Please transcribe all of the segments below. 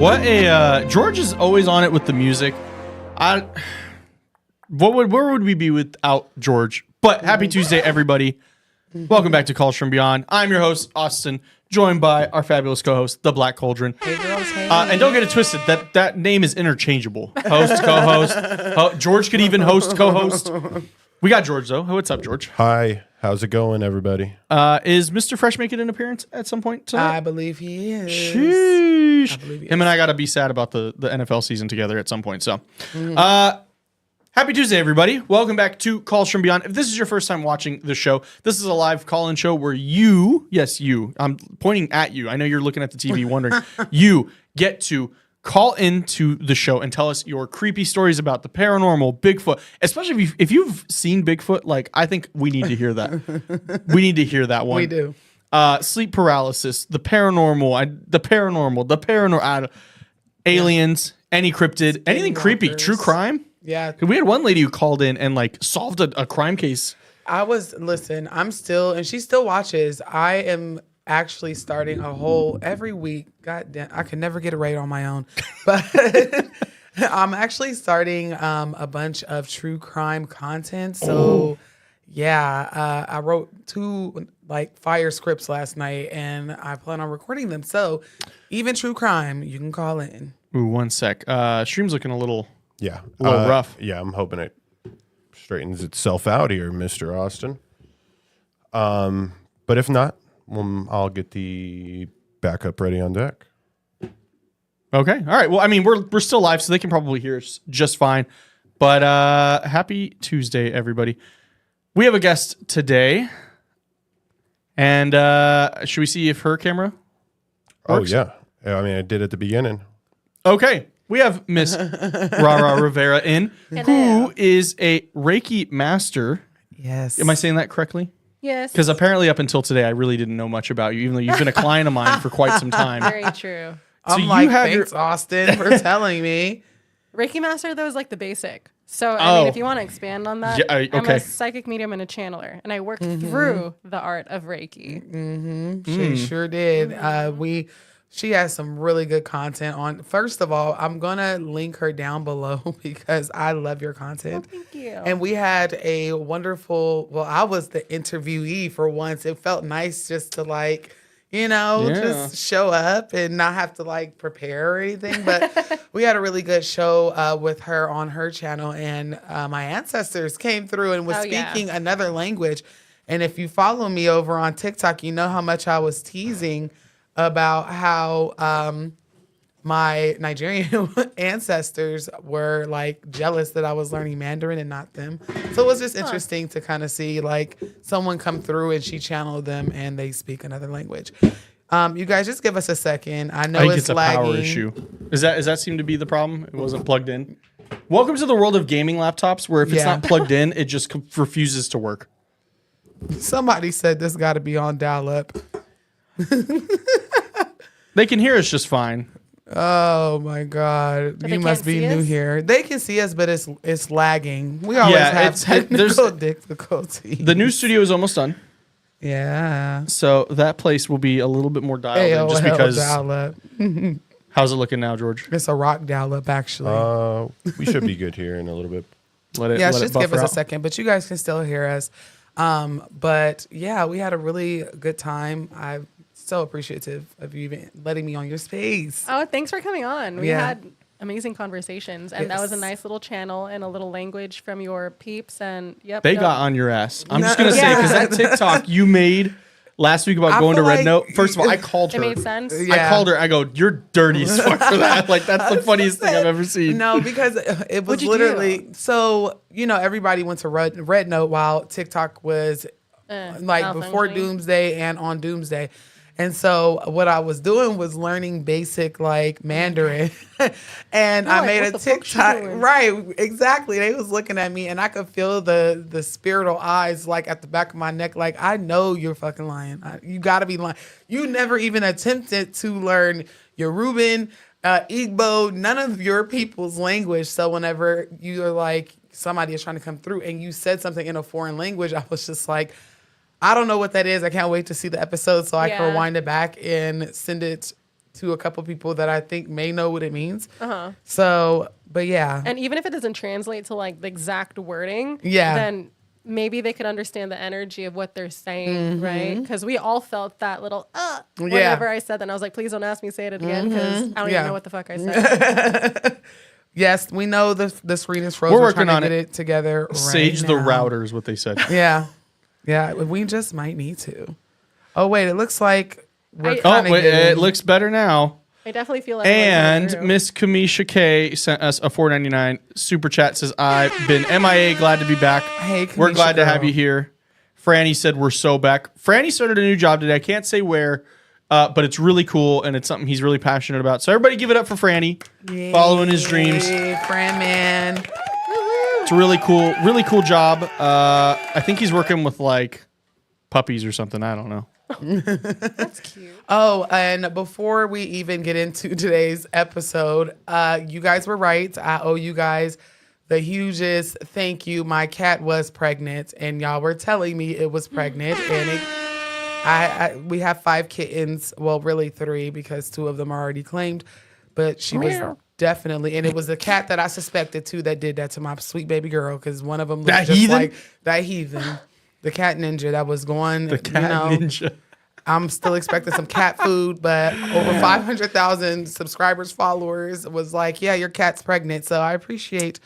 What a George is always on it with the music. Where would we be without George? But happy Tuesday, everybody. Welcome back to Calls from Beyond. I'm your host, Austin, joined by our fabulous co-host, the Black Cauldron. Hey girls, hey. And don't get it twisted, that name is interchangeable. Host, co-host. George could even host, co-host. We got George, though. What's up, George? Hi. How's it going, everybody? Is Mr. Fresh making an appearance at some point tonight? I believe he is. Sheesh. I believe he Him is. and I got to be sad about the NFL season together at some point. So, happy Tuesday, everybody. Welcome back to Calls from Beyond. If this is your first time watching the show, this is a live call-in show where you, I'm pointing at you. I know you're looking at the TV wondering. You get to call into the show and tell us your creepy stories about the paranormal, Bigfoot, especially if you've seen Bigfoot. Like, I think we need to hear that. We need to hear that one. We do. Sleep paralysis, the paranormal, aliens, any cryptid, anything creepy, true crime. Yeah. We had one lady who called in and like solved a crime case. I'm still, and she still watches. I am actually starting a whole every week. God damn, I can never get it right on my own. But I'm actually starting a bunch of true crime content. So yeah, I wrote 2 like fire scripts last night and I plan on recording them. So even true crime, you can call in. Ooh, one sec. Stream's looking a little rough. Yeah, I'm hoping it straightens itself out here, Mr. Austin. But if not, I'll get the backup ready on deck. Okay. All right. Well, I mean, we're still live, so they can probably hear us just fine. But happy Tuesday, everybody. We have a guest today. And should we see if her camera works? Oh, yeah. I mean, I did at the beginning. Okay. We have Miss Rara Rivera in, who is a Reiki master. Yes. Am I saying that correctly? Yes. Because apparently up until today, I really didn't know much about you, even though you've been a client of mine for quite some time. Very true. So I'm you like, have thanks, Austin, for telling me. Reiki Master, though, is like the basic. So, I mean, Oh. if you want to expand on that, Yeah, I'm okay. a psychic medium and a channeler, and I work through the art of Reiki. She sure did. She has some really good content on. First of all, I'm gonna link her down below because I love your content. Thank you. And we had a wonderful. Well, I was the interviewee for once. It felt nice just to just show up and not have to like prepare or anything. But we had a really good show with her on her channel, and my ancestors came through and was speaking another language. And if you follow me over on TikTok, you know how much I was teasing about how my Nigerian ancestors were like jealous that I was learning Mandarin and not them. So it was just interesting to kind of see like someone come through and she channeled them and they speak another language. You guys just give us a second. I know I think it's a lagging. power issue. Does that seem to be the problem? It wasn't plugged in. Welcome to the world of gaming laptops, where if it's not plugged in, it just refuses to work. Somebody said this got to be on dial-up. They can hear us just fine. Oh my God! But You they must can't be see new us? here. They can see us, but it's lagging. We always have technical difficulty. The new studio is almost done, Yeah. so that place will be a little bit more dialed in, just because. dial-up. How's it looking now, George? It's a rock dial-up, actually. We should be good here in a little bit. Let it Just give buffer us a out. second, but you guys can still hear us. But yeah, we had a really good time. I'm so appreciative of you even letting me on your space. Oh, thanks for coming on. We Yeah. had amazing conversations, and that was a Yes. nice little channel and a little language from your peeps. And They got on your ass. I'm just gonna say, because that TikTok you made last week about I going to feel Red like- Note. First of all, I called her. It made sense. Yeah. I called her. I go, "You're dirty as fuck for that." Like that's the funniest thing I've ever seen. No, because it was What'd you literally do? so everybody went to Red Note while TikTok was like before malfunctioning. Doomsday and on Doomsday. And so what I was doing was learning basic like Mandarin, and I like, made what a the fuck she TikTok. doing? Right, exactly. They was looking at me, and I could feel the spiritual eyes like at the back of my neck. Like I know you're fucking lying. You got to be lying. You never even attempted to learn Yoruban, Igbo, none of your people's language. So whenever you're like somebody is trying to come through and you said something in a foreign language, I was just like, I don't know what that is. I can't wait to see the episode so I can Yeah. rewind it back and send it to a couple people that I think may know what it means. So, but yeah. And even if it doesn't translate to like the exact wording, Yeah. then maybe they could understand the energy of what they're saying, right? Because we all felt that little whenever I said that. And I was like, please don't ask me to say it again because I don't Yeah. even know what the fuck I said. Yes, we know the screen is frozen. We're We're working trying on to get it. it together. Sage right the now. router is what they said. Yeah. Yeah. We just might need to. Oh, wait. It looks like we're I- Oh kind of wait, it looks better now. I definitely feel like And Miss Kamisha K sent us a $4.99 super chat. Says, "I've been MIA. Glad to be back. Hey, We're Kamisha glad to have girl. you here." Franny said, "We're so back." Franny started a new job today. I can't say where, but it's really cool and it's something he's really passionate about. So everybody, give it up for Franny, following his dreams. Hey, Fran man. It's a really cool job. I think he's working with like puppies or something. I don't know. that's cute. Oh, and before we even get into today's episode, you guys were right. I owe you guys the hugest thank you. My cat was pregnant, and y'all were telling me it was pregnant, and we have 5 kittens. Well, really 3 because 2 of them are already claimed, but she was definitely, and it was the cat that I suspected too that did that to my sweet baby girl because one of them looked That just heathen? like that heathen. The cat ninja that was going, The cat ninja. I'm still expecting some cat food, but over 500,000 subscribers, followers was like, yeah, your cat's pregnant. So I appreciate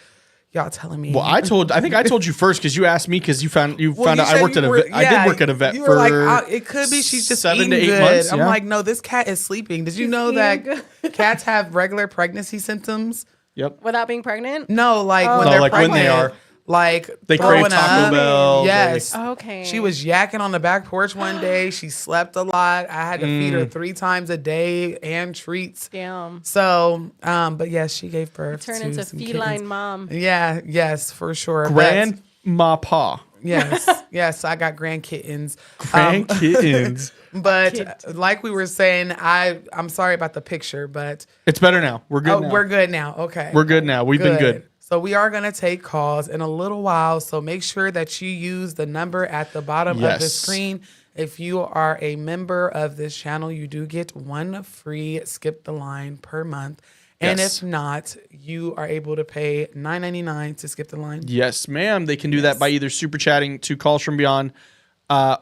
y'all telling me. Well, I think I told you first because you asked me because you found out I said worked you at a were- vet. I did work at a vet you for were like, it could be she's just 7 to eating 8 good. months. I'm yeah. like, no, this cat is sleeping. Did you know that eating cats have regular pregnancy symptoms? Yep. Without being pregnant? No, like when No, they're like when pregnant. they are. Like They throwing crave Taco up. Bell. Yes. Okay. She was yakking on the back porch one day. She slept a lot. I had to feed her 3 times a day and treats. Damn. So, but yes, she gave birth Turn to into some feline kittens. mom. Yeah, yes, for sure. Grandma Pa. Yes, yes, I got grand kittens. Grand kittens. But like we were saying, I'm sorry about the picture, but It's better now. We're good now. we're good now. Okay, We're good now. We've been good. So we are going to take calls in a little while. So make sure that you use the number at the bottom of the Yes. screen. If you are a member of this channel, you do get one free Skip the Line per month. And Yes. if not, you are able to pay $9.99 to skip the line. Yes, ma'am. They can do that by either super chatting to Calls From Beyond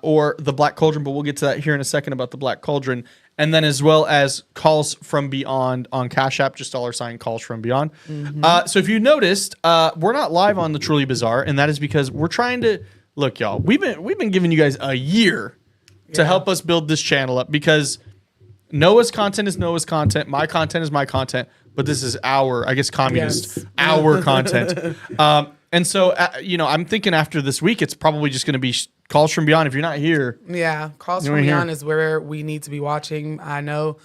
or the Black Cauldron, but we'll get to that here in a second about the Black Cauldron. And then as well as Calls From Beyond on Cash App, just $sign Calls From Beyond. So if you noticed, we're not live on the Truly Bizarre, and that is because we're trying to look, y'all. We've been giving you guys a year to help us build this channel up because Noah's content is Noah's content, my content is my content, but this is our, I guess, communist, our content. And so, I'm thinking after this week, it's probably just going to be Calls From Beyond. If you're not here. Yeah, Calls You From ain't here. Beyond is where we need to be watching. I know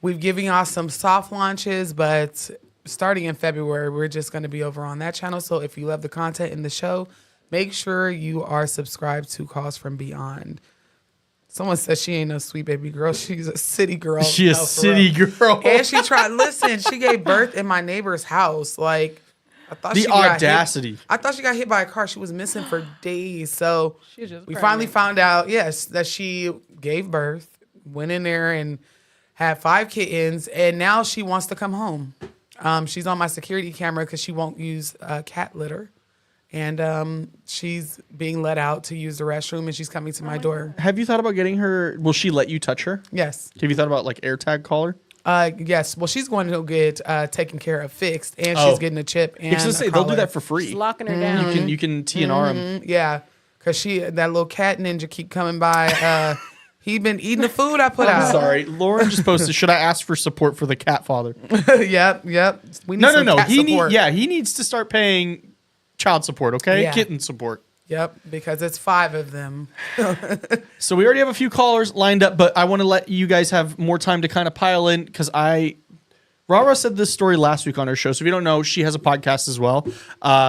we've given y'all some soft launches, but starting in February, we're just going to be over on that channel. So if you love the content in the show, make sure you are subscribed to Calls From Beyond. Someone says she ain't no sweet baby girl. She's a city girl. She a No, for city real. girl. And she tried, listen, she gave birth in my neighbor's house. Like, I thought The she got audacity. hit. I thought she got hit by a car. She was missing for days. So She's just we pregnant. finally found out, yes, that she gave birth, went in there and had 5 kittens, and now she wants to come home. She's on my security camera because she won't use cat litter. And she's being let out to use the restroom, and she's coming to my door. Have you thought about getting her? Will she let you touch her? Yes. Have you thought about like AirTag collar? Yes. Well, she's going to go get taken care of fixed, and Oh. she's getting a chip. And Because a say they'll do collar. that for free. Just locking her down. You can TNR them. Yeah, because that little cat ninja keep coming by. He been eating the food I put I'm out. sorry, Lauren just posted. Should I ask for support for the cat father? Yep. We need No. some cat support. He needs to start paying child support. Okay, Yeah. kitten support. Yep, because it's 5 of them. So we already have a few callers lined up, but I want to let you guys have more time to kind of pile in because Rara said this story last week on her show. So if you don't know, she has a podcast as well,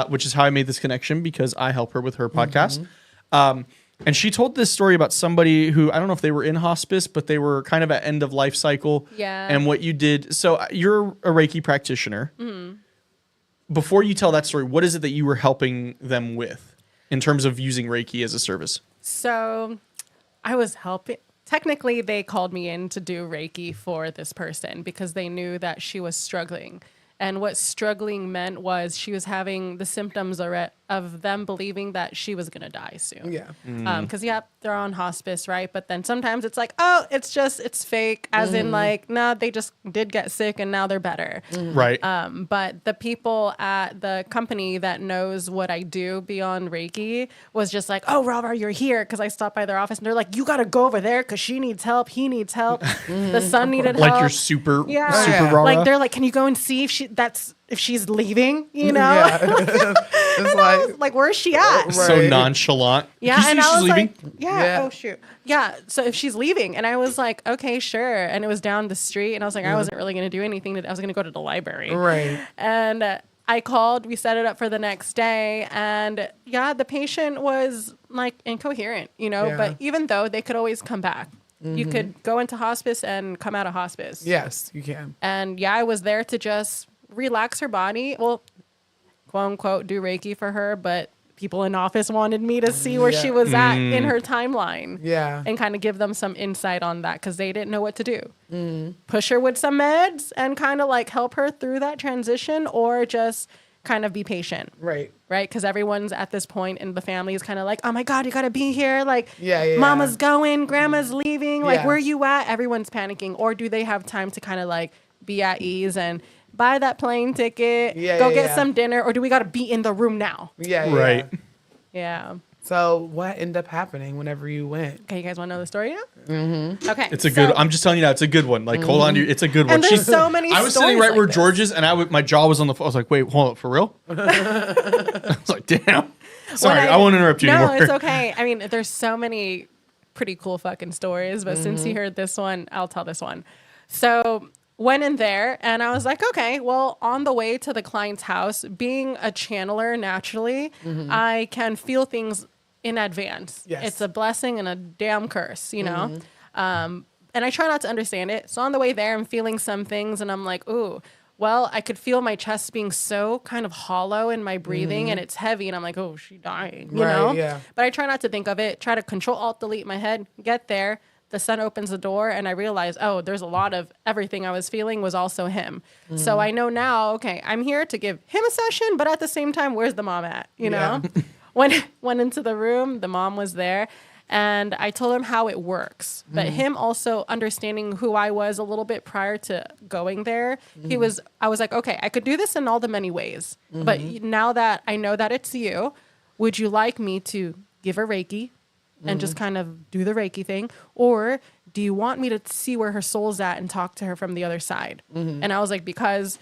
which is how I made this connection because I help her with her podcast. And she told this story about somebody who, I don't know if they were in hospice, but they were kind of at end of life cycle. Yeah. And what you did. So you're a Reiki practitioner. Before you tell that story, what is it that you were helping them with in terms of using Reiki as a service? So I was helping. Technically, they called me in to do Reiki for this person because they knew that she was struggling. And what struggling meant was she was having the symptoms of them believing that she was going to die soon. Yeah. Because, they're on hospice, right? But then sometimes it's like, oh, it's fake. As in like, no, they just did get sick and now they're better. Right. But the people at the company that knows what I do beyond Reiki was just like, oh, Robert, you're here. Because I stopped by their office and they're like, you got to go over there because she needs help. He needs help. The son needed help. Like you're super Yeah. Rara. Like they're like, can you go and see if she's leaving? You know, Yeah. It's like, where's she at? so Right. nonchalant. Yeah, Did you and see I she's was leaving? like, yeah, Yeah. oh shoot, yeah. So if she's leaving, and I was like, okay, sure, and it was down the street, and I was like, I wasn't really going to do anything. I was going to go to the library, right. and I called. We set it up for the next day, and the patient was like incoherent, Yeah. But even though they could always come back, you could go into hospice and come out of hospice. Yes, you can. And I was there to just relax her body. Well, quote unquote, do Reiki for her, but people in office wanted me to see where she was at in her timeline. Yeah. And kind of give them some insight on that because they didn't know what to do. Push her with some meds and kind of like help her through that transition or just kind of be patient. Right. Right? Because everyone's at this point in the family is kind of like, oh my God, you got to be here. Like, Yeah. mama's going, grandma's leaving. Like, Yeah. where you at? Everyone's panicking. Or do they have time to kind of like be at ease and buy that plane ticket, go get some dinner, or do we got to be in the room now? Yeah. Right. Yeah. So what ended up happening whenever you went? Okay, you guys want to know the story now? Okay. It's a good. I'm just telling you now. It's a good one. Like, hold on to it's a good one. And there's so many I was sitting stories right like where this. George is, and my jaw was on the floor. I was like, wait, hold up, for real? I was like, damn. Sorry, I won't interrupt you no, anymore. it's okay. I mean, there's so many pretty cool fucking stories, but since you heard this one, I'll tell this one. So went in there and I was like, okay, well, on the way to the client's house, being a channeler naturally, I can feel things in advance. Yes. It's a blessing and a damn curse, you know? And I try not to understand it. So on the way there, I'm feeling some things and I'm like, ooh, well, I could feel my chest being so kind of hollow in my breathing and it's heavy. And I'm like, oh, she's dying, you know? Yeah. But I try not to think of it, try to Control-Alt-Delete my head, get there. The son opens the door and I realize, oh, there's a lot of everything I was feeling was also him. So I know now, okay, I'm here to give him a session, but at the same time, where's the mom at? You know? Went into the room, the mom was there. And I told him how it works. But him also understanding who I was a little bit prior to going there, I was like, okay, I could do this in all the many ways. But now that I know that it's you, would you like me to give her Reiki and just kind of do the Reiki thing? Or do you want me to see where her soul's at and talk to her from the other side? And I was like, because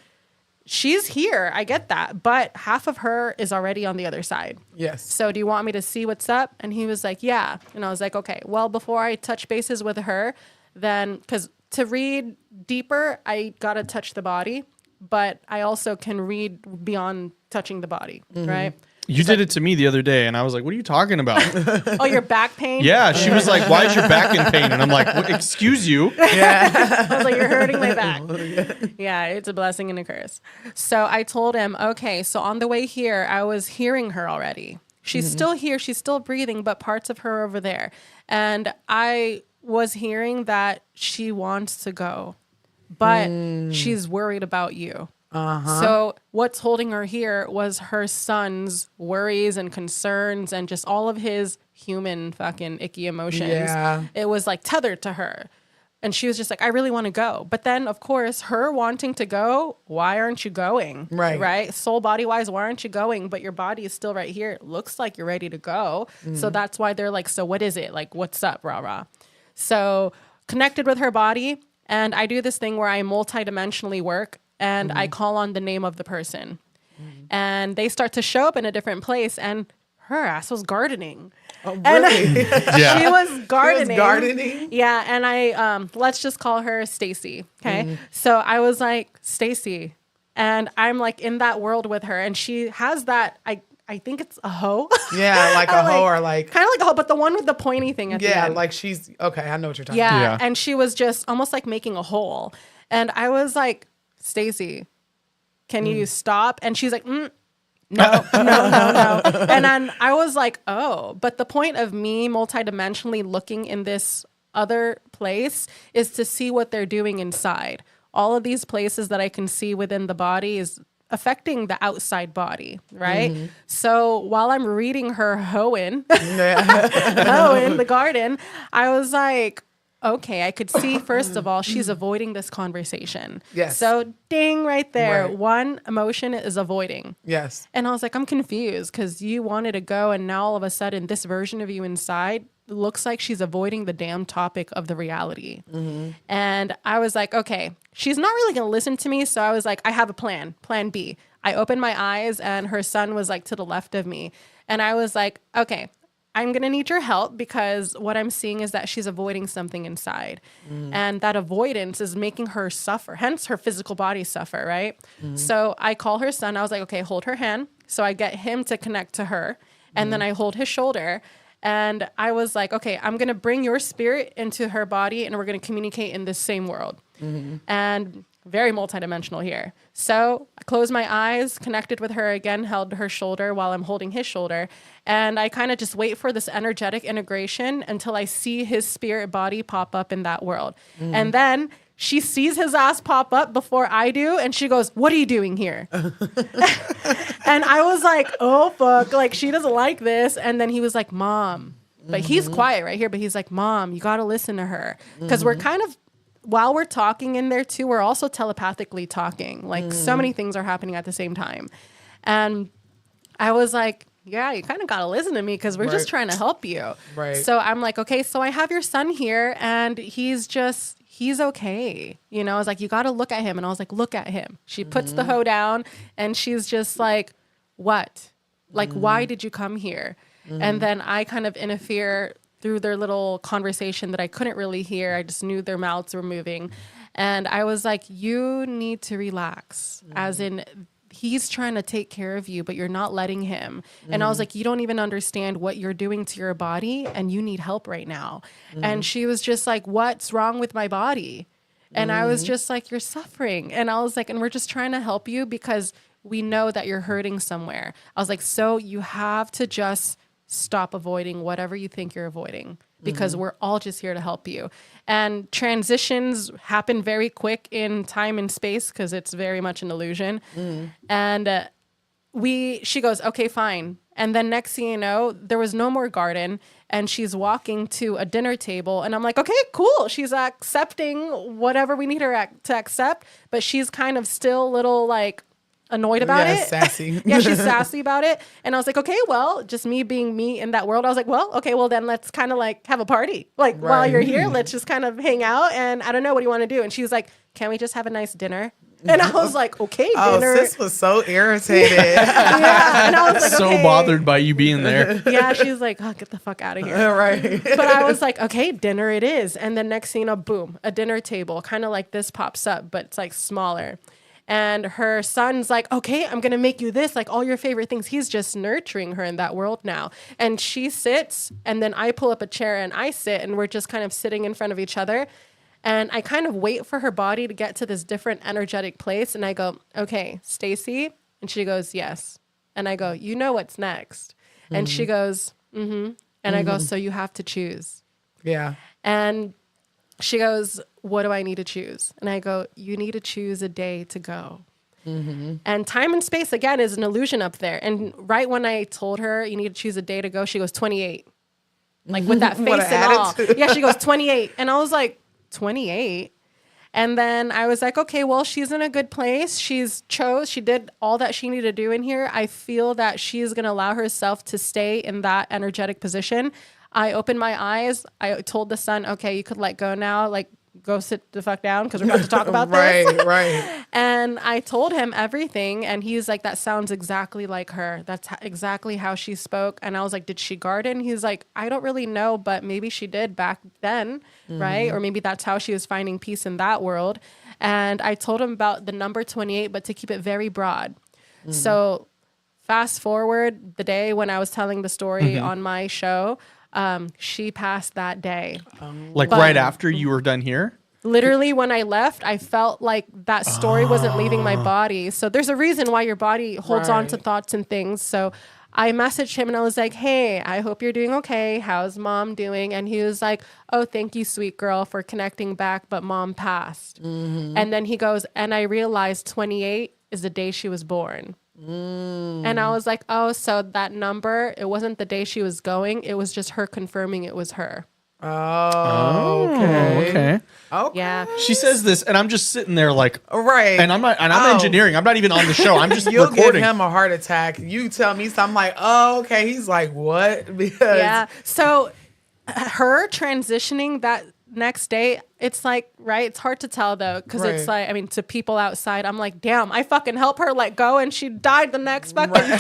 she's here, I get that, but half of her is already on the other side. Yes. So do you want me to see what's up? And he was like, yeah. And I was like, okay, well, before I touch bases with her, then, because to read deeper, I got to touch the body, but I also can read beyond touching the body, right? You did it to me the other day, and I was like, what are you talking about? Oh, your back pain? Yeah, she was like, why is your back in pain? And I'm like, "What, excuse you? I was like, you're hurting my back. Yeah, it's a blessing and a curse. So I told him, okay, so on the way here, I was hearing her already. She's still here. She's still breathing, but parts of her over there. And I was hearing that she wants to go, but she's worried about you. So what's holding her here was her son's worries and concerns and just all of his human fucking icky emotions. Yeah. It was like tethered to her. And she was just like, I really want to go. But then, of course, her wanting to go, why aren't you going? Right. Right? Soul body wise, why aren't you going? But your body is still right here. It looks like you're ready to go. So that's why they're like, so what is it? Like, what's up, rah, rah? So connected with her body. And I do this thing where I multidimensionally work. And I call on the name of the person. And they start to show up in a different place. And her ass was gardening. Oh, really? Yeah. She was gardening. gardening? Yeah. And I, let's just call her Stacy. Okay. So I was like, Stacy. And I'm like in that world with her. And she has that, I think it's a hoe. Yeah, like a hoe or like. Kind of like a hoe, but the one with the pointy thing at the Yeah, end. like she's, okay, I know what you're talking about. Yeah. Yeah. And she was just almost like making a hole. And I was like, Stacy, can you stop? And she's like, no. And then I was like, oh, but the point of me multidimensionally looking in this other place is to see what they're doing inside. All of these places that I can see within the body is affecting the outside body, right? So while I'm reading her hoeing, hoeing the garden, I was like, okay, I could see, first of all, she's avoiding this conversation. Yes. So ding right there. Right. One emotion is avoiding. Yes. And I was like, I'm confused because you wanted to go and now all of a sudden this version of you inside looks like she's avoiding the damn topic of the reality. And I was like, okay, she's not really going to listen to me. So I was like, I have a plan B. I opened my eyes and her son was like to the left of me. And I was like, okay, I'm going to need your help because what I'm seeing is that she's avoiding something inside. And that avoidance is making her suffer, hence her physical body suffer, right? So I call her son. I was like, okay, hold her hand. So I get him to connect to her. And then I hold his shoulder. And I was like, okay, I'm going to bring your spirit into her body and we're going to communicate in this same world. And very multidimensional here. So I closed my eyes, connected with her again, held her shoulder while I'm holding his shoulder. And I kind of just wait for this energetic integration until I see his spirit body pop up in that world. And then she sees his ass pop up before I do. And she goes, what are you doing here? And I was like, oh, fuck. Like, she doesn't like this. And then he was like, Mom. But he's quiet right here. But he's like, Mom, you got to listen to her. Because we're kind of, while we're talking in there too, we're also telepathically talking. Like so many things are happening at the same time. And I was like, yeah, you kind of got to listen to me because we're just trying to help you. Right. So I'm like, okay, so I have your son here and he's okay. You know, I was like, you got to look at him. And I was like, look at him. She puts the hoe down and she's just like, what? Like, why did you come here? And then I kind of interfere through their little conversation that I couldn't really hear. I just knew their mouths were moving. And I was like, you need to relax. As in, he's trying to take care of you, but you're not letting him. And I was like, you don't even understand what you're doing to your body and you need help right now. And she was just like, what's wrong with my body? And I was just like, you're suffering. And I was like, and we're just trying to help you because we know that you're hurting somewhere. I was like, so you have to just stop avoiding whatever you think you're avoiding because we're all just here to help you. And transitions happen very quick in time and space because it's very much an illusion. And she goes, okay, fine. And then next thing you know, there was no more garden and she's walking to a dinner table and I'm like, okay, cool. She's accepting whatever we need her to accept, but she's kind of still a little like annoyed about it. Sassy. Yeah, she's sassy about it. And I was like, okay, well, just me being me in that world. I was like, well, okay, well then let's kind of like have a party. Like while you're here, let's just kind of hang out. And I don't know, what do you want to do? And she was like, can we just have a nice dinner? And I was like, okay, dinner. Sis was so irritated. Yeah. And I was like, So okay. bothered by you being there. Yeah, she was like, oh, get the fuck out of here. Right. But I was like, okay, dinner it is. And then next thing you know, boom, a dinner table, kind of like this pops up, but it's like smaller. And her son's like, okay, I'm going to make you this, like all your favorite things. He's just nurturing her in that world now. And she sits, and then I pull up a chair and I sit, and we're just kind of sitting in front of each other. And I kind of wait for her body to get to this different energetic place. And I go, okay, Stacy. And she goes, yes. And I go, you know what's next. And she goes, mm-hmm. And I go, so you have to choose. Yeah. And she goes, what do I need to choose? And I go, you need to choose a day to go. And time and space, again, is an illusion up there. And right when I told her you need to choose a day to go, she goes, 28. Like with that face and all. Yeah, she goes, 28. And I was like, 28? And then I was like, okay, well, she's in a good place. She did all that she needed to do in here. I feel that she's going to allow herself to stay in that energetic position. I opened my eyes. I told the son, okay, you could let go now. Like, go sit the fuck down because we're about to talk about this. Right. And I told him everything. And he's like, that sounds exactly like her. That's exactly how she spoke. And I was like, did she garden? He's like, I don't really know, but maybe she did back then, right? Or maybe that's how she was finding peace in that world. And I told him about the number 28, but to keep it very broad. So fast forward the day when I was telling the story on my show, she passed that day. Like right after you were done here? Literally, when I left, I felt like that story wasn't leaving my body. So there's a reason why your body holds on to thoughts and things. So I messaged him and I was like, hey, I hope you're doing okay. How's mom doing? And he was like, oh, thank you, sweet girl, for connecting back, but mom passed. And then he goes, and I realized 28 is the day she was born. And I was like, oh, so that number, it wasn't the day she was going. It was just her confirming it was her. Oh, okay. Yeah. She says this, and I'm just sitting there like, Right. and I'm engineering. I'm not even on the show. I'm just You'll recording. give him a heart attack. You tell me something like, oh, okay. He's like, what? Because Yeah. So her transitioning that next day, it's like, right, it's hard to tell though, because it's like, I mean, to people outside, I'm like, damn, I fucking helped her let go and she died the next fucking day. What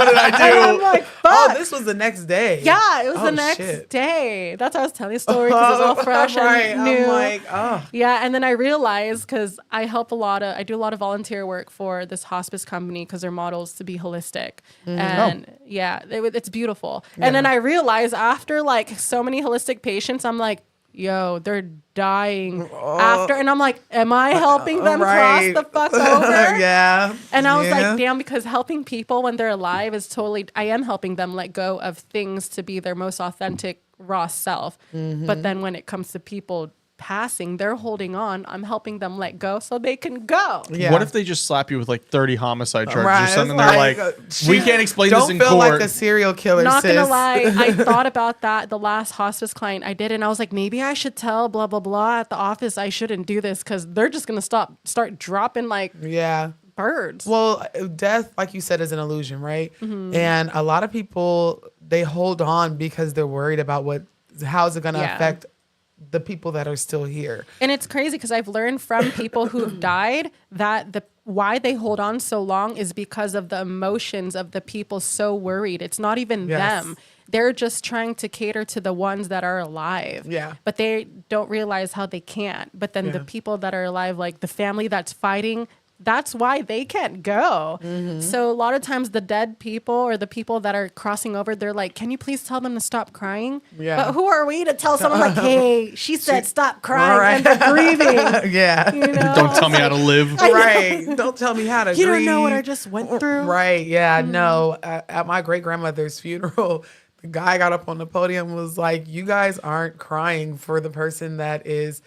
did I do? And I'm like, fuck. Oh, this was the next day. Yeah, it was the Oh, next shit. day. That's how I was telling the story because it was all fresh and new. I'm like, oh. Yeah, and then I realized because I do a lot of volunteer work for this hospice company because their model is to be holistic, and it's beautiful. And then I realized after like so many holistic patients, I'm like, yo, they're dying after, and I'm like, am I helping them cross the fuck over? Yeah. And I was like, damn, because helping people when they're alive is totally, I am helping them let go of things to be their most authentic, raw self. But then when it comes to people passing, they're holding on. I'm helping them let go so they can go. Yeah. What if they just slap you with like 30 homicide charges Right, or something? it's They're like, like, we can't explain this in Don't feel court. like a serial killer, Not sis. gonna lie, I thought about that the last hospice client I did, and I was like, maybe I should tell blah blah blah at the office I shouldn't do this because they're just gonna start dropping like birds. Well, death, like you said, is an illusion, right? And a lot of people, they hold on because they're worried about how's it gonna affect the people that are still here. And it's crazy because I've learned from people who have died that why they hold on so long is because of the emotions of the people so worried. It's not even them. They're just trying to cater to the ones that are alive. Yeah. But they don't realize how they can't. But then the people that are alive, like the family that's fighting, that's why they can't go. So a lot of times the dead people or the people that are crossing over, they're like, can you please tell them to stop crying? Yeah. But who are we to tell someone like, hey, she said stop crying and they're grieving. Yeah. You know? Don't tell me how to live. Right. Don't tell me how to You grieve. don't know what I just went through. Right. Yeah. No. At my great grandmother's funeral, the guy got up on the podium and was like, you guys aren't crying for the person that is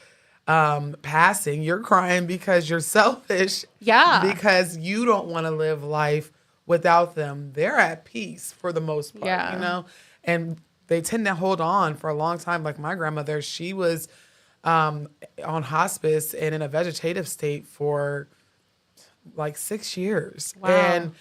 passing. You're crying because you're selfish. Yeah. Because you don't want to live life without them. They're at peace for the most part, Yeah. you know? And they tend to hold on for a long time. Like my grandmother, she was on hospice and in a vegetative state for like 6 years. Wow. And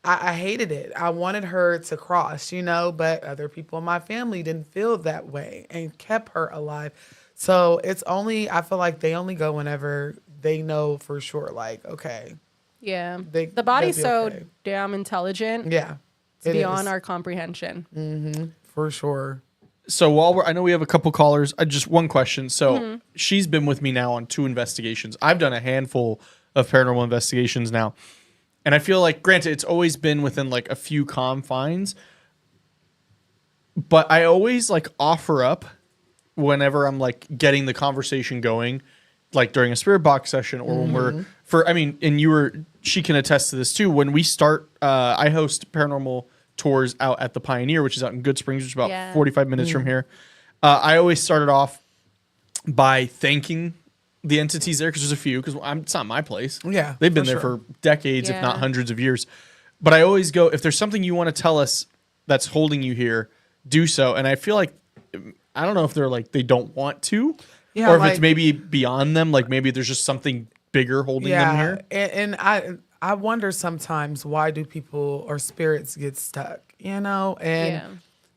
I hated it. I wanted her to cross, you know, but other people in my family didn't feel that way and kept her alive. So it's only, I feel like they only go whenever they know for sure, like, okay. Yeah. They- The body's they'll so be okay. damn intelligent. Yeah. It's it beyond is. our comprehension. For sure. So while I know we have a couple callers, just one question. So she's been with me now on 2 investigations. I've done a handful of paranormal investigations now. And I feel like, granted, it's always been within like a few confines, but I always like offer up whenever I'm like getting the conversation going, like during a spirit box session or when we're she can attest to this too. When we start, I host paranormal tours out at the Pioneer, which is out in Good Springs, which is about 45 minutes from here. I always started off by thanking the entities there because there's a few, because it's not my place. Yeah, they've been for there sure. for decades, if not Yeah. hundreds of years. But I always go, if there's something you want to tell us that's holding you here, do so. And I feel like, I don't know if they're like they don't want to, Yeah, or if like- it's maybe beyond them. Like maybe there's just something bigger holding them here. And I wonder sometimes, why do people or spirits get stuck, you know? And Yeah.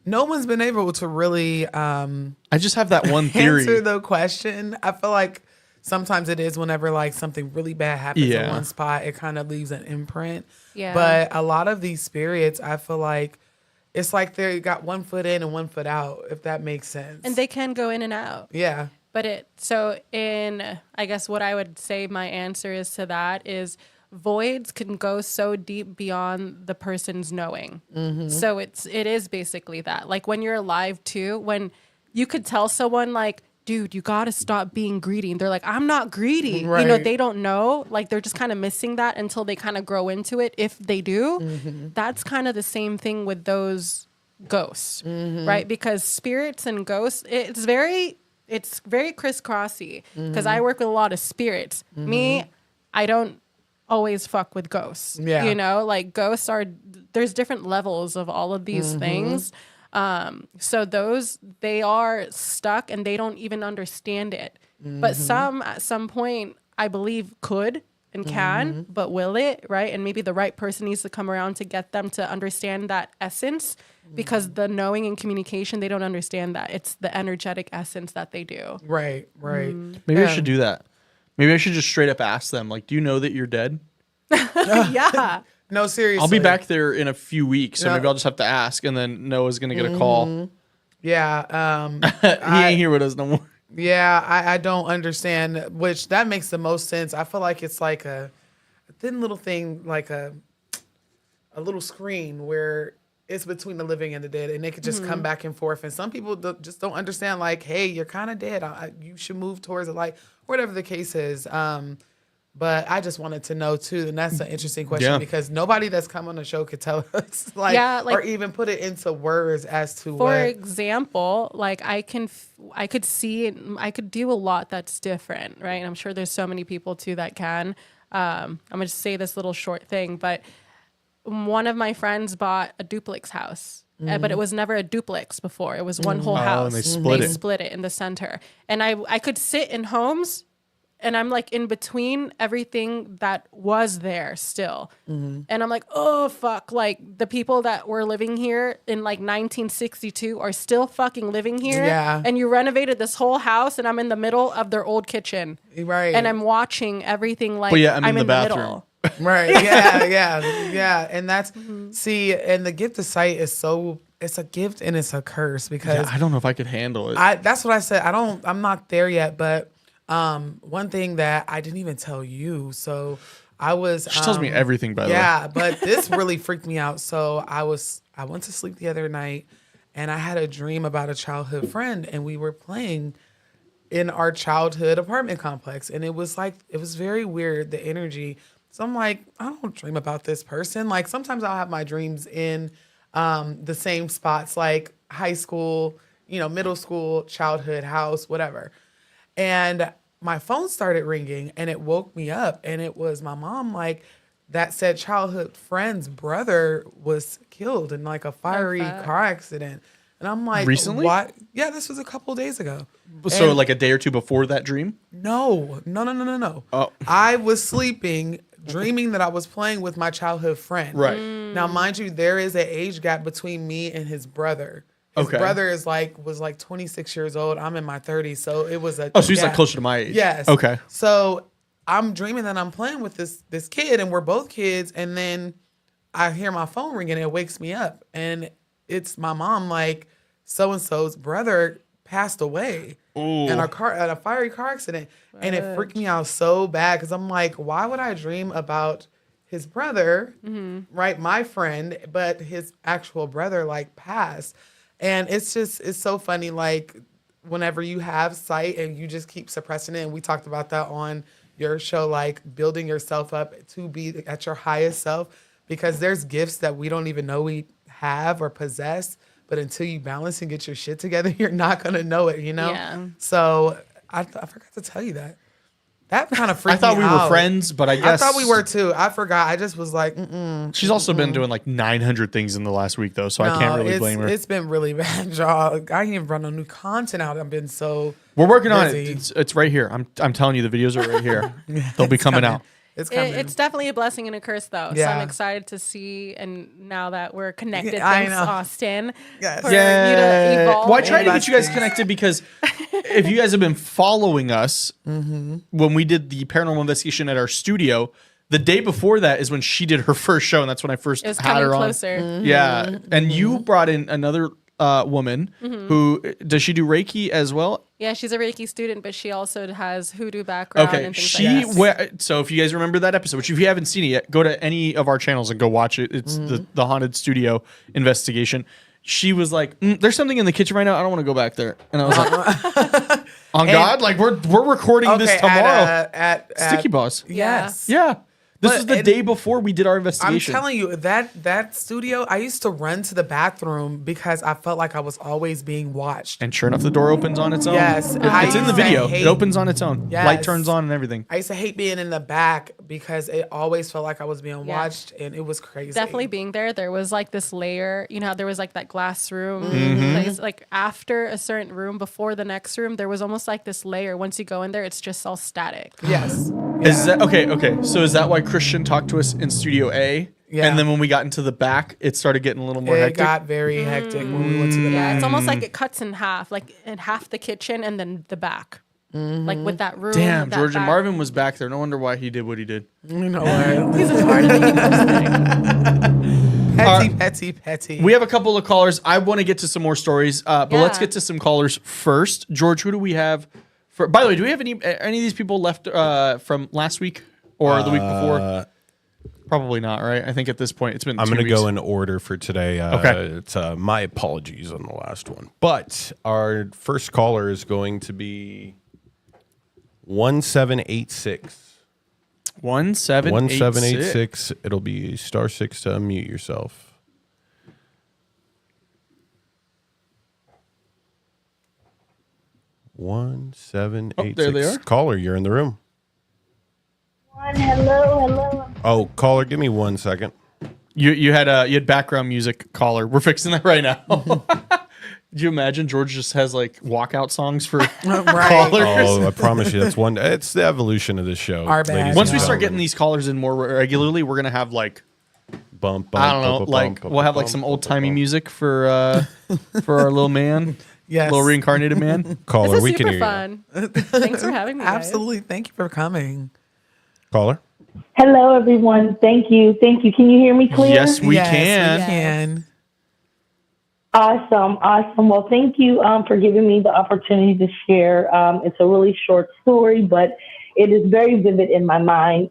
no one's been able to really I just have that one theory. answer the question. I feel like sometimes it is whenever like something really bad happens in Yeah. one spot, it kind of leaves an imprint. Yeah. But a lot of these spirits, I feel like it's like they got 1 foot in and 1 foot out, if that makes sense. And they can go in and out. yeah. But I guess what I would say my answer is to that is voids can go so deep beyond the person's knowing. So it is basically that. Like when you're alive too, when you could tell someone like, dude, you got to stop being greedy. And they're like, I'm not greedy. You know, Right. they don't know. Like they're just kind of missing that until they kind of grow into it. If they do, that's kind of the same thing with those ghosts, right? Because spirits and ghosts, it's very crisscrossy because I work with a lot of spirits. Me, I don't always fuck with ghosts. Yeah. You know, like ghosts there's different levels of all of these things. So they are stuck and they don't even understand it. But some at some point, I believe could and can, but will it, right? And maybe the right person needs to come around to get them to understand that essence, because the knowing and communication, they don't understand that. It's the energetic essence that they do. Right. Maybe I Yeah. should do that. Maybe I should just straight up ask them, like, do you know that you're dead? Yeah. No, seriously. I'll be back there in a few weeks, so Yeah. maybe I'll just have to ask, and then Noah's gonna get a call. Yeah. He ain't here with us no more. Yeah, I don't understand, which that makes the most sense. I feel like it's like a thin little thing, like a little screen where it's between the living and the dead, and they could just come back and forth. And some people just don't understand, like, hey, you're kind of dead. You should move towards the light, whatever the case is. But I just wanted to know too, and that's an interesting question, Yeah. because nobody that's come on the show could tell us, Yeah, like- or even put it into words as to For what. example, like I could see, I could do a lot that's different, right? And I'm sure there's so many people too that can. I'm gonna just say this little short thing, but one of my friends bought a duplex house, but it was never a duplex before. It was one whole house. and they split it. split it in the center, and I could sit in homes. And I'm like in between everything that was there still. And I'm like, oh, fuck. Like the people that were living here in like 1962 are still fucking living here. Yeah. And you renovated this whole house and I'm in the middle of their old kitchen. Right. And I'm watching everything like Well, yeah, I'm I'm in in the the bathroom. middle. Right. Yeah. And that's, see, and the gift of sight is it's a gift and it's a curse, because Yeah, I don't know if I could handle it. that's what I said. I'm not there yet, but one thing that I didn't even tell you. So I was. She tells me everything, by the way. Yeah, but this really freaked me out. So I went to sleep the other night, and I had a dream about a childhood friend, and we were playing in our childhood apartment complex, and it was very weird, the energy. So I'm like, I don't dream about this person. Like sometimes I'll have my dreams in the same spots, like high school, middle school, childhood, house, whatever. And my phone started ringing and it woke me up, and it was my mom, like that said childhood friend's brother was killed in like a fiery car accident. And I'm like, recently? What? Yeah, this was a couple of days ago. So And like a day or two before that dream? no. Oh. I was sleeping, dreaming that I was playing with my childhood friend. Right. Now, mind you, there is an age gap between me and his brother. His Okay. brother was 26 years old. I'm in my 30s, so it was a Oh, so he's like gap. closer to my age. Yes. Okay. So I'm dreaming that I'm playing with this kid, and we're both kids, and then I hear my phone ringing, and it wakes me up, and it's my mom, like, so-and-so's brother passed away in a fiery car accident. And it freaked me out so bad, because I'm like, why would I dream about his brother, right, my friend, but his actual brother, like, passed? And it's so funny, like, whenever you have sight and you just keep suppressing it, and we talked about that on your show, like building yourself up to be at your highest self, because there's gifts that we don't even know we have or possess, but until you balance and get your shit together, you're not going to know it, Yeah. So I forgot to tell you that. That kind of freaked me I out. thought we were friends, but I guess I thought we were too. I forgot. I just was like, She's also been doing like 900 things in the last week, though, so I can't really blame her. It's been really bad, y'all. I ain't even run no new content out. I've been so We're working on busy. it. It's right here. I'm telling you, the videos are right here. They'll be coming out. It's coming. It's definitely a blessing and a curse, though. So Yeah. I'm excited to see, and now that we're connected, Yeah, I thanks, know. Austin, Yes. for you to evolve. Well, I tried to and get you guys busting. connected because if you guys have been following us, when we did the paranormal investigation at our studio, the day before that is when she did her first show, and that's when I first It was had coming her on. closer. Yeah, and you brought in another woman who does she do Reiki as well? Yeah, she's a Reiki student, but she also has Hoodoo background Okay, and things she like that. so if you guys remember that episode, which if you haven't seen it yet, go to any of our channels and go watch it. It's the haunted studio investigation. She was like, "There's something in the kitchen right now. I don't want to go back there." And I was like, "On God, like we're recording this tomorrow." At Sticky Boss. Yes. Yeah. This But- was the and- day before we did our I'm investigation. telling you, that studio, I used to run to the bathroom because I felt like I was always being watched. And sure enough, the door opens on its own. Yes. It's in the used to video. hate- It opens on its own. Yes. Light turns on and everything. I used to hate being in the back because it always felt like I was being watched, and it was crazy. Definitely being there was like this layer, how there was like that glass room Mm-hmm. place, like after a certain room before the next room, there was almost like this layer. Once you go in there, it's just all static. Yes. Is that okay? So is that why Christian talked to us in Studio A? Yeah. And then when we got into the back, it started getting a little more It hectic. got very hectic when we went to the Yeah, back. it's almost like it cuts in half, like in half the kitchen and then the back. Like with that room. Damn, that George and back- Marvin was back there. No wonder why he did what he did. You know what? He's a part of it. Petty. We have a couple of callers. I want to get to some more stories, but let's Yeah. get to some callers first. George, who do we have? By the way, do we have any of these people left from last week or the week before? Probably not, right? I think at this point it's been. I'm going to go in order for today. Okay. It's my apologies on the last one, but our first caller is going to be 1786. 1786. It'll be *6 to unmute yourself. One seven eight there six. they are. Caller, you're in the room. Hello. Oh, caller, give me 1 second. You had background music, caller. We're fixing that right now. Do you imagine George just has like walkout songs for callers? Oh, I promise you, that's one. It's the evolution of this show. Our bad. ladies Once and we start gentlemen. getting these callers in more regularly, we're gonna have like bump, I don't know, like we'll have like some old timey music for our little man, Yes. little reincarnated man. This Caller, is we can super hear fun. Thanks for having me. guys. Absolutely. Thank you for coming. you. Caller. Hello, everyone. Thank you. Can you hear me clear? Yes, we Yes, can. We can. Awesome. Well, thank you for giving me the opportunity to share. It's a really short story, but it is very vivid in my mind.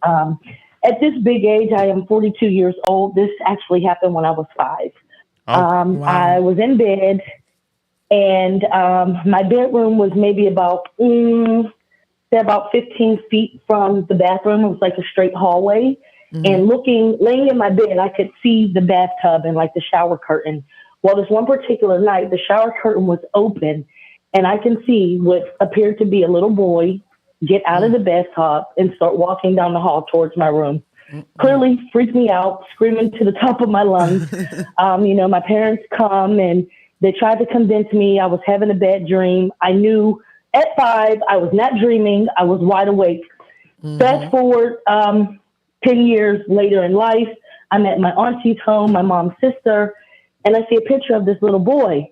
at this big age, I am 42 years old. This actually happened when I was 5. Wow. I was in bed, and my bedroom was maybe about 15 feet from the bathroom. It was like a straight hallway. And laying in my bed, I could see the bathtub and like the shower curtain. Well, this one particular night, the shower curtain was open, and I can see what appeared to be a little boy get out of the bathtub and start walking down the hall towards my room. Clearly freaked me out, screaming to the top of my lungs. My parents come and they tried to convince me I was having a bad dream. I knew at 5, I was not dreaming. I was wide awake. Fast forward 10 years later in life, I'm at my auntie's home, my mom's sister, and I see a picture of this little boy.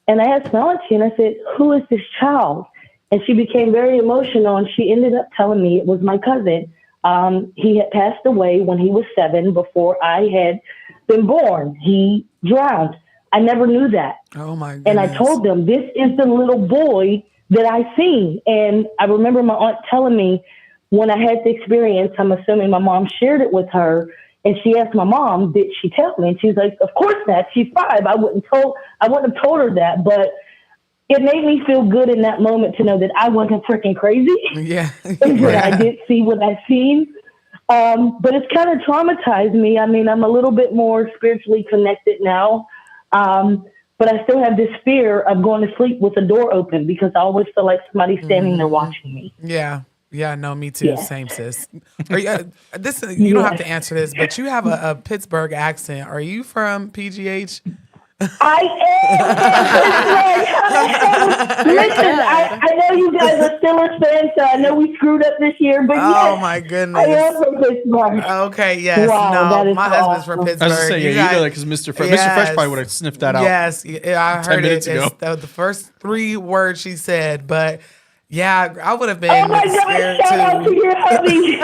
And I asked my auntie, and I said, who is this child? And she became very emotional, and she ended up telling me it was my cousin. He had passed away when he was 7 before I had been born. He drowned. I never knew that. Oh, my goodness. And I told them, this is the little boy that I seen. And I remember my aunt telling me when I had the experience, I'm assuming my mom shared it with her, and she asked my mom, did she tell me? And she's like, of course not. She's 5. I wouldn't have told her that, but it made me feel good in that moment to know that I wasn't freaking crazy. Yeah. And that I did see what I seen. But it's kind of traumatized me. I mean, I'm a little bit more spiritually connected now. But I still have this fear of going to sleep with the door open because I always feel like somebody's standing there watching me. Yeah. Yeah, no, me too. Yeah. Same, sis. You don't have to answer this, but you have a Pittsburgh accent. Are you from PGH? I am. Listen, I know you guys are Steelers fans, so I know we screwed up this year, but Oh, yes, my goodness. I am from Pittsburgh. Okay, yes. Wow, that No, is my so husband's from awesome. Pittsburgh. I was just saying, you know that because Mr. Fresh, Mr. Fresh probably would have sniffed that out. Yes, I 10 heard minutes it. ago. It's the first 3 words she said, but yeah, I would have been Oh my scared God! Shout out to too. your hubby.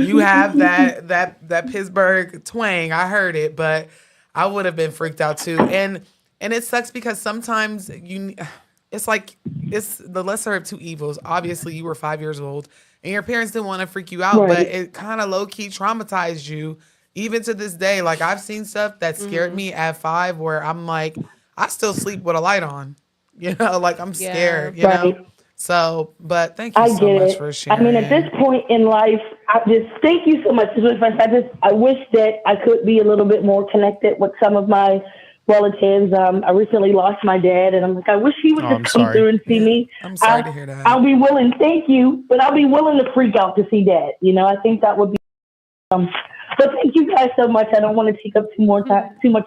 You have that Pittsburgh twang. I heard it, but I would have been freaked out too. And it sucks because sometimes it's like it's the lesser of 2 evils. Obviously, you were 5 years old and your parents didn't want to freak you out, Right. but it kind of low key traumatized you. Even to this day, like I've seen stuff that scared me at 5 where I'm like, I still sleep with a light on. Like I'm scared, you Right. know? So, but thank you I so get much it. for sharing. I mean, at this point in life, I just thank you so much. I wish that I could be a little bit more connected with some of my relatives. I recently lost my dad, and I'm like, I wish he would I'm just come sorry. through and see me. I'm sorry to hear that. I'll be willing. Thank you, but I'll be willing to freak out to see Dad. I think that would be. But thank you guys so much. I don't want to take up too much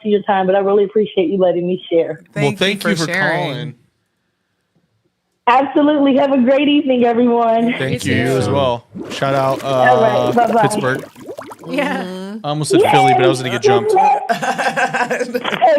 of your time, but I really appreciate you letting me share. Thank you for sharing. calling. Absolutely. Have a great evening, everyone. Thank You you too. as well. Shout out All right, bye-bye. Pittsburgh. Yeah. I almost said Philly, but I was going to get jumped. Hey,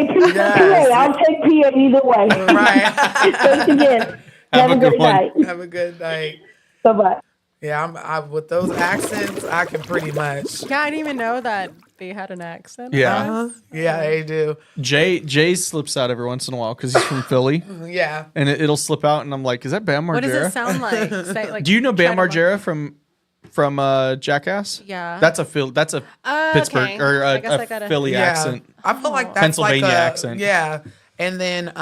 PA, I'll take PA either way. Right. Thanks again. Have a good good one. night. Have a good night. Bye-bye. Yeah, I'm with those accents, I can pretty much. Yeah, I didn't even know that they had an accent. Yeah. Yeah, they do. Jay slips out every once in a while because he's from Philly, Yeah. and it'll slip out, and I'm like, is that Bam Margera? What does it sound like? Say, like Do you know Bam try to- Margera from Jackass? Yeah. That's a Pittsburgh okay. or I guess I a gotta- Philly Yeah. accent. I feel like that's Pennsylvania like accent. Yeah. And then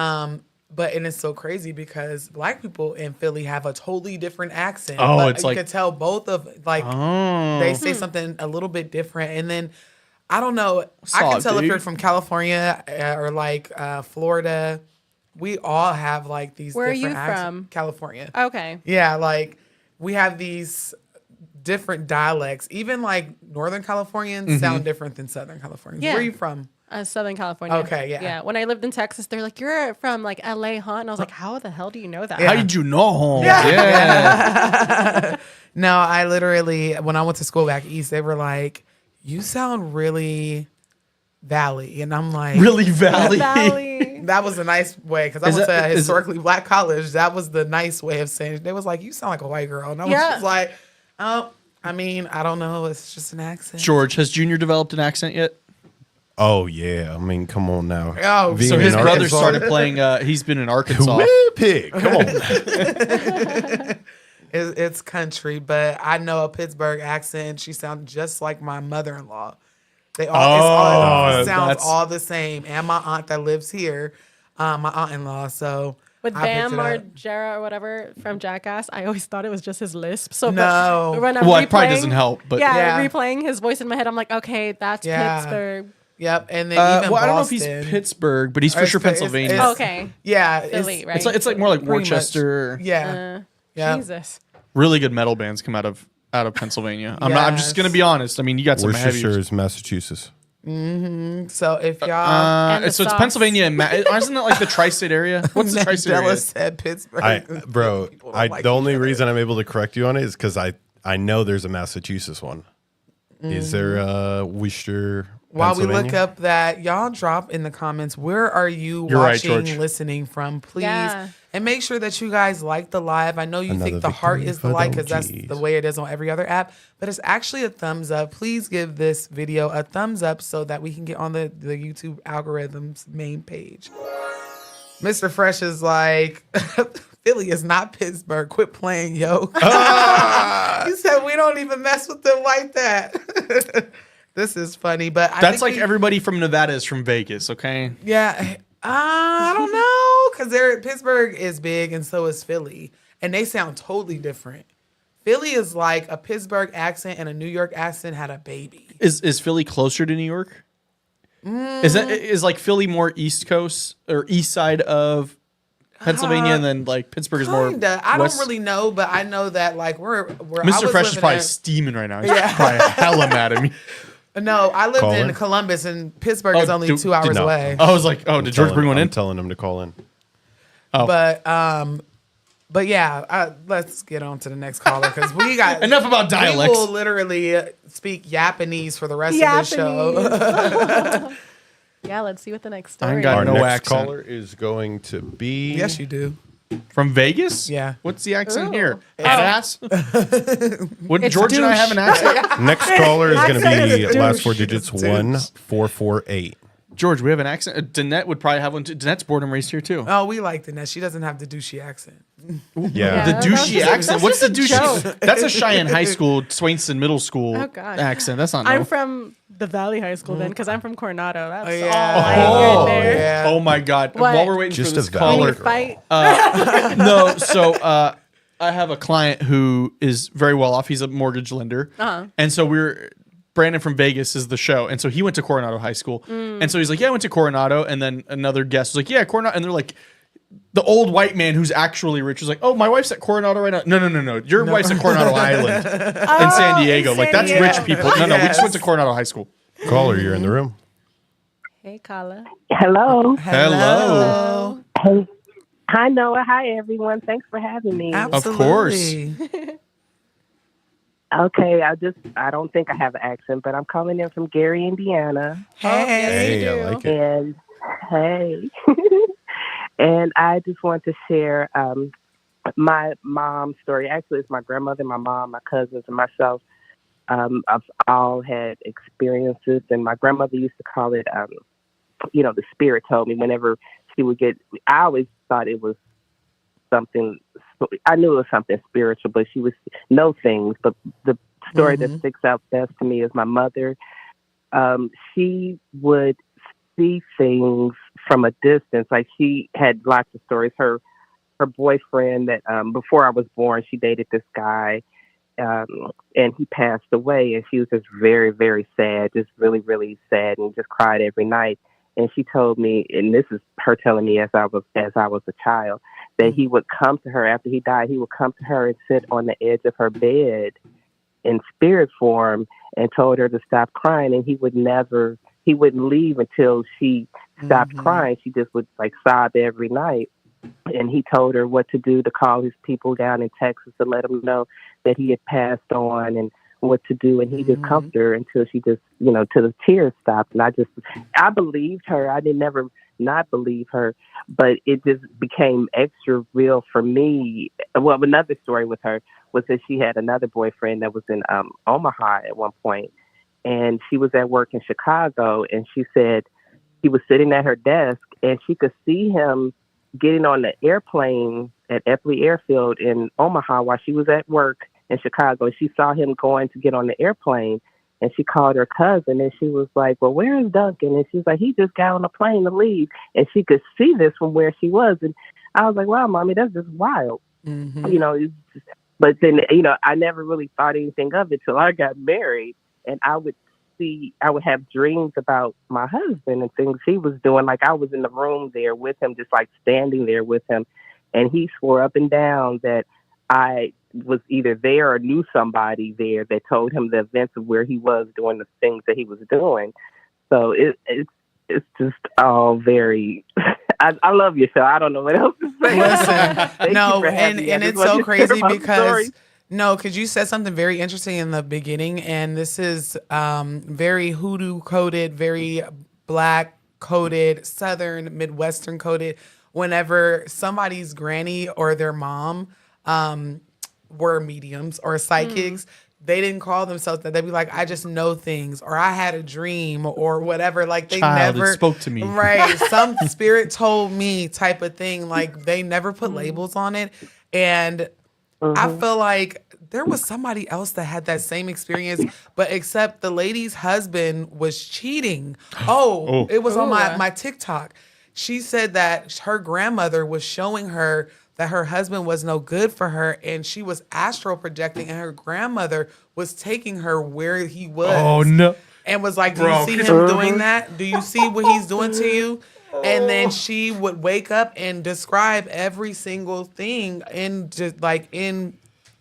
and it's so crazy because Black people in Philly have a totally different accent. Oh, But it's you like- could tell both of like Oh. they say something a little bit different, and then I don't know. I Saw can it, tell if dude. you're from California or like Florida. We all have like these. Where are different you accents. from? California. Okay. Yeah, like we have these different dialects. Even like Northern Californians sound different than Southern Californians. Yeah. Where are you from? Southern California. Okay, yeah. Yeah. When I lived in Texas, they're like, you're from like LA, huh? And I was like, how the hell do you know that? How did you know home? Yeah. No, I literally, when I went to school back east, they were like, you sound really Valley. And I'm like, Really Valley. Valley. that was a nice way because I Is went that- to a is- historically Black college. That was the nice way of saying it. They was like, you sound like a white girl. And I was Yeah. just like, oh, I mean, I don't know. It's just an accent. George, has Junior developed an accent yet? Oh yeah, I mean, come on now. Oh, Being So his in brother Arkansas- started playing. He's been in Arkansas. Wee pig. Come on. It's country, but I know a Pittsburgh accent. She sounds just like my mother-in-law. It sounds that's- all the same. And my aunt that lives here, my aunt-in-law. So With I picked Bam it or up. Jera or whatever from Jackass, I always thought it was just his lisp. So No. when I'm Well, it probably replaying- doesn't help, but Yeah. replaying his voice in my head, I'm like, okay, that's Yeah. Pittsburgh. Yep, and then even well, I don't know if Boston. he's Pittsburgh, but he's for sure Pennsylvania. Okay. Yeah, Philly, right? It's like more like pretty much. Worcester. Yeah, Uh, yeah. Jesus. Really good metal bands come out of Pennsylvania. I'm just gonna be honest. I mean, you got some heavy. Worcestershire is Massachusetts. So if y'all, And the so it's sauce. Pennsylvania and isn't that like the tri-state area? What's the tri-state area? Della said Pittsburgh. Bro, People don't like the only each other. reason I'm able to correct you on it is because I know there's a Massachusetts one. Is there a Worcester? While we look Pennsylvania? up that, y'all drop in the comments, where are you You're right, watching, George. listening from, please? Yeah. And make sure that you guys like the live. I know you Another think the heart victory is the for like the because that's OGs. the way it is on every other app, but it's actually a thumbs up. Please give this video a thumbs up so that we can get on the YouTube algorithm's main page. Mr. Fresh is like, Philly is not Pittsburgh. Quit playing, yo. He said we don't even mess with them like that. This is funny, but That's like everybody from Nevada is from Vegas. Okay. yeah. I don't know because Pittsburgh is big and so is Philly, and they sound totally different. Philly is like a Pittsburgh accent and a New York accent had a baby. Is Philly closer to New York? Is like Philly more East Coast or East side of Pennsylvania, and then like Pittsburgh is more Kinda. I west? don't really know, but I know that like where Mr. Fresh is probably steaming right now. He's probably hella mad at me. No, I lived Call in in? Columbus, and Pittsburgh is only 2 hours no. away. I was like, oh, did George bring one in? I'm telling him to call in. But yeah, let's get on to the next caller because we got Enough about We dialects. will literally speak Japanese for the rest of the show. Yeah, let's see what the next I ain't story got Our is. no next accent. caller is going to be. Yes, you do. From Vegas? Yeah. What's the accent Ooh. here? Headass? Wouldn't It's George and I douche. have an accent? Next caller is going to Accent be is last douche. four digits It's douche. 1448. George, we have an accent. Danette would probably have one too. Danette's born and raised here too. Oh, we like the She doesn't have the douchey accent. Yeah. The that's douchey just a- accent. that's What's the just a douchey? joke. That's a Cheyenne High School, Swainson Middle School Oh, God. accent. That's not. I'm No. from the Valley High School then because I'm from Coronado. That's Oh, all yeah. I Oh, get there. yeah. oh my God! What? While we're waiting Just for this a valley We caller, need to fight. no. So I have a client who is very well off. He's a mortgage lender, and so Brandon from Vegas is the show, and so he went to Coronado High School, and so he's like, "Yeah, I went to Coronado," and then another guest was like, "Yeah, Coronado," and they're like. The old white man who's actually rich was like, "Oh, my wife's at Coronado right now." No. Your wife's at Coronado Island in San Diego. Like that's Diego. rich people. No, we just went to Coronado High School. Caller, you're in the room. Hey, Kala. Hello. Hello. Hey. Hi, Noah. Hi, everyone. Thanks for having me. Absolutely. Okay, I don't think I have an accent, but I'm calling in from Gary, Indiana. Hey. you Hey, I do. like it. And hey. And I just want to share my mom's story. Actually, it's my grandmother, my mom, my cousins, and myself. I've all had experiences, and my grandmother used to call it, the spirit told me whenever she would get, I always thought it was something, I knew it was something spiritual, but she would know things. But the story that sticks out best to me is my mother. She would see things from a distance. Like she had lots of stories. Her boyfriend that before I was born, she dated this guy, and he passed away, and she was just very, very sad, just really, really sad, and just cried every night. And she told me, and this is her telling me as I was a child, that he would come to her after he died. He would come to her and sit on the edge of her bed in spirit form and told her to stop crying, and he wouldn't leave until she stopped crying. She just would like sob every night. And he told her what to do, to call his people down in Texas to let them know that he had passed on and what to do. And he just comforted her until she just, till the tears stopped. And I believed her. I did never not believe her, but it just became extra real for me. Well, another story with her was that she had another boyfriend that was in Omaha at one point, and she was at work in Chicago, and she said he was sitting at her desk and she could see him getting on the airplane at Eppley Airfield in Omaha while she was at work in Chicago. She saw him going to get on the airplane, and she called her cousin, and she was like, well, where is Duncan? And she was like, he just got on the plane to leave. And she could see this from where she was. And I was like, wow, Mommy, that's just wild. You know, but then, you know, I never really thought anything of it till I got married, and I would have dreams about my husband and things he was doing. Like I was in the room there with him, just like standing there with him. And he swore up and down that I was either there or knew somebody there that told him the events of where he was doing the things that he was doing. So it's just all very, I love your show. I don't know what else to say. Listen, no, and it's so crazy because you said something very interesting in the beginning, and this is very hoodoo coded, very black coded, Southern, Midwestern coded. Whenever somebody's granny or their mom were mediums or psychics, they didn't call themselves that. They'd be like, I just know things, or I had a dream, or whatever. Like they never spoke to me. Right. Some spirit told me type of thing. Like they never put labels on it. And I feel like there was somebody else that had that same experience, but except the lady's husband was cheating. It was on my TikTok. She said that her grandmother was showing her that her husband was no good for her, and she was astral projecting, and her grandmother was taking her where he was. Oh, no. And was like, do you see him doing that? Do you see what he's doing to you? And then she would wake up and describe every single thing in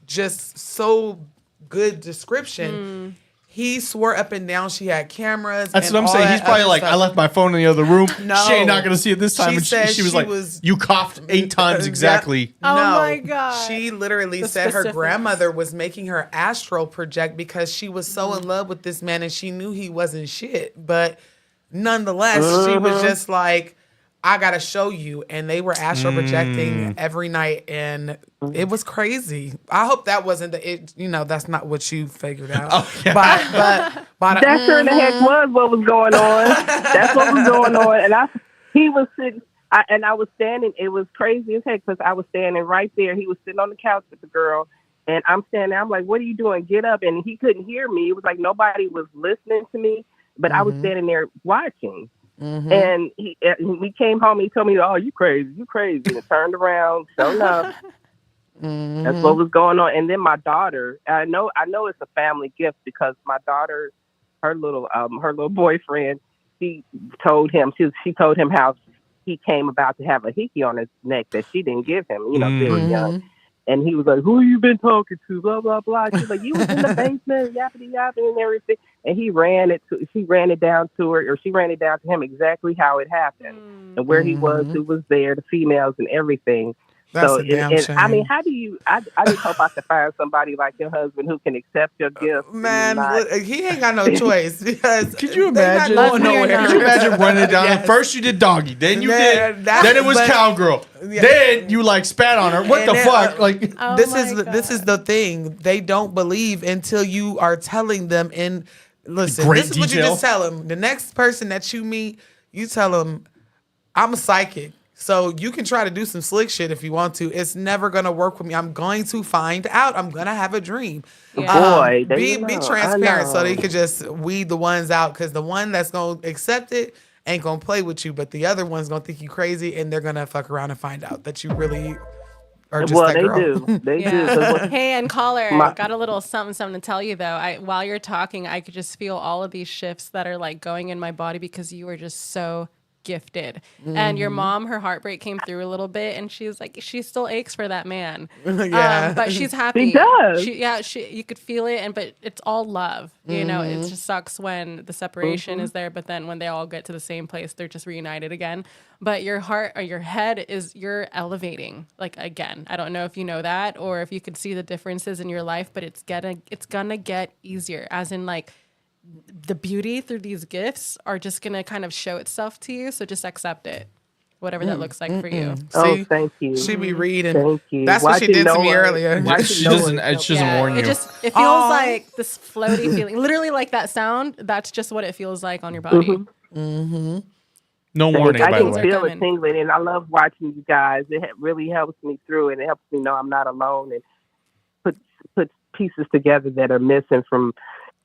just so good description. He swore up and down she had cameras. That's what I'm saying. He's probably like, I left my phone in the other room. No. She ain't not going to see it this time. She was like, you coughed 8 times exactly. No, Oh my God. She literally said her grandmother was making her astral project because she was so in love with this man and she knew he wasn't shit. But nonetheless, she was just like, I gotta show you. And they were astral projecting every night, and it was crazy. I hope that wasn't that's not what you figured out. Oh, yeah. But that sure the heck was what was going on. That's what was going on. And he was sitting, and I was standing. It was crazy as heck because I was standing right there. He was sitting on the couch with the girl, and I'm standing there. I'm like, what are you doing? Get up. And he couldn't hear me. It was like nobody was listening to me, but I was standing there watching. And we came home. He told me, "Oh, you crazy, you crazy." And turned around. Sure enough, that's what was going on. And then my daughter, I know it's a family gift because my daughter, her little boyfriend, she told him how he came about to have a hickey on his neck that she didn't give him. Very young. And he was like, who you been talking to? Blah, blah, blah. She's like, you was in the basement, yappity yapping and everything. And she ran it down to him exactly how it happened and where he was, who was there, the females and everything. That's a damn shame. I mean, how do you, I just hope I can find somebody like your husband who can accept your gift. Man, he ain't got no choice because could you imagine? Going nowhere. Could you imagine running down? Yes. First you did doggy, then then it was cowgirl, then you like spat on her. What the fuck? This is the thing. They don't believe until you are telling them in. Listen, this is what you just tell them. The next person that you meet, you tell them, I'm a psychic. So you can try to do some slick shit if you want to. It's never going to work with me. I'm going to find out. I'm going to have a dream. Boy, be transparent so they could just weed the ones out, because the one that's going to accept it ain't going to play with you, but the other one's going to think you crazy, and they're going to fuck around and find out that you really are just that girl. They do. Hey, and caller, got a little something to tell you, though. While you're talking, I could just feel all of these shifts that are like going in my body because you were just so gifted. And your mom, her heartbreak came through a little bit, and she's like, she still aches for that man. But she's happy. She does. You could feel it, but it's all love. You know, it just sucks when the separation is there, but then when they all get to the same place, they're just reunited again. But your heart or your head you're elevating, like, again. I don't know if you know that or if you could see the differences in your life, but it's gonna get easier, as in, like, the beauty through these gifts are just going to kind of show itself to you. So just accept it, whatever that looks like for you. Oh, thank you. She be reading. Thank you. That's what she did to me earlier. She doesn't warn you. It feels like this floaty feeling, literally like that sound. That's just what it feels like on your body. No warning, I by the can way. feel it Coming. tingling, and I love watching you guys. It really helps me through, and it helps me know I'm not alone, and put pieces together that are missing from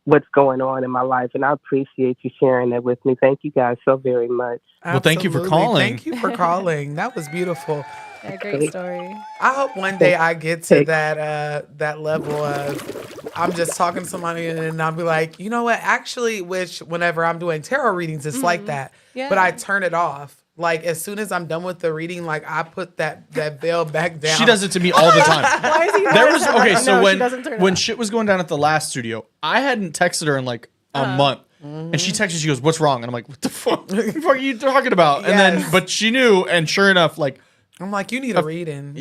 what's going on in my life. And I appreciate you sharing that with me. Thank you guys so very much. Well, thank you for Absolutely. calling. Thank you for calling. That was beautiful. Yeah, great story. I hope one day I get to that level of I'm just talking to somebody and I'll be like, you know what? Actually, which whenever I'm doing tarot readings, it's like that. Yeah. But I turn it off. Like as soon as I'm done with the reading, like I put that veil back down. She does it to me all the time. Why is he There was okay. So no, she doesn't turn it when off. shit was going down at the last studio, I hadn't texted her in like a month, and she texted. She goes, "What's wrong?" And I'm like, "What the fuck? What the fuck are you talking about?" And then, Yes. but she knew, and sure enough, like I'm like, you need a reading.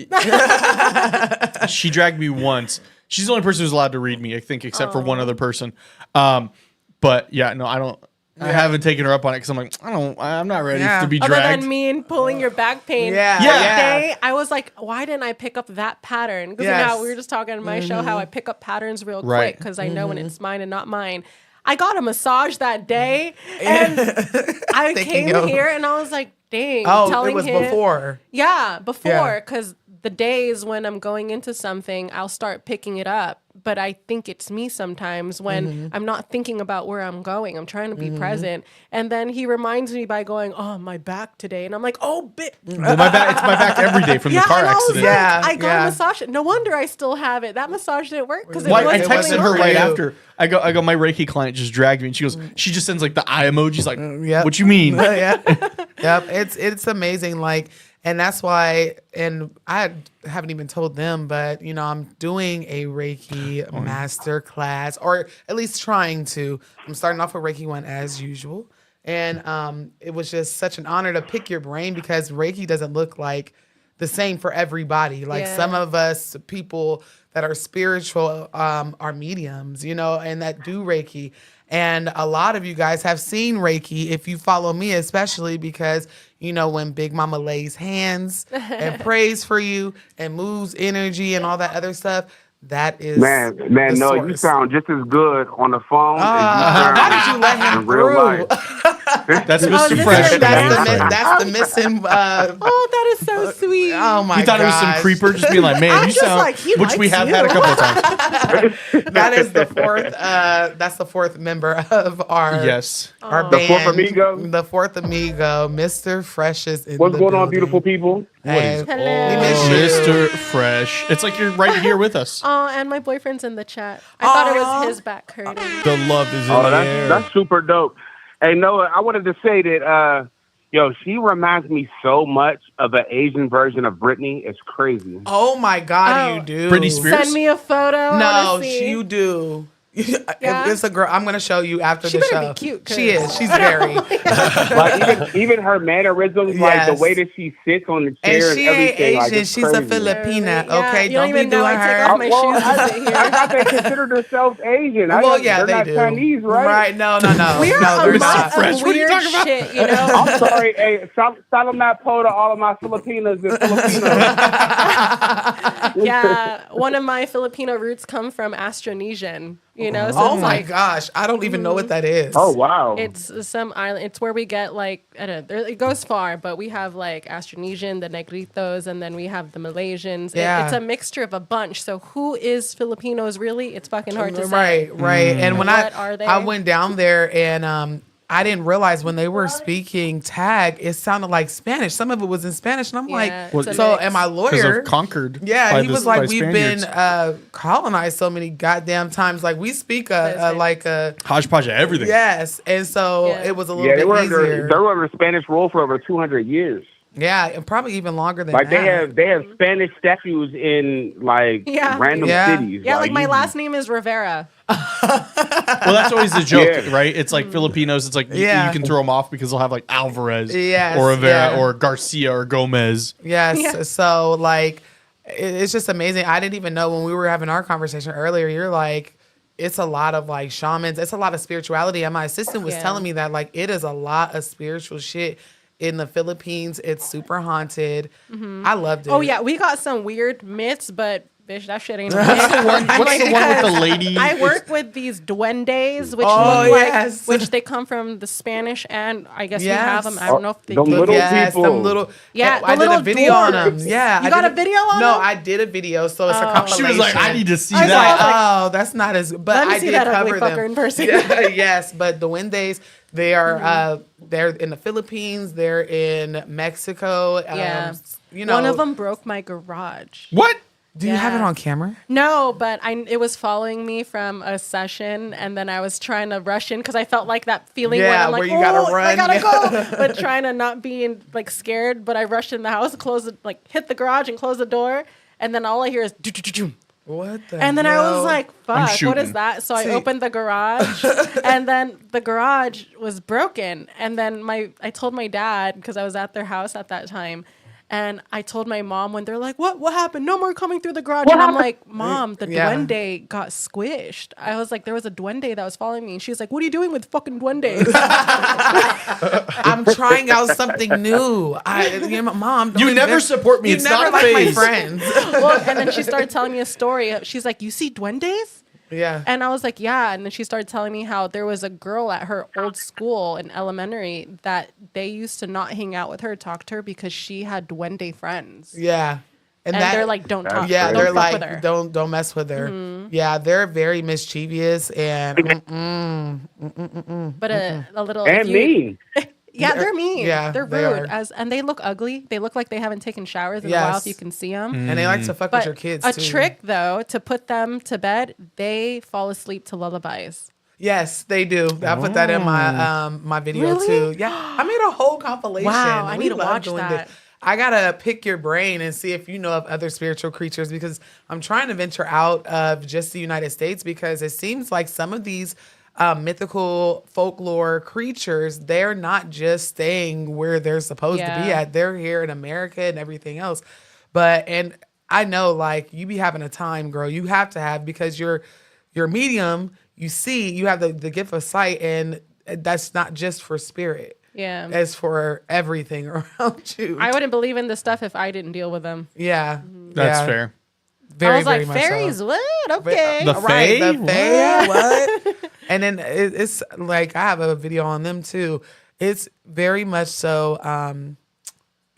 she dragged me once. She's the only person who's allowed to read me, I think, except for one other person. But yeah, no, I don't. I haven't taken her up on it because I'm like, I'm not ready Yeah. to be Other dragged. than me and pulling your back pain. Yeah, That yeah. day, I was like, why didn't I pick up that pattern? Because Yes. we were just talking on my show how I pick up patterns real Right. quick because I know when it's mine and not mine. I got a massage that day, and I Thinking came of- here and I was like, dang. Oh, telling it was him, before. Yeah, before. Yeah. Because the days when I'm going into something, I'll start picking it up. But I think it's me sometimes when I'm not thinking about where I'm going. I'm trying to be present. And then he reminds me by going, oh, my back today. And I'm like, oh, Well, my back, it's my back every day from the car and I was accident. like, Yeah, I got yeah. a massage. No wonder I still have it. That massage didn't work because it Why, I wasn't texted really her working. right you. after. I go, my Reiki client just dragged me, and she goes, she just sends like the eye emojis, like, Yep. what you mean? Yeah. Yep. It's amazing. Like, and that's why, and I haven't even told them, but you know, I'm doing a Reiki master class, or at least trying to. I'm starting off with Reiki 1 as usual. And it was just such an honor to pick your brain because Reiki doesn't look like the same for everybody. Like Yeah. some of us people that are spiritual are mediums, you know, and that do Reiki. And a lot of you guys have seen Reiki if you follow me, especially because, you know, when Big Mama lays hands and prays for you and moves energy and all that other stuff, that is Man, the no, source. you sound just as good on the phone Why did as you let him in real through? life. That's Oh, Mr. this Fresh. is- That's the missing. Oh, that is so sweet. Oh my! You thought it was some gosh. creeper just being like, man, I'm you just sound, like, he which we likes have you. had a couple of times. That is the fourth. That's the fourth member of our Yes. our Oh. The band. fourth amigo? The fourth amigo, Mr. Fresh is in What's the going on, building. beautiful people? And Hello. we miss you. Mr. Fresh. It's like you're right here with us. Oh, and my boyfriend's in the chat. I thought it Aw. was his back hurting. The love is in Oh, the air. that's super dope. Hey, Noah, I wanted to say that, she reminds me so much of an Asian version of Britney. It's crazy. Oh my God, Oh. you do. Britney Spears? Send me a photo. I No, wanna see. you do. Yeah? It's a girl. I'm gonna show you after She the better show. be cute, 'cause- She is. She's very. Like even her mannerisms, like Yes. the way that she sits on the And chair and, she ain't everything. Like, Asian. it's She's a crazy. Filipina. Yeah, Okay, you don't be even know doing I take her. off my shoes to sit here. I thought they considered themselves Asian. Well, yeah, they're they not do. Chinese, right? Right? No. We're no, they're a not. lot Fresh, of what are you weird talking about? shit, you know? I'm sorry. Hey, Salamat po to all of my Filipinas and Filipinos. Yeah, one of my Filipino roots come from Austronesian, you know? So Oh it's my like, gosh, I don't even know what that is. Oh, wow. it's some island. It's where we get like, I don't know, it goes far, but we have like Austronesian, the Negritos, and then we have the Malaysians. Yeah. It's a mixture of a bunch. So who is Filipinos really? It's fucking hard to say. Right. And when What are they? I went down there and I didn't realize when they were speaking tag, it sounded like Spanish. Some of it was in Spanish, and I'm Yeah, like, it's a so mix. am I Because lawyer? of conquered. Yeah, by he the- was by like, we've been Spaniards. colonized so many goddamn times. Like we speak like a Hodgepodge of everything. yes, and so Yeah. it was a little Yeah, they bit were easier. under Spanish rule for over 200 years. Yeah, and probably even longer than Like that. they have Spanish statues in like Yeah. random Yeah. cities. Yeah, like my you- last name is Rivera. Well, that's always the joke, Yeah. right? It's like Filipinos. It's like Yeah. you can throw them off because they'll have like Alvarez Yes, or Rivera yeah. or Garcia or Gomez. Yes. Yeah. So like, it's just amazing. I didn't even know when we were having our conversation earlier. You're like, it's a lot of like shamans. It's a lot of spirituality. And my assistant was Yeah. telling me that like it is a lot of spiritual shit in the Philippines. It's super haunted. I loved it. Oh yeah, we got some weird myths, but bitch, that shit ain't What's the one with the lady? I work with these duendes, which Oh, look like, yes. which they come from the Spanish, and I guess we Yes. have them. I don't know if they The keep- little Yes, people. them little. Yeah, I the did a little video on them. dwarves. Yeah, You I got did a video on No, them? I did a video, so it's a Oh. compilation. She was like, I need to see I was that. like, oh, that's not as. But Let me I see did that ugly cover fucker them in person. Yeah, yes, but the Duendes, they are. They're in the Philippines. They're in Mexico. Yeah. You know, One of them broke my garage. What? Do you have it Yeah. on camera? No, but it was following me from a session, and then I was trying to rush in because I felt like that feeling when Yeah, I'm like, where you gotta I run." gotta go, but trying to not be like scared. But I rushed in the house, hit the garage and close the door, and then all I hear is do-do-do-do. What the? And then I was hell? like, fuck, what shooting. is that? So I See- opened the garage and then the garage was broken. And then I told my dad, because I was at their house at that time. And I told my mom when they're like, what happened? No more coming through the garage. And I'm like, Mom, the Yeah. duende got squished. I was like, there was a duende that was following me. And she's like, what are you doing with fucking duendes? I'm trying out something new. Mom, don't You never invest- support me. You It's never not a like my phase. friends. Well, and then she started telling me a story. She's like, you see duendes? Yeah. And I was like, yeah. And then she started telling me how there was a girl at her old school in elementary that they used to not hang out with her, talk to her because she had duende friends. Yeah. And they're like, don't talk yeah, to her. they're Don't fuck with like, her. don't mess with her. Yeah, they're very mischievous and But a little. And me. Yeah, they're mean. Yeah, they're they rude. are. And they look ugly. They look like they haven't taken showers in a Yes. while if you can see them. and they like to fuck with But your kids a too. trick, though, to put them to bed, they fall asleep to lullabies. Yes, they do. I put that in my my video Really? too. Yeah, I made a whole compilation. Wow, I We need to love watch doing that. this. I gotta pick your brain and see if you know of other spiritual creatures because I'm trying to venture out of just the United States because it seems like some of these mythical folklore creatures, they're not just staying where they're supposed to be Yeah. at. They're here in America and everything else. And I know like you be having a time, girl. You have to have because you're medium, you see, you have the gift of sight, and that's not just for spirit. Yeah. It's for everything around you. I wouldn't believe in this stuff if I didn't deal with them. Yeah. That's Yeah. fair. Very, I was very like, much so. fairies, what? Okay. The Right, Fae? the Fae, what? And then it's like I have a video on them too. It's very much so.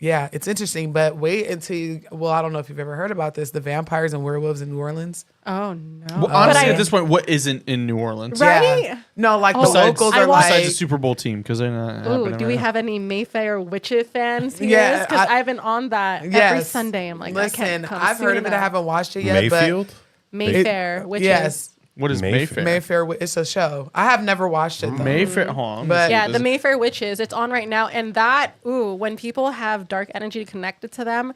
Yeah, it's interesting. But wait until I don't know if you've ever heard about this. The vampires and werewolves in New Orleans. Oh, no. Well, honestly, at this point, what isn't in New Orleans? Right? Yeah. No, like the Besides, locals I are watched- like. besides the Super Bowl team, because they're not. Ooh, happening do right we now. have any Mayfair Witches fans here? Yeah, Because I- I've been on that every Yes. Sunday. I'm like, listen, I can't come I've heard soon of it. I enough. haven't watched it yet. Mayfield? Mayfair But Witches. yes, What is Mayfair? Mayfair. It's a show. I have never watched it though. Mayfair. Hold on, But- Yeah, This the is- Mayfair Witches. It's on right now. And that, when people have dark energy connected to them,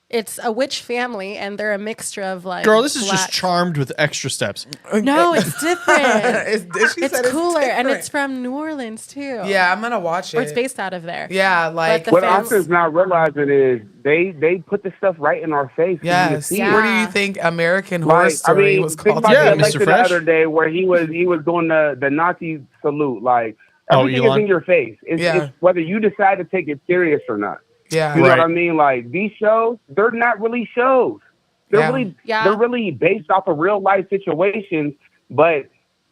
it's a witch family and they're a mixture of like. Girl, this is just black- Charmed with extra steps. No, it's different. She It's said cooler and different. it's from New Orleans too. Yeah, I'm gonna watch it. Or it's based out of there. Yeah, like the What fans- Austin's not realizing is they put the stuff right in our face. For you to yes. see Yeah. it. Where do you think American Horror Like, I Story mean, was think called? about Yeah, the Mr. election the Fresh. other day where he was doing the Nazi salute. Like Oh, everything is Elon? in your face. It's whether you decide to take it serious or not. Yeah, You know Right. what I mean? Like these shows, they're not really shows. They're Yeah. they're really based off of real life situations, but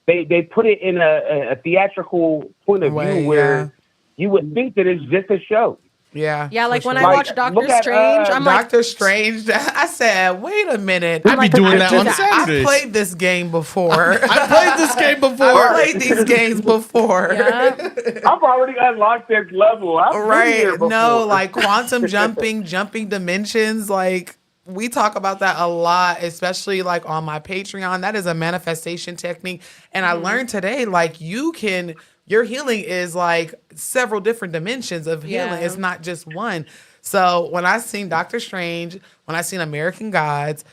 they put it in a theatrical point of Way, view where you would think that it's just a show. yeah. Yeah, like for when sure. I Like, watch Doctor look at, Strange, I'm like, Doctor Strange. I said, wait a minute. We'll I'm be like, doing I that just- on Saturdays. I played this game before. I played this game I before. played these games before. yeah. I've already unlocked this level. I've been here Right. before. No, like quantum jumping dimensions. Like we talk about that a lot, especially like on my Patreon. That is a manifestation technique. And I learned today, like your healing is like several different dimensions of healing. Yeah. It's not just one. So when I seen Doctor Strange, when I seen American Gods,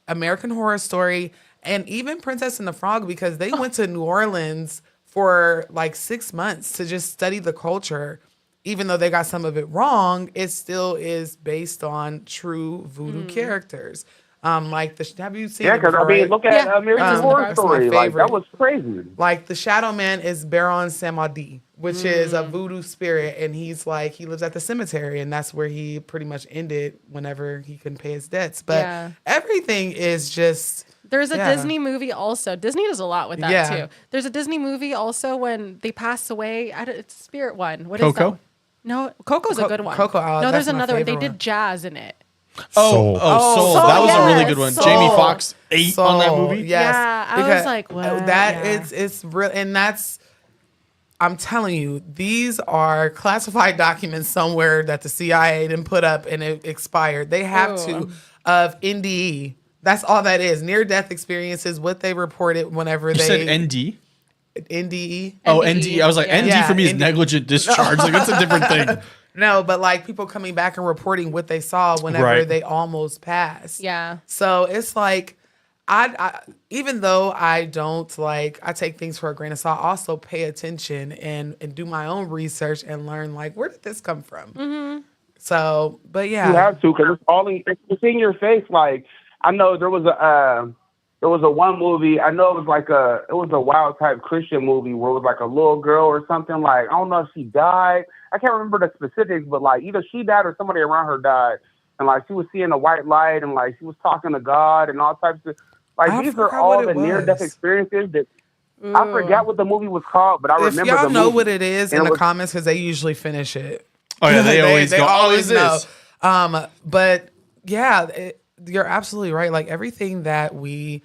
American Horror Story, and even Princess and the Frog, because they went to New Orleans for like 6 months to just study the culture. Even though they got some of it wrong, it still is based on true voodoo characters. Like have you seen? Yeah, it because before, I mean, right? look at American Horror That's my Story. Like favorite. that was crazy. Like the Shadow Man is Baron Samedi, which is a voodoo spirit, and he's like he lives at the cemetery, and that's where he pretty much ended whenever he couldn't pay his debts. But everything is just. There's a Disney movie also. Disney does a lot with that Yeah. too. There's a Disney movie also when they pass away. It's a spirit one. What is Coco? that? No, Coco's a good one. Coco, no, that's there's my another one. They favorite did one. jazz in it. Soul. Soul, That was a really yes, good one. Soul. Jamie Foxx ate on that movie. Yes. Yeah, I Because was like, what? that Yeah. it's real, and that's. I'm telling you, these are classified documents somewhere that the CIA didn't put up and it expired. They have to of NDE. That's all that is. Near death experiences, what they reported whenever You they said ND? NDE. Oh, NDE. ND. I was like, Yeah. ND Yeah, for me is ND. negligent discharge. Like, that's a different thing. No, but like people coming back and reporting what they saw whenever Right. they almost passed. Yeah. So it's like, I even though I don't like, I take things for a grain of salt. I also pay attention and do my own research and learn like where did this come from. Mm-hmm. So, but You yeah, have to because it's in your face. Like I know there was a one movie. I know it was a wild type Christian movie where it was like a little girl or something. Like I don't know if she died. I can't remember the specifics, but like either she died or somebody around her died. And like she was seeing a white light and like she was talking to God and all types of like I these are forgot all what the it near death was. experiences that I forgot what the movie was called, but I if remember y'all the know movie. what it is And in it the was- comments, because they usually finish it. Oh, yeah. They always go, oh, is know. this? But yeah, you're absolutely right. Like everything that we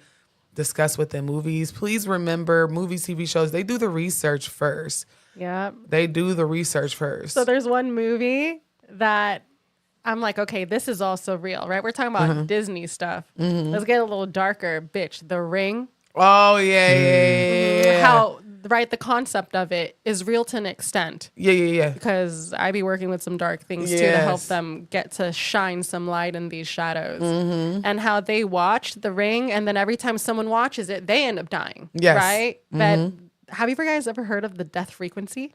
discuss within movies, please remember movies, TV shows, they do the research first. Yeah. They do the research first. So there's one movie that I'm like, okay, this is also real, right? We're talking about Disney stuff. Let's get a little darker, bitch. The Ring. Oh yeah. How right? The concept of it is real to an extent. Yeah. Because I be working with some dark things too to help Yes. them get to shine some light in these shadows. And how they watched The Ring, and then every time someone watches it, they end up dying. Yes. Right? But have you guys ever heard of the death frequency?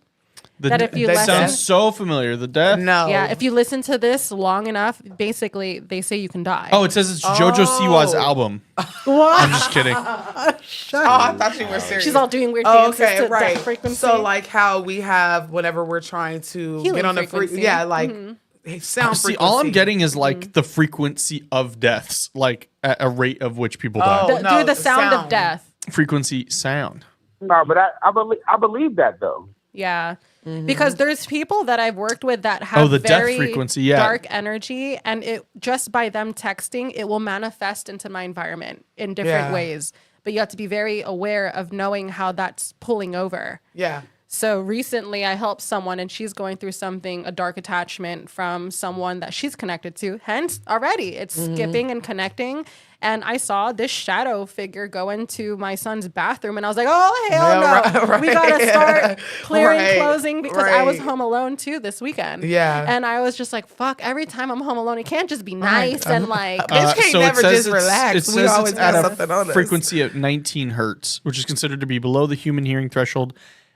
The That if you that listen- sounds so familiar. The death. No. Yeah, if you listen to this long enough, basically they say you can die. Oh, it says it's JoJo Siwa's album. what? I'm just kidding. Oh, I thought you were serious. She's all doing weird Oh, dances okay, to right. death frequency. So like how we have whenever we're trying to Healing get on the frequency. yeah, like sound See, frequency. all I'm getting is like the frequency of deaths, like at a rate of which people die. Oh. no, do the the sound of sound. death. Frequency sound. No, but I believe that though. Yeah. Because there's people that I've worked with that have the death very frequency, yeah. dark energy, and it just by them texting, it will manifest into my environment in different Yeah. ways. But you have to be very aware of knowing how that's pulling over. Yeah. So recently I helped someone and she's going through something, a dark attachment from someone that she's connected to. Hence already it's skipping and connecting. And I saw this shadow figure go into my son's bathroom and I was like, oh, hell no. Yeah, right. We got to start clearing, Right, closing because I was right. home alone too this weekend. Yeah. And I was just like, fuck, every time I'm home alone, it can't just be nice and like, Bitch can't so it never says just it's- relax. It We says always it's got at something on a us. frequency at 19 hertz, which is considered to be below the human hearing threshold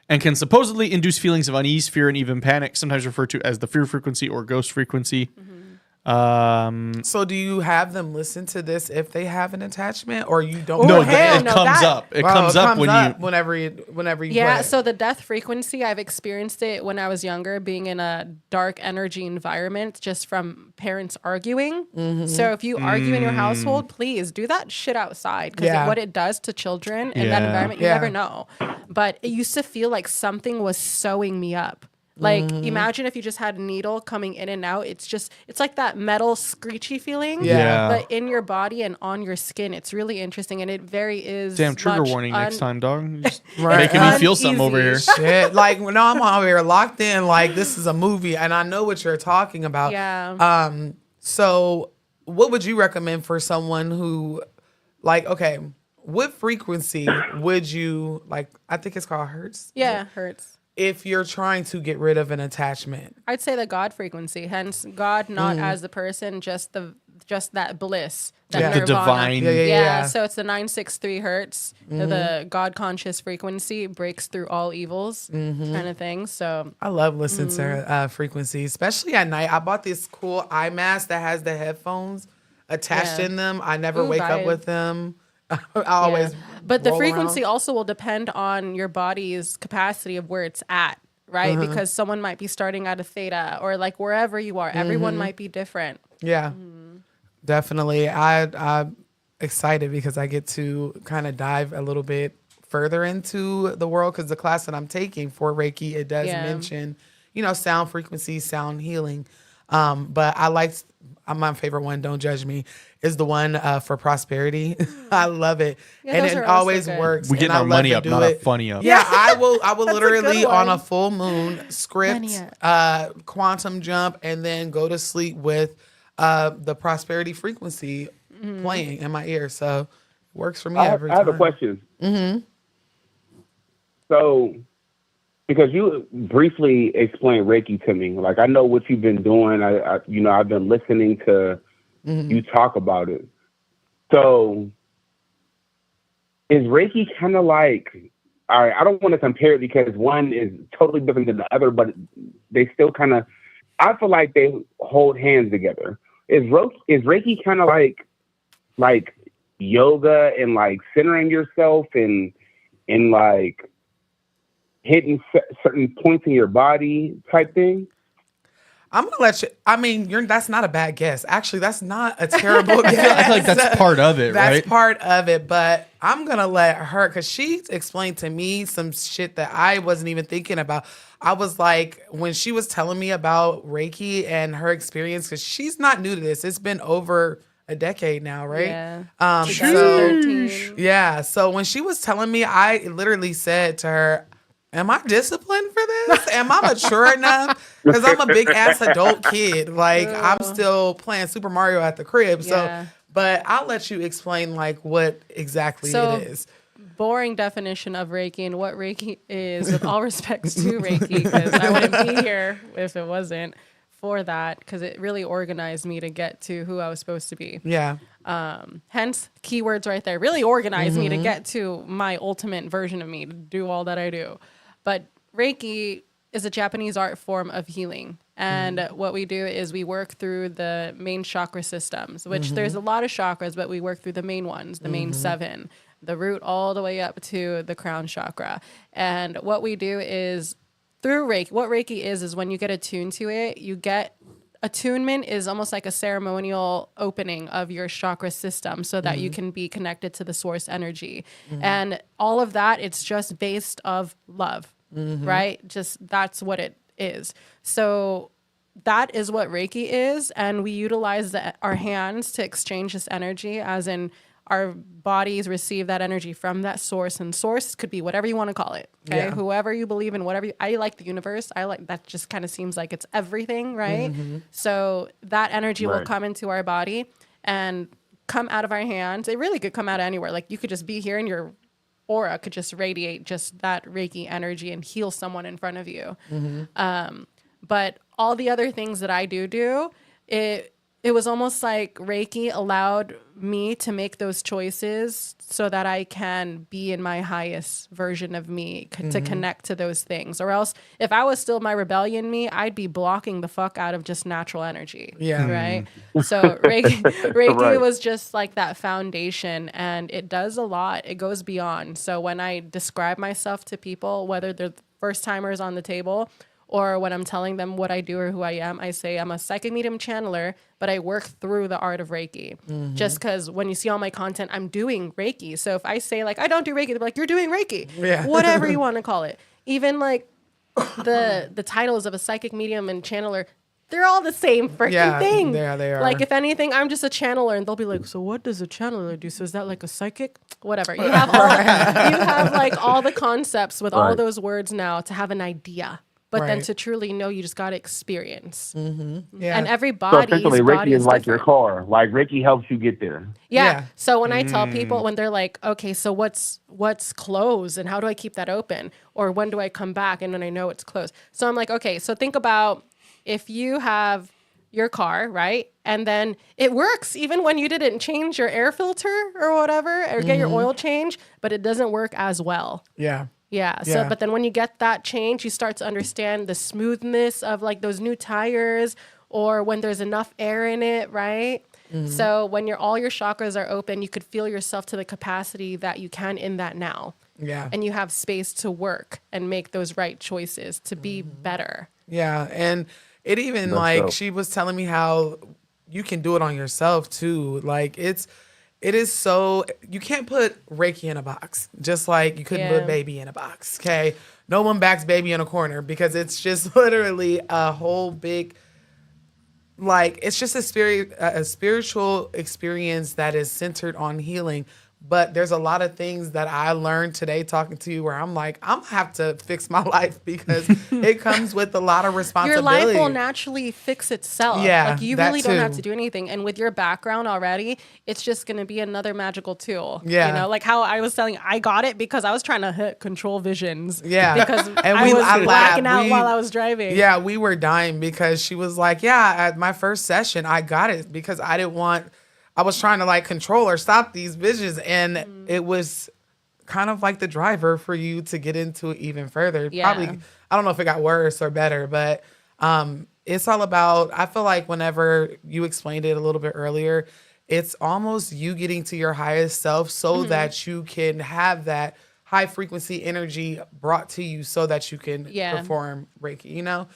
and can supposedly induce feelings of unease, fear, and even panic, sometimes referred to as the fear frequency or ghost frequency. So do you have them listen to this if they have an attachment, or you don't? No, hell it no, comes that- up. It Wow, comes up when you. whenever you yeah, play. so the death frequency, I've experienced it when I was younger, being in a dark energy environment just from parents arguing. So if you argue in your household, please do that shit outside because Yeah. what it does to children in that Yeah. environment, you Yeah. never know. But it used to feel like something was sewing me up. Like imagine if you just had a needle coming in and out. It's like that metal screechy feeling. Yeah. But in your body and on your skin, it's really interesting and it very is. Damn, trigger much warning next time, dog. Just Right. making me feel something over here. Uneasy. Shit, like when I'm over here locked in, like this is a movie, and I know what you're talking about. Yeah. So, what would you recommend for someone who, like, okay, what frequency would you like? I think it's called hertz. Yeah, hurts. If you're trying to get rid of an attachment. I'd say the God frequency. Hence, God not as the person, just that bliss, that Yeah. The nirvana. divine- Yeah. So it's the 963 hertz. The God conscious frequency breaks through all evils, kind of thing. So I love listening to frequency, especially at night. I bought this cool eye mask that has the headphones. attached Yeah. in them. I never Ooh, wake up guys. with them. I always But the roll frequency around. also will depend on your body's capacity of where it's at, right? Because someone might be starting at a theta or like wherever you are. Everyone might be different. Yeah, definitely. I'm excited because I get to kind of dive a little bit further into the world because the class that I'm taking for Reiki, it does Yeah. mention, sound frequency, sound healing. But my favorite one, don't judge me, is the one for prosperity. I love it. Yeah, and those it are also always good. works. We getting and I our love money to up, do not our it. funny up. Yeah, I will That's a good literally on one. a full moon script, Money quantum jump, and then go to sleep with the prosperity frequency playing in my ear. So it works for me every I have a time. question. Mm-hmm. So, because you briefly explained Reiki to me, like I know what you've been doing. I've been listening to you talk about it. So, is Reiki kind of like? All right, I don't want to compare it because one is totally different than the other, but they still kind of. I feel like they hold hands together. Is Reiki kind of like yoga and like centering yourself and like hitting certain points in your body type thing? I'm gonna let you. I mean, that's not a bad guess. Actually, that's not a terrible guess. I feel like that's part of it, right? That's part of it. But I'm gonna let her because she explained to me some shit that I wasn't even thinking about. I was like, when she was telling me about Reiki and her experience, because she's not new to this. It's been over a decade now, right? Yeah. So 2013. yeah. So when she was telling me, I literally said to her, am I disciplined for this? Am I mature enough? Because I'm a big ass adult kid. Like I'm still playing Super Mario at the crib. Yeah. So, but I'll let you explain like what exactly So- it is. Boring definition of Reiki and what Reiki is, with all respects to Reiki, because I wouldn't be here if it wasn't for that, because it really organized me to get to who I was supposed to be. Yeah. Hence, keywords right there. Really organized me to get to my ultimate version of me, to do all that I do. But Reiki is a Japanese art form of healing. And what we do is we work through the main chakra systems, which there's a lot of chakras, but we work through the main ones, the main 7, the root all the way up to the crown chakra. And what we do is through Reiki, what Reiki is when you get attuned to it, you get attunement is almost like a ceremonial opening of your chakra system so that you can be connected to the source energy. And all of that, it's just based of love, right? Just that's what it is. So that is what Reiki is. And we utilize our hands to exchange this energy, as in our bodies receive that energy from that source, and source could be whatever you want to call it. Okay. Yeah. Whoever you believe in, I like the universe. I like that, just kind of seems like it's everything, right? So that energy will come into our body and come out of our hands. It really could come out of anywhere. Like you could just be here and your aura could just radiate just that Reiki energy and heal someone in front of you. But all the other things that I do, it was almost like Reiki allowed me to make those choices so that I can be in my highest version of me, to connect to those things. Or else if I was still my rebellion me, I'd be blocking the fuck out of just natural energy. Yeah. Right. So Reiki Right. was just like that foundation, and it does a lot. It goes beyond. So when I describe myself to people, whether they're first timers on the table or when I'm telling them what I do or who I am, I say I'm a psychic medium channeler, but I work through the art of Reiki. Just because when you see all my content, I'm doing Reiki. So if I say like, I don't do Reiki, they're like, you're doing Reiki. Yeah. Whatever you want to call it. Even like the titles of a psychic medium and channeler, they're all the same freaking thing. Yeah, they are. Like if anything, I'm just a channeler, and they'll be like, so what does a channeler do? So is that like a psychic? Whatever. You have all, you have like all the concepts with all Right. those words now to have an idea. But then Right. to truly know, you just got to experience. Yeah. And every So body's essentially, body Reiki is is like your different. car. Like Reiki helps you get there. Yeah. Yeah. So when I tell people, when they're like, okay, so what's closed and how do I keep that open? Or when do I come back and then I know it's closed? So I'm like, okay, so think about if you have your car, right? And then it works even when you didn't change your air filter or whatever, or get your oil change, but it doesn't work as well. Yeah. Yeah. So, Yeah. but then when you get that change, you start to understand the smoothness of like those new tires, or when there's enough air in it, right? So when all your chakras are open, you could feel yourself to the capacity that you can in that now. Yeah. And you have space to work and make those right choices to be better. Yeah. And it even she was telling me how you can do it on yourself too. Like it is so, you can't put Reiki in a box, just like you couldn't put baby in a box. Okay. No one backs baby in a corner because it's just literally a whole big, like, it's just a spiritual experience that is centered on healing. But there's a lot of things that I learned today talking to you where I'm like, I'm gonna have to fix my life because it comes with a lot of responsibility. Your life will naturally fix itself. Yeah, like you that really don't have too. to do anything. And with your background already, it's just gonna be another magical tool. Yeah. You know, like how I was telling, I got it because I was trying to hit control visions. Yeah. Because And I I was laughed. blacking out while I was driving. Yeah, we were dying because she was like, yeah, at my first session, I got it because I was trying to like control or stop these visions. And it was kind of like the driver for you to get into it even further. Yeah. Probably, I don't know if it got worse or better, but it's all about, I feel like whenever you explained it a little bit earlier, it's almost you getting to your highest self so that you can have that high frequency energy brought to you so that you can perform Reiki, you know?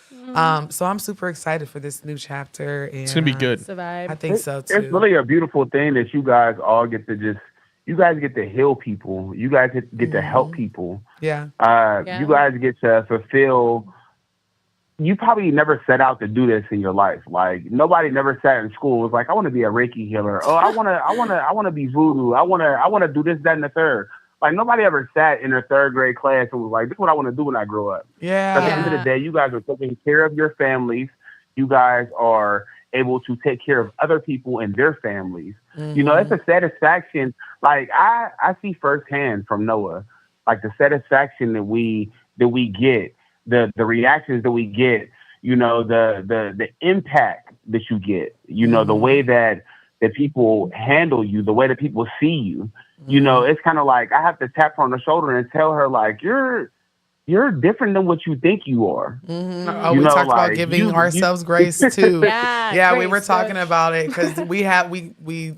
So I'm super excited for this new chapter. And, It's gonna be good. Survive. I think so too. It's really a beautiful thing that you guys all get to you guys get to heal people. You guys get to help people. Yeah. You guys get to fulfill. You probably never set out to do this in your life. Like nobody never sat in school and was like, I want to be a Reiki healer. Oh, I want to be voodoo. I want to do this, that, and the third. Like nobody ever sat in their third grade class and was like, this is what I want to do when I grow up. Yeah. At the end of the day, you guys are taking care of your families. You guys are able to take care of other people and their families. You know, it's a satisfaction. Like I see firsthand from Noah, like the satisfaction that we get, the reactions that we get, you know, the impact that you get, you know, the way that people handle you, the way that people see you. You know, it's kind of like I have to tap her on the shoulder and tell her, like, you're different than what you think you are. Oh, we talked about giving ourselves grace too. Yeah, we were grace, talking good. about it because we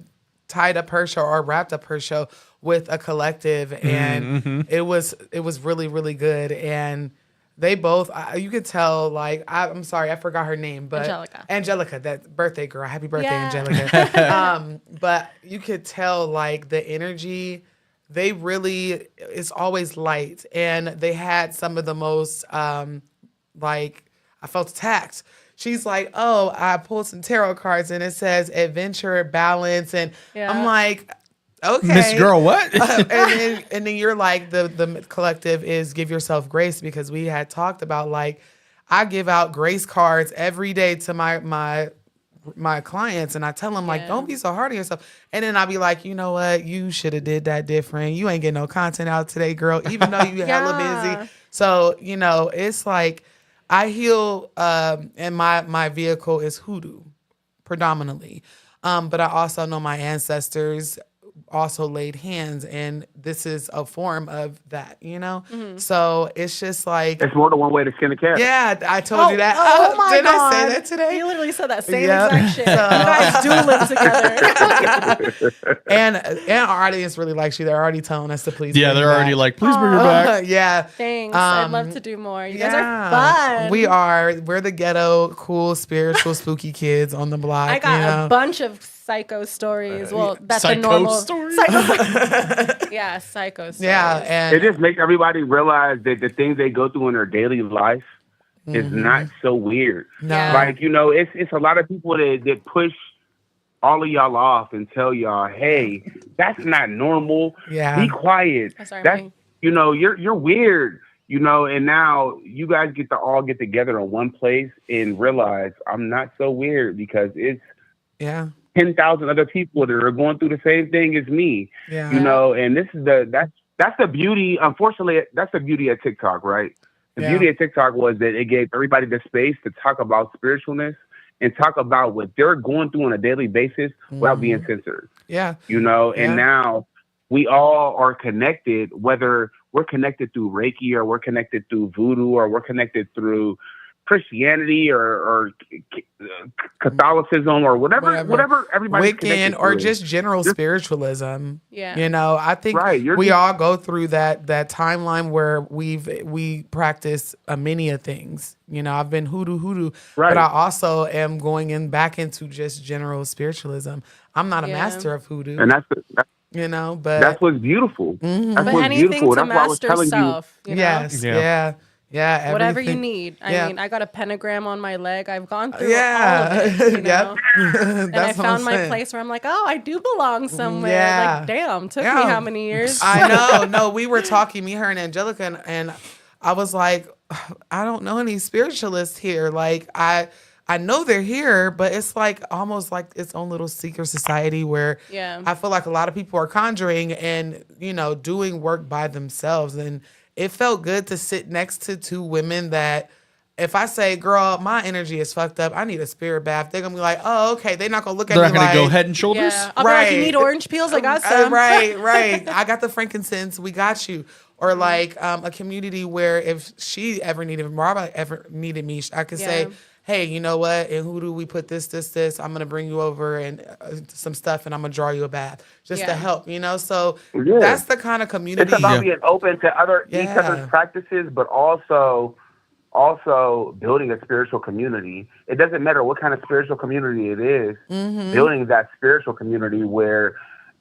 tied up her show or wrapped up her show with a collective, and it was really, really good. And they both, you could tell, like, I'm sorry, I forgot her name, but Angelica, that birthday girl. Happy birthday, Angelica. But you could tell, like, the energy, they really, it's always light. And they had some of the most, like, I felt attacked. She's like, oh, I pulled some tarot cards and it says adventure, balance. And I'm like, okay. Miss Girl, what? and then you're like, the collective is give yourself grace, because we had talked about, like, I give out grace cards every day to my clients, and I tell them, like, don't be so hard on yourself. And then I'll be like, you know what? You should have did that different. You ain't getting no content out today, girl, even though you hella busy. So, you know, it's like I heal, and my vehicle is Hoodie predominantly. But I also know my ancestors also laid hands, and this is a form of that, you know? So it's just like, it's more than one way to skin a cat. yeah, I told you that. Oh my did God. I say that today? You literally said that same Yep. exact shit. You guys do live together. And our audience really likes you. They're already telling us to please. Yeah, bring they're you already back. like, please bring her back. Yeah. Thanks. I'd love to do more. You guys are Yeah. fun. We are. We're the ghetto, cool, spiritual, spooky kids on the block. I got you know? a bunch of psycho stories. Well, that's Psycho the normal stories? Yeah, psycho stories. Yeah, It and just makes everybody realize that the things they go through in their daily life is not so weird. no. Yeah. Like, you know, it's a lot of people that push all of y'all off and tell y'all, hey, that's not normal. Yeah. Be quiet. Sorry, That's, Mike. you know, you're weird. You know, and now you guys get to all get together in one place and realize I'm not so weird, because it's Yeah. 10,000 other people that are going through the same thing as me. Yeah. You know, and this is that's the beauty. Unfortunately, that's the beauty of TikTok, right? The beauty of TikTok was that it gave everybody the space to talk about spiritualness and talk about what they're going through on a daily basis without being censored. Yeah. You know, and Yeah. now we all are connected, whether we're connected through Reiki or we're connected through voodoo or we're connected through Christianity or Catholicism or whatever everybody Wiccan or just general spiritualism. Yeah. You know, I think we all go through that timeline where we practice many of things. You know, I've been hoodoo, but I also am going back into just general spiritualism. I'm not a master of hoodoo. And that's you know, but that's what's beautiful. Mm-hmm. That's but what's anything beautiful. to That's why I was master telling self. you. You know? Yes, yeah. Whatever you everything. need. I mean, I got a pentagram on my leg. I've gone through all Yeah. of it. You know? And I found my place where I'm like, oh, I do belong somewhere. Yeah. Like, damn, took me how many years? I know. No, we were talking, me, her, and Angelica, and I was like, I don't know any spiritualists here. Like, I know they're here, but it's like almost like its own little secret society where I feel like a lot of people are conjuring and, you know, doing work by themselves. And it felt good to sit next to two women that if I say, girl, my energy is fucked up, I need a spirit bath, they're going to be like, oh, okay. They're not going to look at me They're not like. going to go head and shoulders? Yeah. I'll be like, you need orange peels? I got some. Right. I got the frankincense. We got you. Or like a community where if she ever needed me, Marba ever needed me, I could say, hey, you know what? In Hoodoo, we put this. I'm going to bring you over and some stuff, and I'm going to draw you a bath just to help, you know? So that's the kind of community. It's about being open to each other's practices, but also building a spiritual community. It doesn't matter what kind of spiritual community it is, building that spiritual community where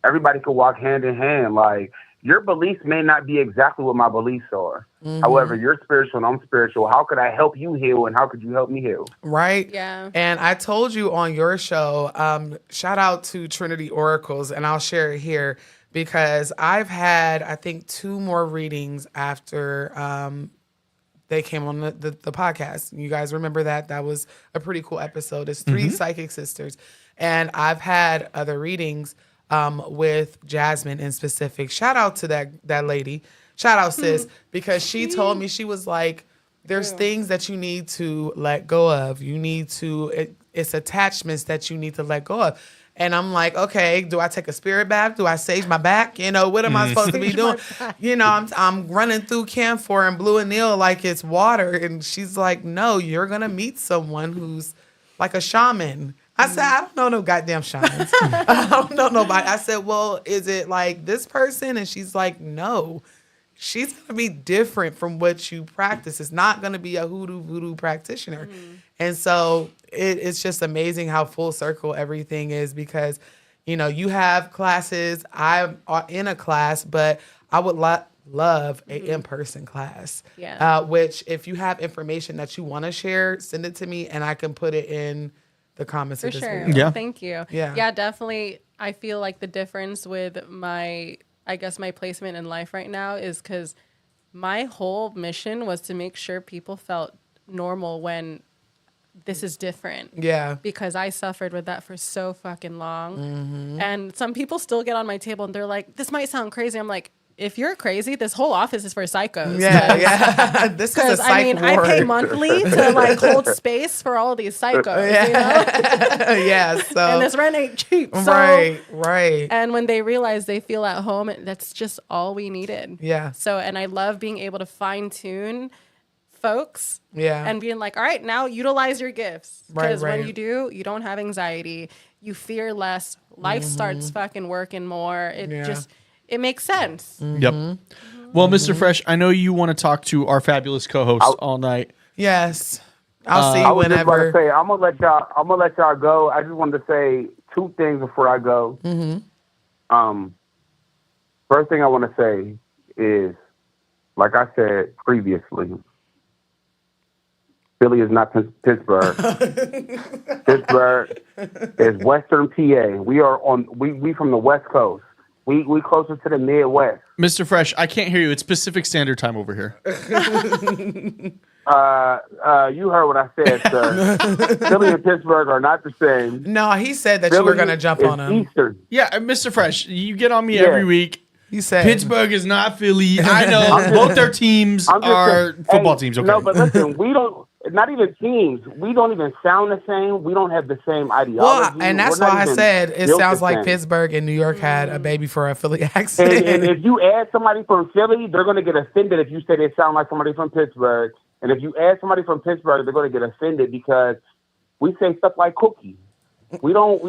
everybody could walk hand in hand. Like, your beliefs may not be exactly what my beliefs are. However, you're spiritual and I'm spiritual. How could I help you heal and how could you help me heal? Right. Yeah. And I told you on your show, shout out to Trinity Oracles, and I'll share it here because I've had, I think, 2 more readings after they came on the podcast. You guys remember that? That was a pretty cool episode. It's 3 psychic sisters. And I've had other readings with Jasmine in specific. Shout out to that lady. Shout out, sis, because she told me, she was like, there's things that you need to let go of. You need to, it's attachments that you need to let go of. And I'm like, okay, do I take a spirit bath? Do I sage my back? You know, what am I supposed to be doing? You know, I'm running through camphor and blue anil like it's water. And she's like, no, you're going to meet someone who's like a shaman. I said, I don't know no goddamn shamans. I don't know nobody. I said, well, is it like this person? And she's like, no. She's going to be different from what you practice. It's not going to be a voodoo practitioner. And so it's just amazing how full circle everything is because, you know, you have classes. I'm in a class, but I would love a in-person class. Yeah. Which if you have information that you want to share, send it to me and I can put it in the comments. For sure. Yeah. Thank you. Yeah, definitely. I feel like the difference with my placement in life right now is because my whole mission was to make sure people felt normal when this is different. Yeah. Because I suffered with that for so fucking long. And some people still get on my table and they're like, this might sound crazy. I'm like, if you're crazy, this whole office is for psychos. Yeah. This is a psych ward. I pay monthly to like hold space for all these psychos. You know? Yeah. So and this rent ain't cheap. So, right. And when they realize they feel at home, that's just all we needed. Yeah. So, and I love being able to fine tune folks. Yeah. And being like, all right, now utilize your gifts. Because Right. when you do, you don't have anxiety. You fear less. Life starts fucking working more. It makes sense. Yep. Well, Mr. Fresh, I know you want to talk to our fabulous co-host all night. Yes. I'll see you I was whenever. just about to say, I'm gonna let y'all go. I just wanted to say 2 things before I go. First thing I want to say is, like I said previously, Philly is not Pittsburgh. Pittsburgh is Western PA. We are we from the West Coast. We closer to the Midwest. Mr. Fresh, I can't hear you. It's Pacific Standard Time over here. You heard what I said, sir. Philly and Pittsburgh are not the same. No, he said that Philly you were going to jump on him. Eastern. Yeah, Mr. Fresh, you get on me every week. You said Pittsburgh is not Philly. I know. Both their teams are football teams. Okay. No, but listen, we don't. Not even teams. We don't even sound the same. We don't have the same ideology. Well, and that's why I said it sounds like Pittsburgh and New York had a baby for a Philly accent. And if you add somebody from Philly, they're going to get offended if you say they sound like somebody from Pittsburgh. And if you ask somebody from Pittsburgh, they're going to get offended because we say stuff like cookie. We don't.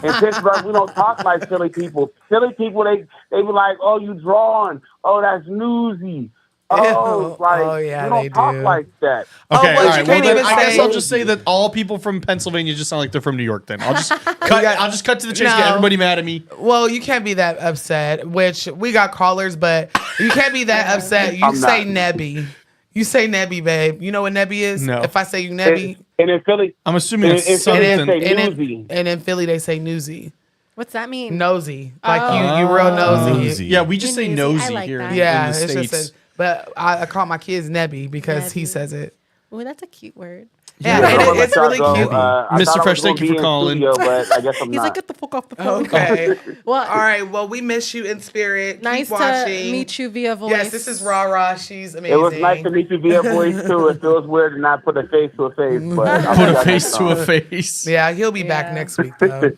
In Pittsburgh, we don't talk like Philly people. Philly people, they be like, "Oh, you drawing? Oh, that's newsy. Oh, like yeah, we don't they talk do. like that." Okay, well, all you right. Well, can't then even I guess say- I'll just say that all people from Pennsylvania just sound like they're from New York. Then I'll just cut. I'll just cut to the chase. Get No. everybody mad at me. Well, you can't be that upset, which we got callers, but you can't be that upset. You I'm say not. Nebby. You say Nebby, babe. You know what Nebby is? No. If I say you Nebby, And in Philly, I'm assuming it's It's- something. it's- and Newsy. in Philly they say newsy. What's that mean? Nosy. Like you real nosy. Nosy. Yeah, we just say Nosy. nosy I like here that. in Yeah, the it's States. just but I call my kids Nebby because he Nebby. says it. Ooh, that's a cute word. Yeah, I'm and gonna let it's y'all really go. cute. I Mr. thought I Fresh, was thank gonna you be for in calling. studio, but I guess I'm He's not. like, get the fuck off the phone. Okay. Well, All right. Well, we miss you in spirit. nice Keep to watching. meet you via voice. Yes, this is Ra Ra. She's amazing. It was nice to meet you via voice too. It feels weird to not put a face to a face, but I'll Put see a y'all face next to a time. face. Yeah, he'll be back Yeah. next week though.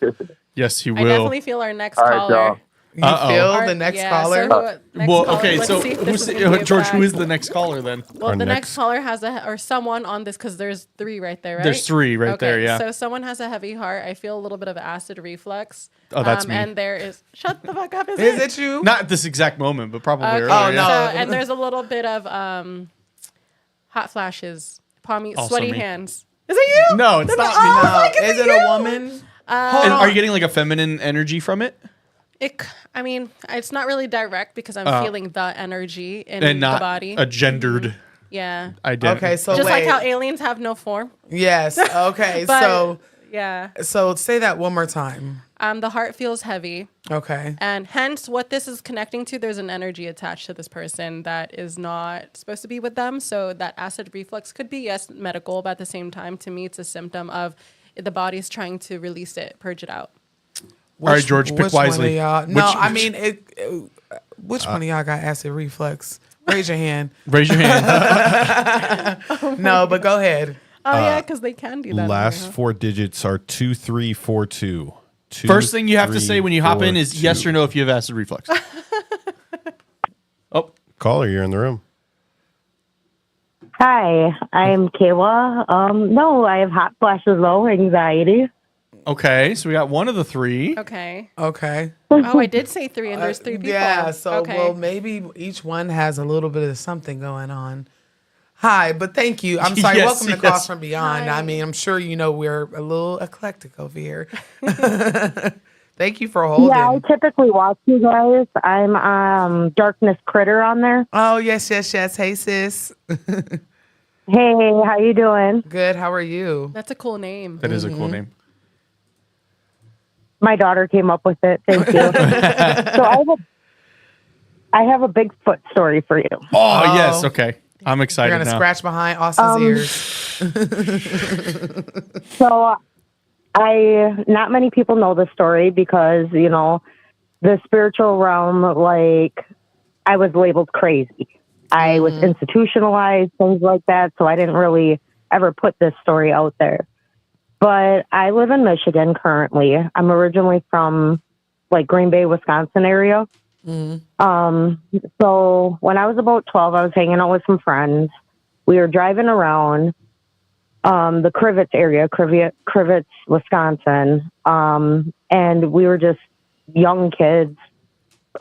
Yes, he I will. definitely feel our next All right, caller. y'all. You Uh-oh. feel Our- the next yeah, caller? So next Well, caller. okay. Let's So, see if this who's is gonna be a George? Who fact. is the next caller then? Well, Our the next- next caller has or someone on this because there's 3 right there, right? There's 3 right there. Yeah. So someone has a heavy heart. I feel a little bit of acid reflux. Oh, that's me. And there is shut the fuck up. Is Is it you? Not at this exact moment, but probably earlier. Oh, no. So, and there's a little bit of hot flashes, palmy, Also sweaty me. hands. Is it you? No, it's not me. No. Is it a woman? Hold And on. are you getting like a feminine energy from it? I mean, it's not really direct because I'm feeling the energy in And not the body. a gendered Yeah. identity. Okay, so Just wait. like how aliens have no form. Yes. Okay. But, yeah. so say that one more time. The heart feels heavy. Okay. And hence, what this is connecting to, there's an energy attached to this person that is not supposed to be with them. So that acid reflux could be, yes, medical, but at the same time, to me, it's a symptom of the body's trying to release it, purge it out. All right, George, pick which one wisely. of y'all? No, Which- I mean, which one of y'all got acid reflux? Raise your hand. Raise your hand. No, but go ahead. Oh, yeah, because they can do that. Last 4 digits are 2342. First thing you have to say when you hop in is yes or no if you have acid reflux. Oh, Caller, you're in the room. Hi, I'm Kayla. No, I have hot flashes though, anxiety. okay. So we got one of the 3. Okay. Okay. Oh, I did say 3, and there's 3 people. Yeah, so okay. well, maybe each one has a little bit of something going on. Hi, but thank you. I'm sorry. Yes, Welcome to yes. Calls from Beyond. Hi. I mean, I'm sure you know we're a little eclectic over here. Thank you for holding. Yeah, I typically watch you guys. I'm Darkness Critter on there. Oh, yes. Hey, sis. Hey, how you doing? Good. How are you? That's a cool name. That is a cool name. My daughter came up with it. Thank you. So I have a Bigfoot story for you. Oh, yes. Okay. I'm You're excited going to now. scratch behind Austin's ears. So not many people know the story because, you know, the spiritual realm, like, I was labeled crazy. I was institutionalized, things like that. So I didn't really ever put this story out there. But I live in Michigan currently. I'm originally from like Green Bay, Wisconsin area. So when I was about 12, I was hanging out with some friends. We were driving around the Crivets area, Crivets, Wisconsin. And we were just young kids.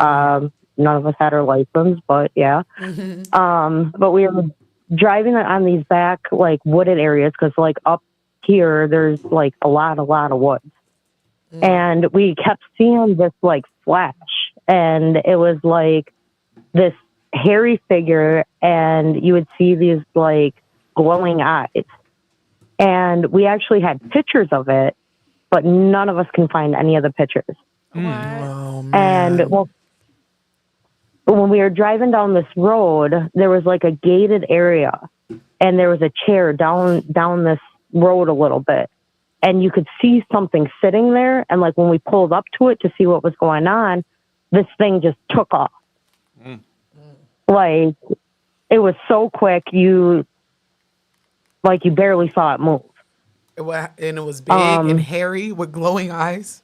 None of us had our license, but yeah. But we were driving on these back, like, wooded areas because, like, up here, there's, like, a lot of woods. And we kept seeing this, like, flash. And it was, like, this hairy figure, and you would see these, like, glowing eyes. And we actually had pictures of it, but none of us can find any of the pictures. What? Oh, man. And, well, when we were driving down this road, there was like a gated area, and there was a chair down this road a little bit, and you could see something sitting there. And like when we pulled up to it to see what was going on, this thing just took off. Like, it was so quick, you barely saw it move. And it was big and hairy with glowing eyes.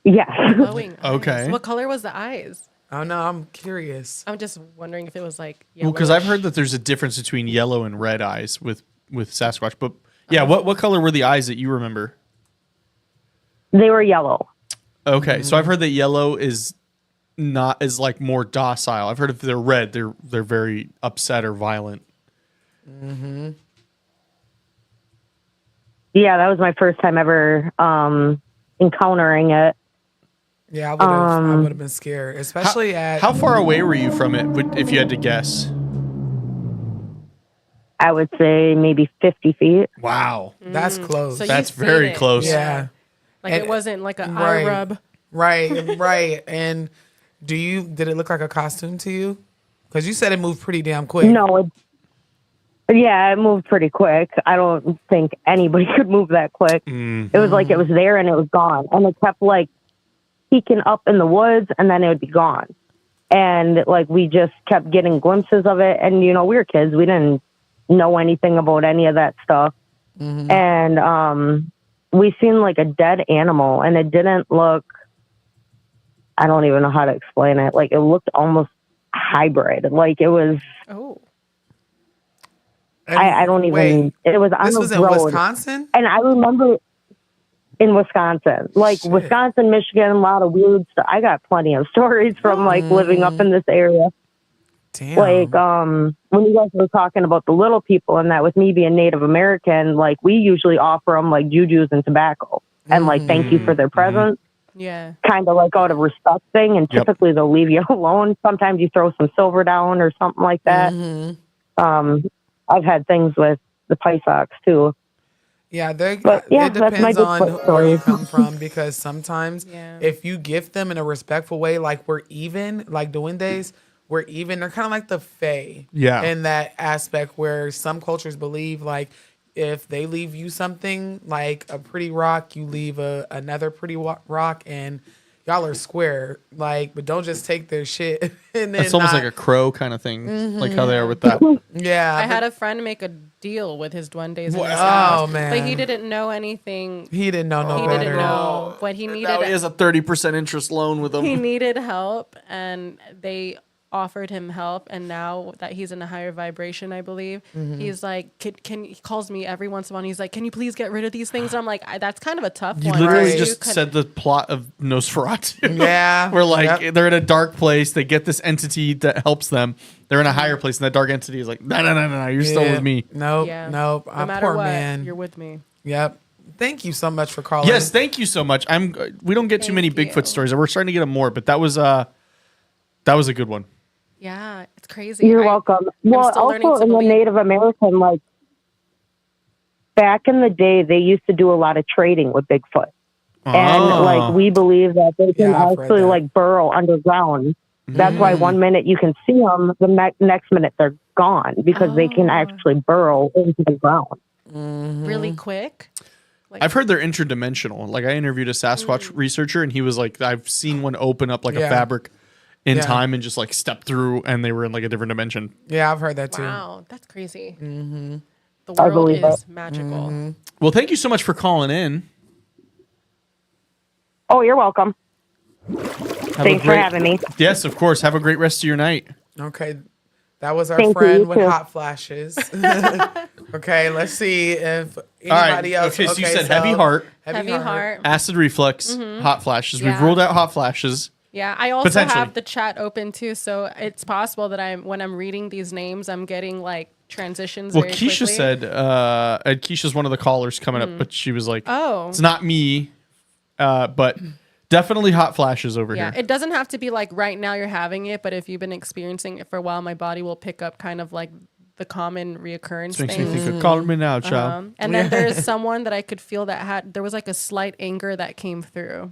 Yeah. Glowing eyes. Okay. What color was the eyes? Oh no, I'm curious. I'm just wondering if it was like Well, because I've yellowish. heard that there's a difference between yellow and red eyes with Sasquatch. But yeah, what color were the eyes that you remember? They were yellow. Okay, so I've heard that yellow is like more docile. I've heard if they're red, they're very upset or violent. Yeah, that was my first time ever encountering it. Yeah, I would have been scared, especially How far away were you from it, if you had to guess? I would say maybe 50 feet. Wow, That's close. So that's you've seen very it. close. Yeah. Like And- it wasn't like an eye rub. Right. And did it look like a costume to you? Because you said it moved pretty damn quick. No, it moved pretty quick. I don't think anybody could move that quick. It was like it was there and it was gone. And it kept like peeking up in the woods and then it would be gone. And like we just kept getting glimpses of it. And, we were kids. We didn't know anything about any of that stuff. And we seen like a dead animal and it didn't look, I don't even know how to explain it. Like it looked almost hybrid. Like it was, Oh. I don't even, Wait, it was on this the was in road. Wisconsin? And I remember in Wisconsin, like Shit. Wisconsin, Michigan, a lot of weird stuff. I got plenty of stories from like living up in this area. Damn. Like, when you guys were talking about the little people and that with me being Native American, like we usually offer them like jujus and tobacco and like thank you for their presence. Yeah. Kind of like out of respect thing. And Yep. typically they'll leave you alone. Sometimes you throw some silver down or something like that. I've had things with the Pysox too. Yeah, But, yeah, it that's my depends on Bigfoot where you story. come from because sometimes Yeah. if you gift them in a respectful way, like we're even, like doing days, we're even. They're kind of like the Fae. Yeah. In that aspect where some cultures believe like if they leave you something like a pretty rock, you leave another pretty rock and y'all are square. Like, but don't just take their shit and then It's almost not- like a crow kind of thing, like how they are with that. yeah. I but had a friend make a deal with his duendes in his Oh, house. man. But he didn't know anything. he didn't know no He better. didn't know what he needed. Now he has a 30% interest loan with them. He needed help, and they offered him help. And now that he's in a higher vibration, I believe, he's like, he calls me every once in a while. And he's like, can you please get rid of these things? And I'm like, that's kind of a tough You one. literally Right. just said the plot of Nosferatu. Yeah. Where like Yep. they're in a dark place, they get this entity that helps them. They're in a higher place, and that dark entity is like, no, you're still Yeah. with me. Nope. Yeah. Nope. No matter Poor what, man. you're with me. Yep. Thank you so much for calling. Yes, thank you so much. We don't get too many Thank Bigfoot you. stories. We're starting to get them more, but that was a good one. Yeah, it's crazy. You're welcome. Well, still learning also to in the believe. Native American, like back in the day, they used to do a lot of trading with Bigfoot. And Oh. like we believe that they can Yeah, I've read actually that. like burrow underground. That's why one minute you can see them, the next minute they're gone because they can actually burrow into the ground. really quick. Like, I've heard they're interdimensional. Like I interviewed a Sasquatch researcher, and he was like, I've seen one open up like a Yeah. fabric in Yeah. time and just like step through, and they were in like a different dimension. Yeah, I've heard that too. wow, that's crazy. The I world believe is it. magical. Well, thank you so much for calling in. Oh, you're welcome. Have a Thanks for great- having me. Yes, of course. Have a great rest of your night. Okay. That was our Thank you, friend you with too. hot flashes. Okay, let's see if All right. anybody else. Okay, so you said heavy heart, Heavy heart. acid reflux, hot flashes. We've Yeah. ruled out hot flashes. Yeah, I also Potentially. have the chat open too, so it's possible that when I'm reading these names, I'm getting like transitions. Well, very Keisha quickly. said, and Keisha's one of the callers coming up, but she was like, "Oh, it's not me, but definitely hot flashes over yeah." here. It doesn't have to be like right now you're having it, but if you've been experiencing it for a while, my body will pick up kind of like the common reoccurrence Makes me things. think of call me now, child. And then there's someone that I could feel that there was like a slight anger that came through.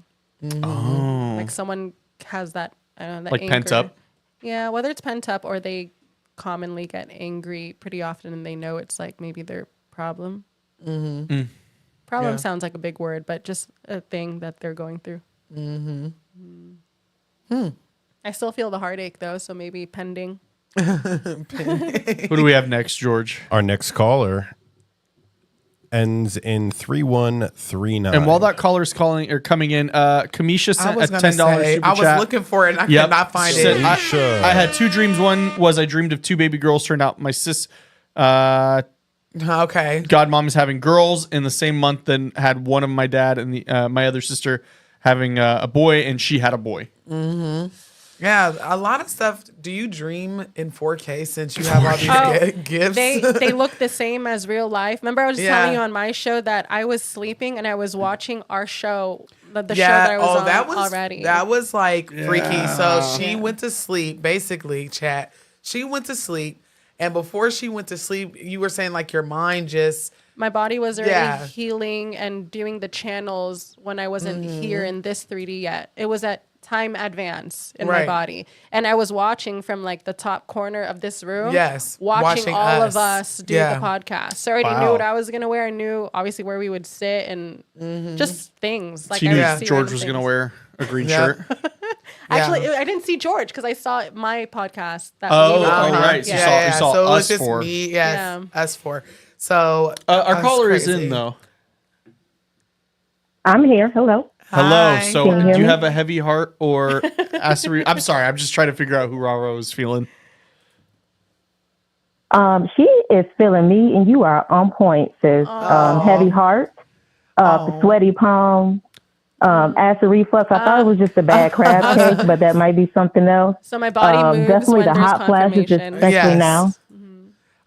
Oh. Like someone has that, I don't know, that Like anger. pent up? Yeah, whether it's pent up or they commonly get angry pretty often and they know it's like maybe their problem. Problem Yeah. sounds like a big word, but just a thing that they're going through. I still feel the heartache though, so maybe pending. Who do we have next, George? Our next caller ends in 3139. And while that caller's calling or coming in, Kamisha I sent was a gonna $10 say, super I was chat. looking for it and I Yep. could not find Said, it. Kamisha. I had 2 dreams. One was I dreamed of 2 baby girls. Turned out my Okay. godmom is having girls in the same month. Then had one of my dad and my other sister having a boy, and she had a boy. Yeah, a lot of stuff. Do you dream in 4K since you have all these gifts? They look the same as real life. Remember, I was telling you on my show that I was sleeping and I was watching our show, the show that I was on already. That was like freaky. So she went to sleep, basically, chat. She went to sleep. And before she went to sleep, you were saying like your mind just... My body was already healing and doing the channels when I wasn't here in this 3D yet. It was at time advance in my body. And I was watching from like the top corner of this room. Yes. Watching all of us do Yeah. the podcast. So I already knew what I was going to wear. I knew obviously where we would sit and just things. Like She I knew would see George random was going to things. wear a green shirt. Actually, I didn't see George because I saw my podcast. That Oh, we recorded. right. So Yeah. you saw so it was us just 4. me, Yeah. us 4. So Our that's caller is crazy. in, though. I'm here. Hello. Hello. Hi. So, Can you hear do you me? have a heavy heart or acid? I'm sorry. I'm just trying to figure out who Rara is feeling. She is feeling me, and you are on point, sis. Heavy heart, sweaty palm, acid reflux. I thought it was just a bad crab cake, but that might be something else. So my body moves definitely when the there's hot flashes, confirmation. especially now.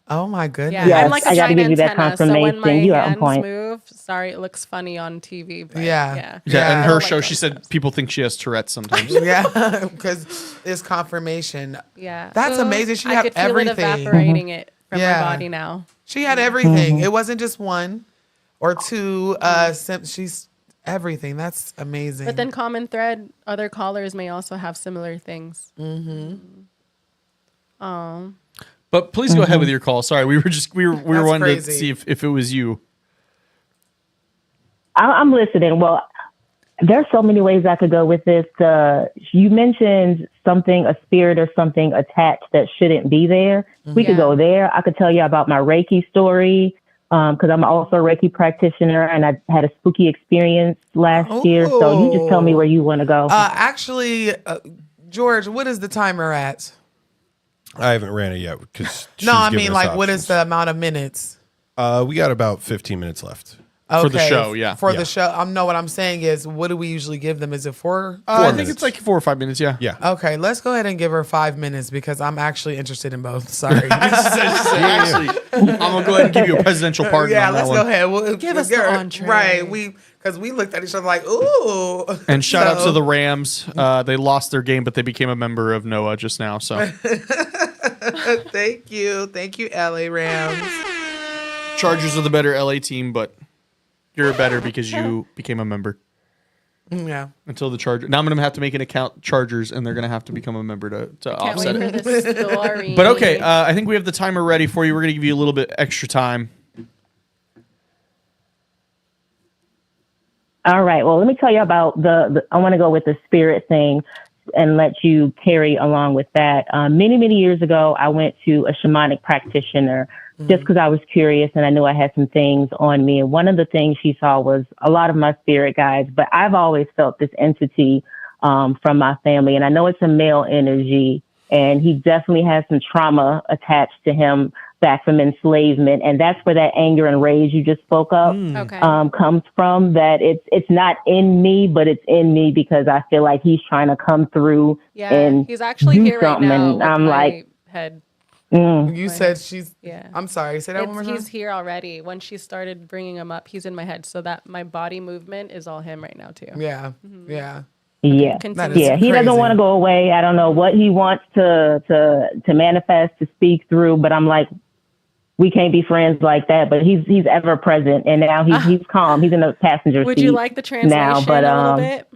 Oh my goodness. Yeah, Yes, I'm like a I gotta giant give you that antenna, so when my confirmation. You are on hands point. move, sorry, it looks funny on TV. But Yeah. Yeah, in I her don't show, like she those said people think she has Tourette's sometimes. Yeah, because it's confirmation. Yeah. That's Ooh, amazing. She I had could feel everything. it evaporating it from Yeah. my body now. She had everything. It wasn't just one or two. She's everything. That's amazing. But then common thread, other callers may also have similar things. Oh. But please go ahead with your call. Sorry, we were That's wanting crazy. to see if it was you. I'm listening. Well, there's so many ways I could go with this. You mentioned something, a spirit or something attached that shouldn't be there. We could go there. I could tell you about my Reiki story because I'm also a Reiki practitioner and I had a spooky experience last year. So you just tell me where you want to go. Actually, George, what is the timer at? I haven't ran it yet because No, I mean, like, what is the amount of minutes? We got about 15 minutes left. For the show, yeah. For Yeah. the show. No, what I'm saying is, what do we usually give them? Is it 4? I think minutes. it's like 4 or 5 minutes. Yeah. Yeah. Okay, let's go ahead and give her 5 minutes because I'm actually interested in both. Sorry. Actually, I'm gonna go ahead and give you a presidential pardon. Yeah, on let's that go one. ahead. We'll Give us the entree. Right. Because we looked at each other like, ooh. And shout out So- to the Rams. They lost their game, but they became a member of NOAA just now. So Thank you, LA Rams. Chargers are the better LA team, but you're better because you became a member. Yeah. Until the Chargers. Now I'm gonna have to make an account Chargers, and they're gonna have to become a member to Can't offset wait it. for this story. But okay, I think we have the timer ready for you. We're gonna give you a little bit extra time. All right. Well, let me tell you about I want to go with the spirit thing and let you carry along with that. Many, many years ago, I went to a shamanic practitioner just because I was curious and I knew I had some things on me. And one of the things she saw was a lot of my spirit guides, but I've always felt this entity from my family. And I know it's a male energy and he definitely has some trauma attached to him back from enslavement. And that's where that anger and rage you just spoke of Okay. comes from. That it's not in me, but it's in me because I feel like he's trying to come through Yeah, and he's actually do here right something. now. And With I'm my like, head. You said she's. Yeah. I'm sorry. Say that one more time. He's here already. When she started bringing him up, he's in my head. So that my body movement is all him right now too. Yeah. Yeah. yeah. Continue. Yeah, he crazy. doesn't want to go away. I don't know what he wants to manifest, to speak through, but I'm like, we can't be friends like that. But he's ever present, and now he's calm. He's in the passenger Would seat you like the translation now, but a little bit?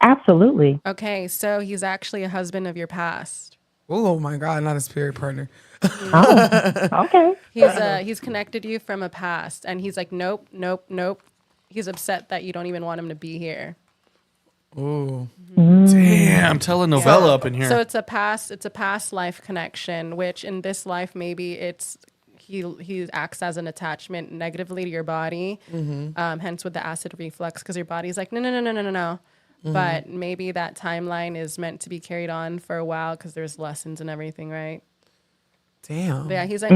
absolutely. Okay, so he's actually a husband of your past. Oh my God, not a spirit partner. Okay. He's connected you from a past, and he's like, nope, nope, nope. He's upset that you don't even want him to be here. Ooh. Damn, telenovela up in here. So it's a past life connection, which in this life maybe he acts as an attachment negatively to your body. Hence with the acid reflux, because your body's like, no. But maybe that timeline is meant to be carried on for a while because there's lessons and everything, right? Damn. Yeah, he's like,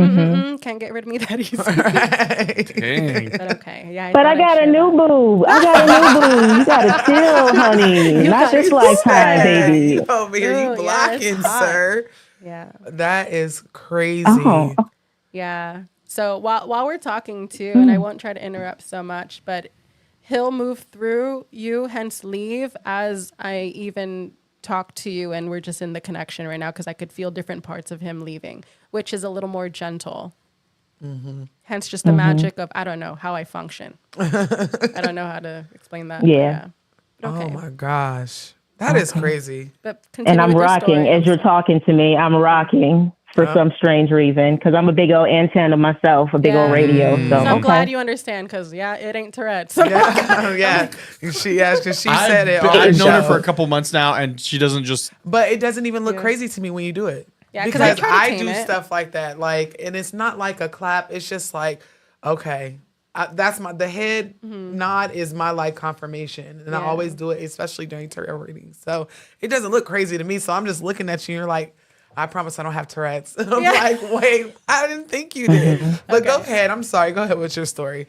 can't get rid of me that easy. Dang. But okay, yeah. But I got a new boo. I got a new boo. You gotta chill, honey. Not this lifetime, baby. You over here, Ooh, you yeah, blocking, it's hot. sir. Yeah. That is crazy. Oh. Yeah. So while we're talking too, and I won't try to interrupt so much, but he'll move through you, hence leave, as I even talk to you, and we're just in the connection right now because I could feel different parts of him leaving, which is a little more gentle. Hence just the magic of, I don't know how I function. I don't know how to explain that. Yeah. But okay. Oh my gosh. That is crazy. But And continue I'm with your rocking story. as you're talking to me. I'm rocking for some strange reason because I'm a big old antenna myself, a big old radio. So, So I'm okay. glad you understand because, it ain't Tourette's. Yeah. Because she said it. on I've the known her show. for a couple months now, and she doesn't just. But it doesn't even look crazy to me when you do it. Yeah, 'cause I because try to I tame do it. stuff like that. Like, and it's not like a clap. It's just like, okay, that's the head nod is my like confirmation, and I always do it, especially during tarot readings. So it doesn't look crazy to me. So I'm just looking at you, and you're like, I promise I don't have Tourette's. And I'm like, wait, I didn't think you did. But go ahead. I'm sorry. Go ahead with your story.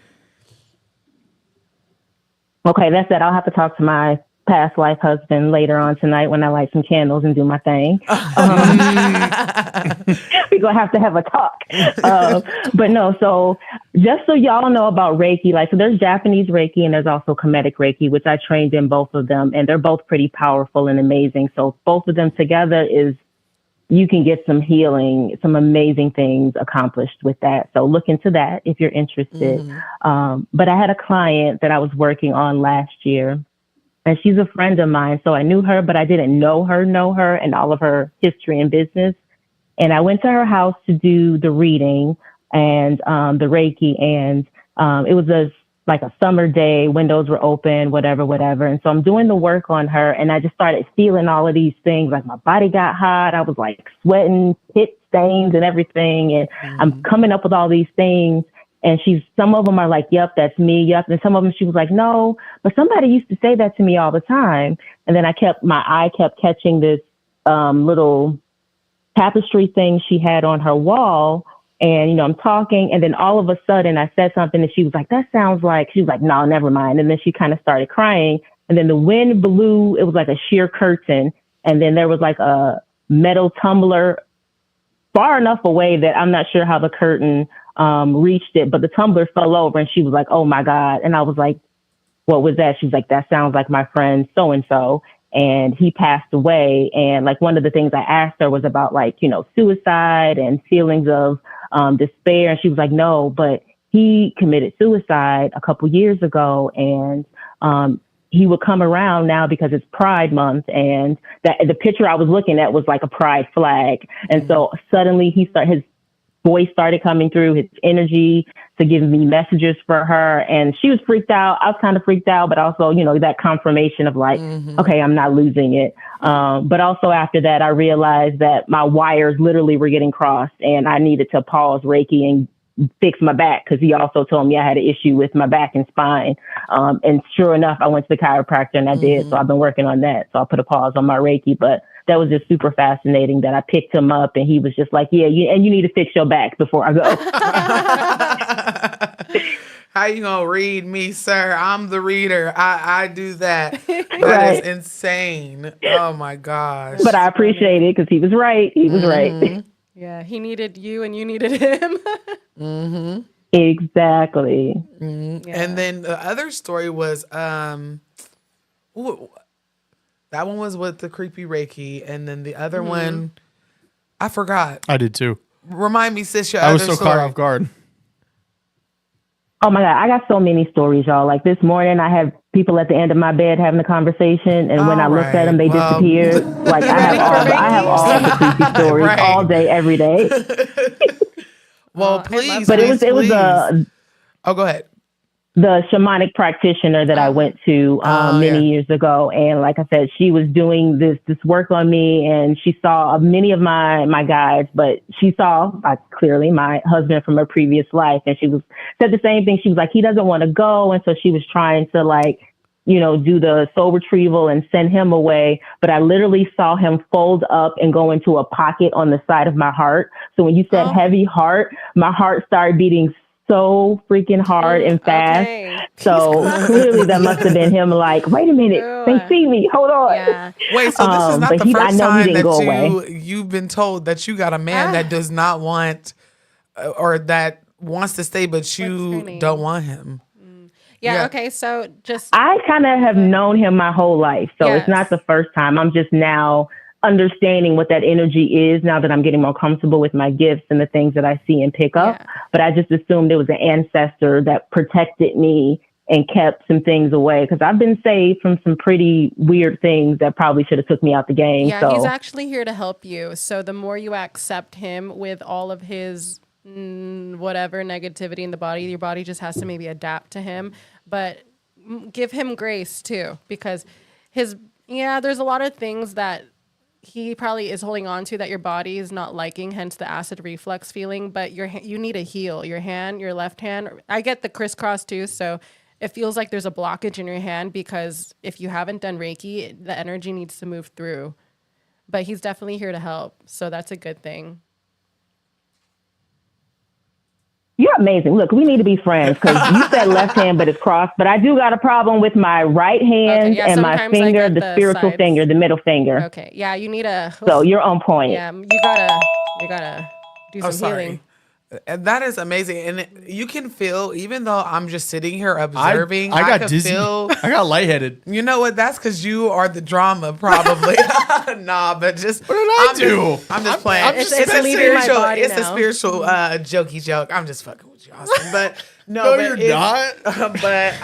Okay, that's it. I'll have to talk to my past life husband later on tonight when I light some candles and do my thing. We're going to have a talk. But no, so just so y'all know about Reiki, like, so there's Japanese Reiki and there's also Kemetic Reiki, which I trained in both of them. And they're both pretty powerful and amazing. So both of them together you can get some healing, some amazing things accomplished with that. So look into that if you're interested. But I had a client that I was working on last year, and she's a friend of mine. So I knew her, but I didn't know her and all of her history and business. And I went to her house to do the reading and the Reiki. And it was like a summer day, windows were open, whatever. And so I'm doing the work on her, and I just started feeling all of these things. Like my body got hot. I was like sweating, pit stains and everything. And I'm coming up with all these things. And some of them are like, yep, that's me. Yep. And some of them, she was like, no, but somebody used to say that to me all the time. And then my eye kept catching this little tapestry thing she had on her wall. And, I'm talking, and then all of a sudden I said something, and she was like, that sounds like, she was like, no, never mind. And then she kind of started crying, and then the wind blew. It was like a sheer curtain. And then there was like a metal tumbler far enough away that I'm not sure how the curtain reached it, but the tumbler fell over, and she was like, oh my God. And I was like, what was that? She's like, that sounds like my friend so-and-so. And he passed away. And like one of the things I asked her was about like, suicide and feelings of despair. And she was like, no, but he committed suicide a couple years ago. And he would come around now because it's Pride Month. And the picture I was looking at was like a pride flag. And so suddenly his voice started coming through, his energy to give me messages for her. And she was freaked out. I was kind of freaked out, but also, that confirmation of like, okay, I'm not losing it. But also after that, I realized that my wires literally were getting crossed, and I needed to pause Reiki and fix my back, because he also told me I had an issue with my back and spine. And sure enough, I went to the chiropractor and I did. So I've been working on that. So I put a pause on my Reiki, but that was just super fascinating that I picked him up, and he was just like, yeah, and you need to fix your back before I go. How you gonna read me, sir? I'm the reader. I do that. That Right. is insane. Oh my gosh. But I appreciate it because he was right. He was right. Yeah, he needed you and you needed him. Exactly. Yeah. And then the other story was that one was with the creepy Reiki, and then the other one, I forgot. I did too. Remind me, sis, your I was other so story. caught off guard. Oh my God, I got so many stories, y'all. Like this morning, I had people at the end of my bed having a conversation, and when I looked at them, they disappeared. Like I have all the creepy stories Right. all day, every day. Well, I please. love But please, it was please. Oh, go ahead. the shamanic practitioner that I went to many years ago. And like I said, she was doing this work on me, and she saw many of my guides, but she saw clearly my husband from a previous life. And she said the same thing. She was like, he doesn't want to go. And so she was trying to do the soul retrieval and send him away. But I literally saw him fold up and go into a pocket on the side of my heart. So when you said heavy heart, my heart started beating so freaking hard and fast. Okay. So clearly that must have been him like, wait a minute, they see me. Hold on. Yeah. Wait, so this is not but the first time that you've been told that you got a man that does not want or that wants to stay, but you don't want him. Yeah. Okay. So I kind of have known him my whole life. So it's not the first time. I'm just now understanding what that energy is now that I'm getting more comfortable with my gifts and the things that I see and pick up. But I just assumed it was an ancestor that protected me and kept some things away, because I've been saved from some pretty weird things that probably should have took me out the game. Yeah, so he's actually here to help you. So the more you accept him with all of his whatever negativity in the body, your body just has to maybe adapt to him, but give him grace too, because there's a lot of things that he probably is holding on to that your body is not liking, hence the acid reflux feeling. But you need to heal your hand, your left hand. I get the crisscross too, so it feels like there's a blockage in your hand, because if you haven't done Reiki, the energy needs to move through. But he's definitely here to help, so that's a good thing. You're amazing. Look, we need to be friends, because you said left hand, but it's crossed. But I do got a problem with my right hand and my finger, the spiritual finger, the middle finger. Okay. Yeah, you need a. So you're on point. Yeah, you gotta do some healing. And that is amazing. And you can feel, even though I'm just sitting here observing, I got dizzy. I got lightheaded. You know what? That's because you are the drama, probably. Nah, but just what did I do? I'm just playing. It's a spiritual. It's a spiritual jokey joke. I'm just fucking with you, Austin. But no, you're not. But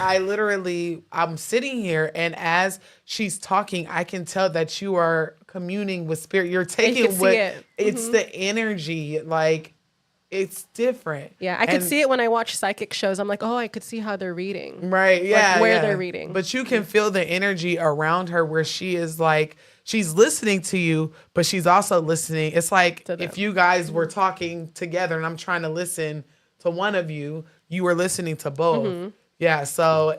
I'm sitting here, and as she's talking, I can tell that you are communing with spirit. You're taking it's the energy, like. It's different. Yeah, I could see it when I watch psychic shows. I'm like, oh, I could see how they're reading. Right, yeah. Like where they're reading. But you can feel the energy around her where she is like, she's listening to you, but she's also listening. It's like if you guys were talking together and I'm trying to listen to one of you, you were listening to both. Mm-hmm. Yeah, so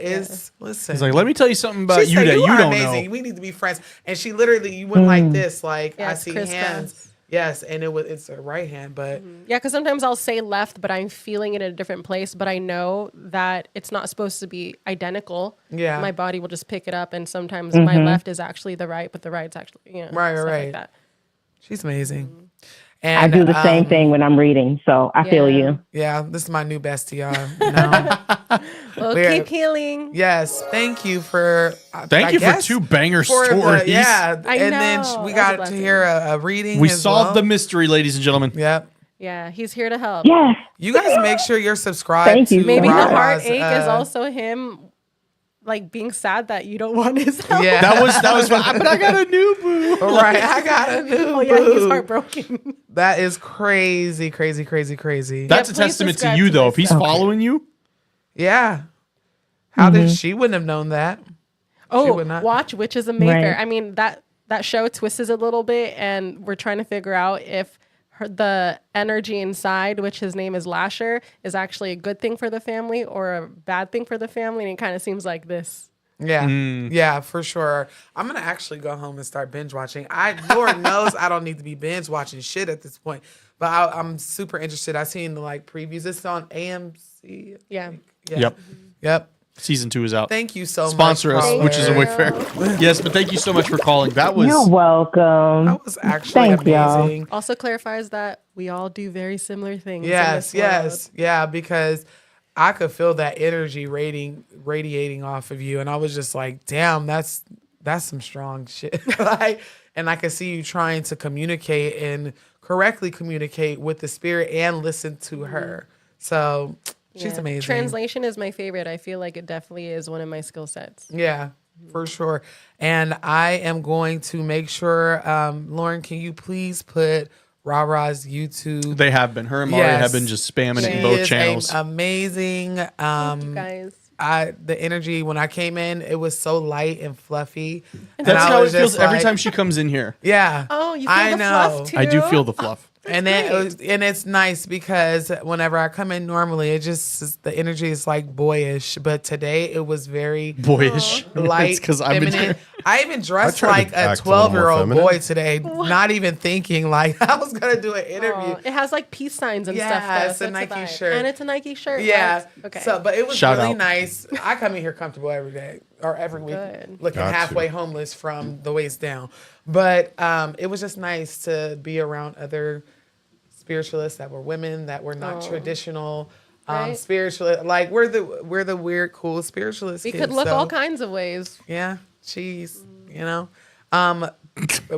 listen. It's like, let me tell you something about you that you don't know. We need to be friends. And she literally, you went like this, like I see hands. Yes, and it's her right hand, but yeah, because sometimes I'll say left, but I'm feeling it in a different place. But I know that it's not supposed to be identical. Yeah, my body will just pick it up, and sometimes my left is actually the right, but the right's actually right. Like that. She's amazing. And I do the same thing when I'm reading, so I feel you. Yeah, this is my new bestie, y'all. You know? Well, keep healing. Yes, thank you for. Thank you for two banger stories. Then we got to hear a reading. We solved the mystery, ladies and gentlemen. Yep. Yeah, he's here to help. Yes. You guys make sure you're subscribed. Thank you. Maybe the heartache is also him. Like being sad that you don't want his help. Yeah, that was fun. But I got a new boo. Right, I got a new boo. Oh yeah, he's heartbroken. That is crazy. That's a testament to you, though. If he's following you, yeah. How did she wouldn't have known that? Oh, watch Witches of Mayfair. Right. I mean that show twists a little bit, and we're trying to figure out if the energy inside, which his name is Lasher, is actually a good thing for the family or a bad thing for the family. And it kind of seems like this. Yeah. Yeah, for sure. I'm going to actually go home and start binge watching. Lord knows I don't need to be binge watching shit at this point, but I'm super interested. I've seen the previews. It's on AMC. Yeah. Yep. Season 2 is out. Thank you so Sponsor much. Sponsor us, Witches of Mayfair. Yes, but thank you so much for calling. You're welcome. That was actually amazing. Y'all. Also clarifies that we all do very similar things. Yes. Yeah, because I could feel that energy radiating off of you. And I was just like, damn, that's some strong shit. And I could see you trying to communicate and correctly communicate with the spirit and listen to her. So she's amazing. Translation is my favorite. I feel like it definitely is one of my skill sets. Yeah, for sure. And I am going to make sure, Lauren, can you please put Ra-Ra's YouTube? They have been. Her and Mari have been just spamming it in both channels. Amazing. Thank you guys. the energy when I came in, it was so light and fluffy. And That's I how it was feels just every like, time she comes in here. Yeah. Oh, you feel I the know. fluff too? I do feel the fluff. And it's nice because whenever I come in normally, it just the energy is like boyish. But today it was very Boyish. light, because I've been feminine. here. I even dressed tried like to a act a little more 12-year-old feminine. boy today, not even thinking like I was gonna do an interview. Oh, it has like peace signs and Yeah, stuff. Though, it's so a Nike vibe. shirt. And it's a Nike shirt. Yeah. What? Okay. So, but it was Shout really out. nice. I come in here comfortable every day or every week, Good. looking Got to. halfway homeless from the waist down. But it was just nice to be around other spiritualists that were women that were not traditional Right. spiritualists. Like we're the weird, cool spiritualists. we kids, could look so, all kinds of ways. Yeah, cheese. You know.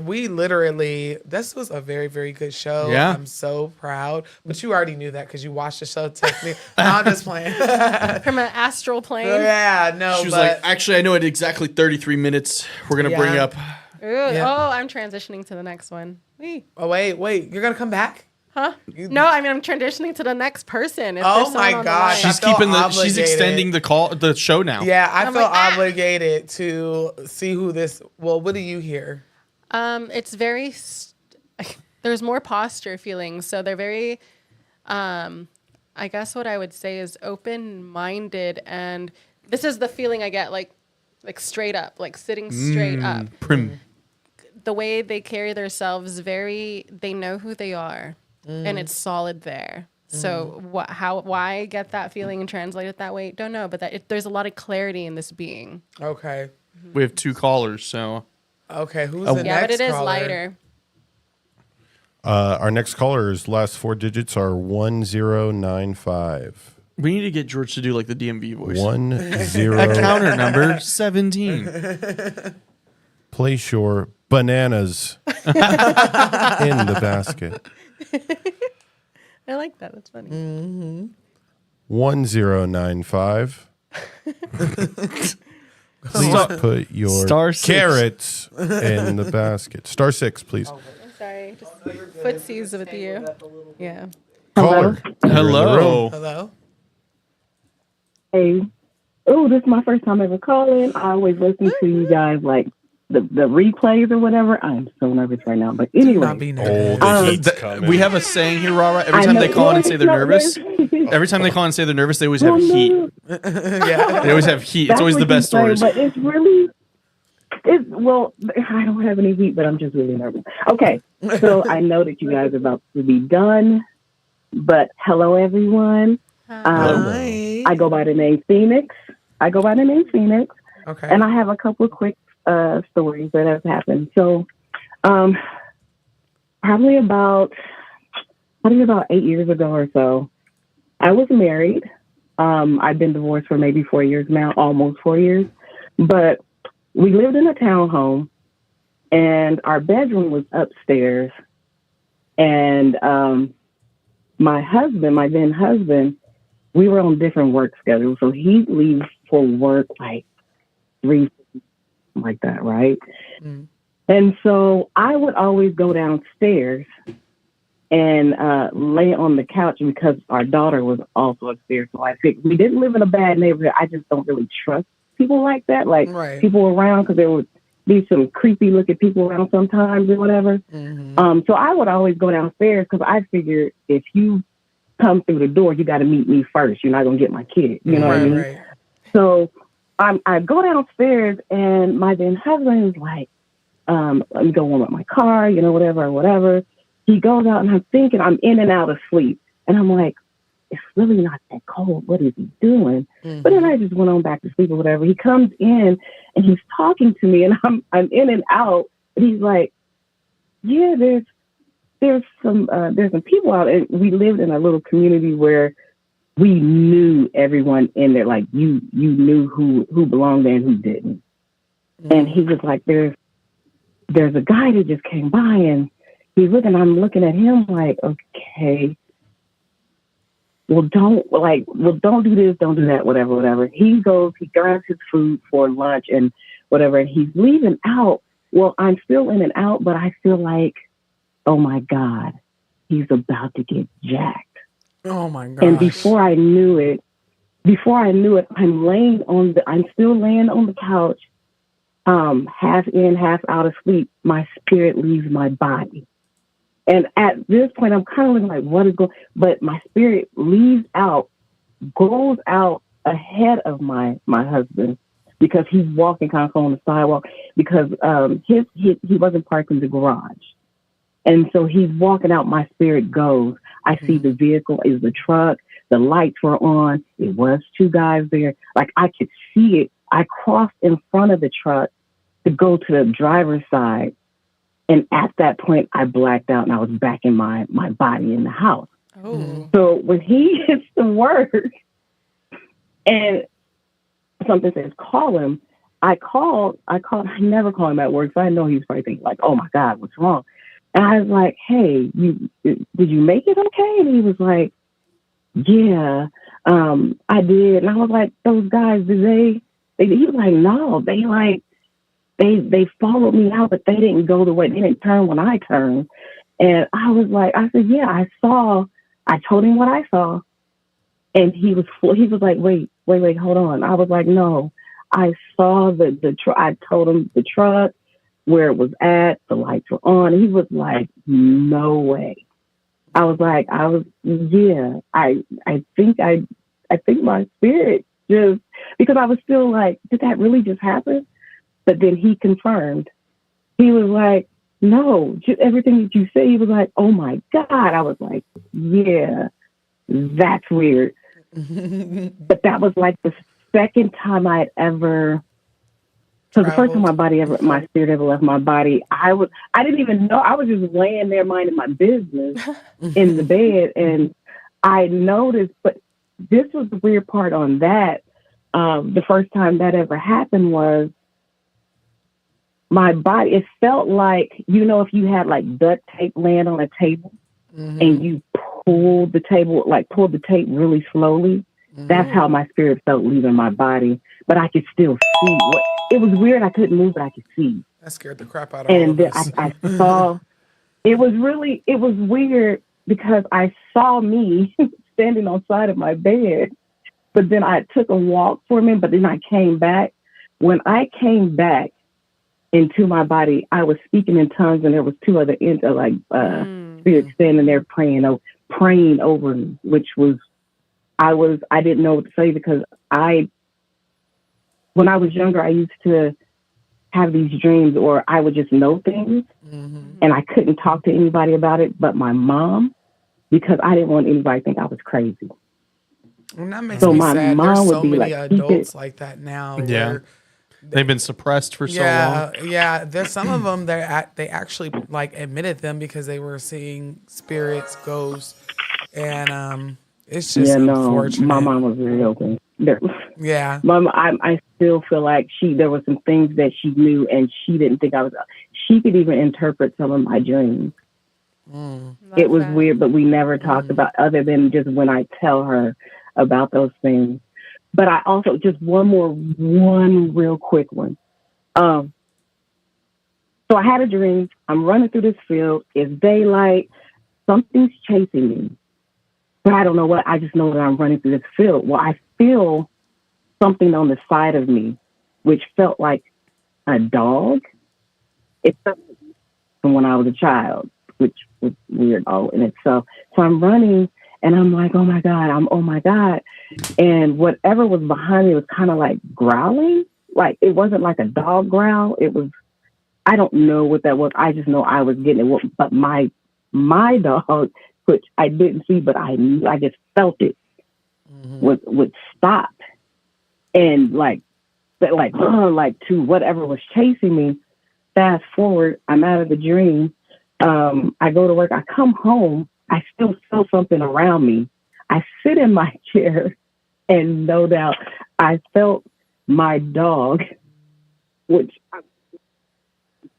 We literally, this was a very, very good show. Yeah. I'm so proud. But you already knew that because you watched the show technically. No, I'm just playing. From an astral plane. Yeah, no, She was but like, actually, I know at exactly 33 minutes we're going to bring Yeah. up. Ooh, Yeah. Oh, I'm transitioning to the next one. Wee. oh wait, you're gonna come back? Huh? No, I mean I'm transitioning to the next person. If Oh there's someone my on the gosh. line. She's feel keeping she's obligated. extending the show now. Yeah, I I'm feel like, obligated to see who this. Well, what do you hear? It's very. There's more posture feelings, so they're very. I guess what I would say is open-minded, and this is the feeling I get, like straight up, like sitting straight up. Prim. The way they carry themselves, they know who they are, and it's solid there. So why get that feeling and translate it that way? Don't know, but there's a lot of clarity in this being. Okay, We have 2 callers, so okay, who's Oh. the Yeah, next but it is caller? lighter. Our next caller's last 4 digits are 1095. we need to get George to do like the DMV voice. 10. Counter number 17. Place your bananas in the basket. I like that. That's funny. 1095. Please put your Star 6. carrots in the basket. Star 6, please. I'm sorry. Just footsies with you. Yeah. Caller. Hello. Hello. Hey. Oh, this is my first time ever calling. I always listen to you guys like the replays or whatever. I'm so nervous right now. But Do anyway. not be nervous. Oh, the heat's coming. We have a saying here, Rara. Every I time know- they call in and say they're no, nervous, there's- every time they call in and say they're nervous, they always have heat. Yeah. They always have heat. It's That's always what the you best say, stories. But well, I don't have any heat, but I'm just really nervous. Okay, so I know that you guys are about to be done, but hello, everyone. Hi. I go by the name Phoenix. Okay. And I have a couple of quick stories that have happened. So, probably about 8 years ago or so, I was married. I've been divorced for maybe 4 years now, almost 4 years. But we lived in a townhome, and our bedroom was upstairs. And my then husband, we were on different work schedules. So he'd leave for work like 3, like that, right? Mm. And so I would always go downstairs and lay on the couch because our daughter was also upstairs. So I think we didn't live in a bad neighborhood. I just don't really trust people like that, like Right. people around, because there would be some creepy looking people around sometimes or whatever. Mm-hmm. So I would always go downstairs because I figured if you come through the door, you got to meet me first. You're not going to get my kid. You know what I mean? Right. So I go downstairs, and my then husband is like, let me go warm up my car, whatever. He goes out, and I'm thinking I'm in and out of sleep. And I'm like, it's really not that cold. What is he doing? Mm-hmm. But then I just went on back to sleep or whatever. He comes in, and he's talking to me, and I'm in and out. And he's like, yeah, there's some people out. And we lived in a little community where we knew everyone in there. Like you knew who belonged there and who didn't. Mm-hmm. And he was like, there's a guy that just came by, and I'm looking at him like, okay, well, don't do this, don't do that, whatever. He grabs his food for lunch and whatever, and he's leaving out. Well, I'm still in and out, but I feel like, oh my God, he's about to get jacked. Oh my gosh. And before I knew it, before I knew it, I'm still laying on the couch, half in, half out of sleep. My spirit leaves my body. And at this point, I'm kind of looking like, what is going, but my spirit leaves out, goes out ahead of my husband, because he's walking kind of on the sidewalk, because he wasn't parked in the garage. And so he's walking out, my spirit goes. I see the vehicle is the truck, the lights were on, it was two guys there. Like, I could see it. I crossed in front of the truck to go to the driver's side. And at that point, I blacked out and I was back in my body in the house. Oh. So when he hits the word and something says, call him, I never call him at work. So I know he's probably thinking like, oh my God, what's wrong? And I was like, hey, did you make it okay? And he was like, yeah, I did. And I was like, those guys, he was like, no, they followed me out, but they didn't go the way, they didn't turn when I turned. And I said, yeah, I told him what I saw. And he was like, wait, hold on. I was like, no, I saw the truck. I told him the truck, where it was at, the lights were on. And he was like, no way. I was like, yeah, I think my spirit just, because I was still like, did that really just happen? But then he confirmed. He was like, no, just everything that you say. He was like, oh my God. I was like, yeah, that's weird. But that was like the second time I had ever, so the first time my spirit ever left my body, I didn't even know. I was just laying there minding my business in the bed. And I noticed, but this was the weird part on that. The first time that ever happened was my body, it felt like, if you had like duct tape laying on a table and you pulled the tape really slowly. That's how my spirit felt leaving my body. But I could still see it was weird. I couldn't move, but I could see. That scared the crap out of all of us. I saw, it was weird because I saw me standing on the side of my bed, but then I took a walk for a minute, but then I came back. When I came back into my body, I was speaking in tongues, and there was two other spirits standing there praying over me, which was, I didn't know what to say, because when I was younger, I used to have these dreams, or I would just know things, and I couldn't talk to anybody about it but my mom, because I didn't want anybody to think I was crazy. And that makes me sad. There's so many adults like that now. Yeah. Where they've been suppressed for so long. Yeah. There's some of them that they actually like admitted them because they were seeing spirits, ghosts, and it's just unfortunate. My mom was very open. Yeah. I still feel like there were some things that she knew, and she didn't think she could even interpret some of my dreams. It was weird, but we never talked about, other than just when I tell her about those things. But I also, just one real quick one. So I had a dream. I'm running through this field. It's daylight. Something's chasing me. But I don't know what. I just know that I'm running through this field. Well, I feel something on the side of me, which felt like a dog. It felt from when I was a child, which was weird all in itself. So I'm running, and I'm like, oh my God. And whatever was behind me was kind of like growling. Like, it wasn't like a dog growl. It was, I don't know what that was. I just know I was getting it. But my dog, which I didn't see, but I just felt it, would stop. And like to whatever was chasing me. Fast forward, I'm out of the dream. I go to work. I come home. I still feel something around me. I sit in my chair, and no doubt I felt my dog, which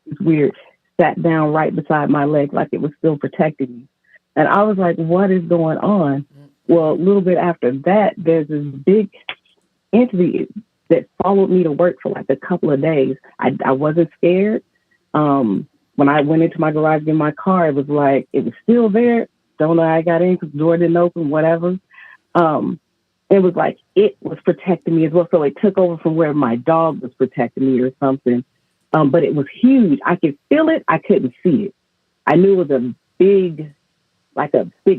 is weird, sat down right beside my leg like it was still protecting me. And I was like, what is going on? Well, a little bit after that, there's this big entity that followed me to work for like a couple of days. I wasn't scared. When I went into my garage in my car, it was still there. Don't know how I got in because the door didn't open, whatever. it was like it was protecting me as well. So it took over from where my dog was protecting me or something. But it was huge. I could feel it. I couldn't see it. I knew it was a big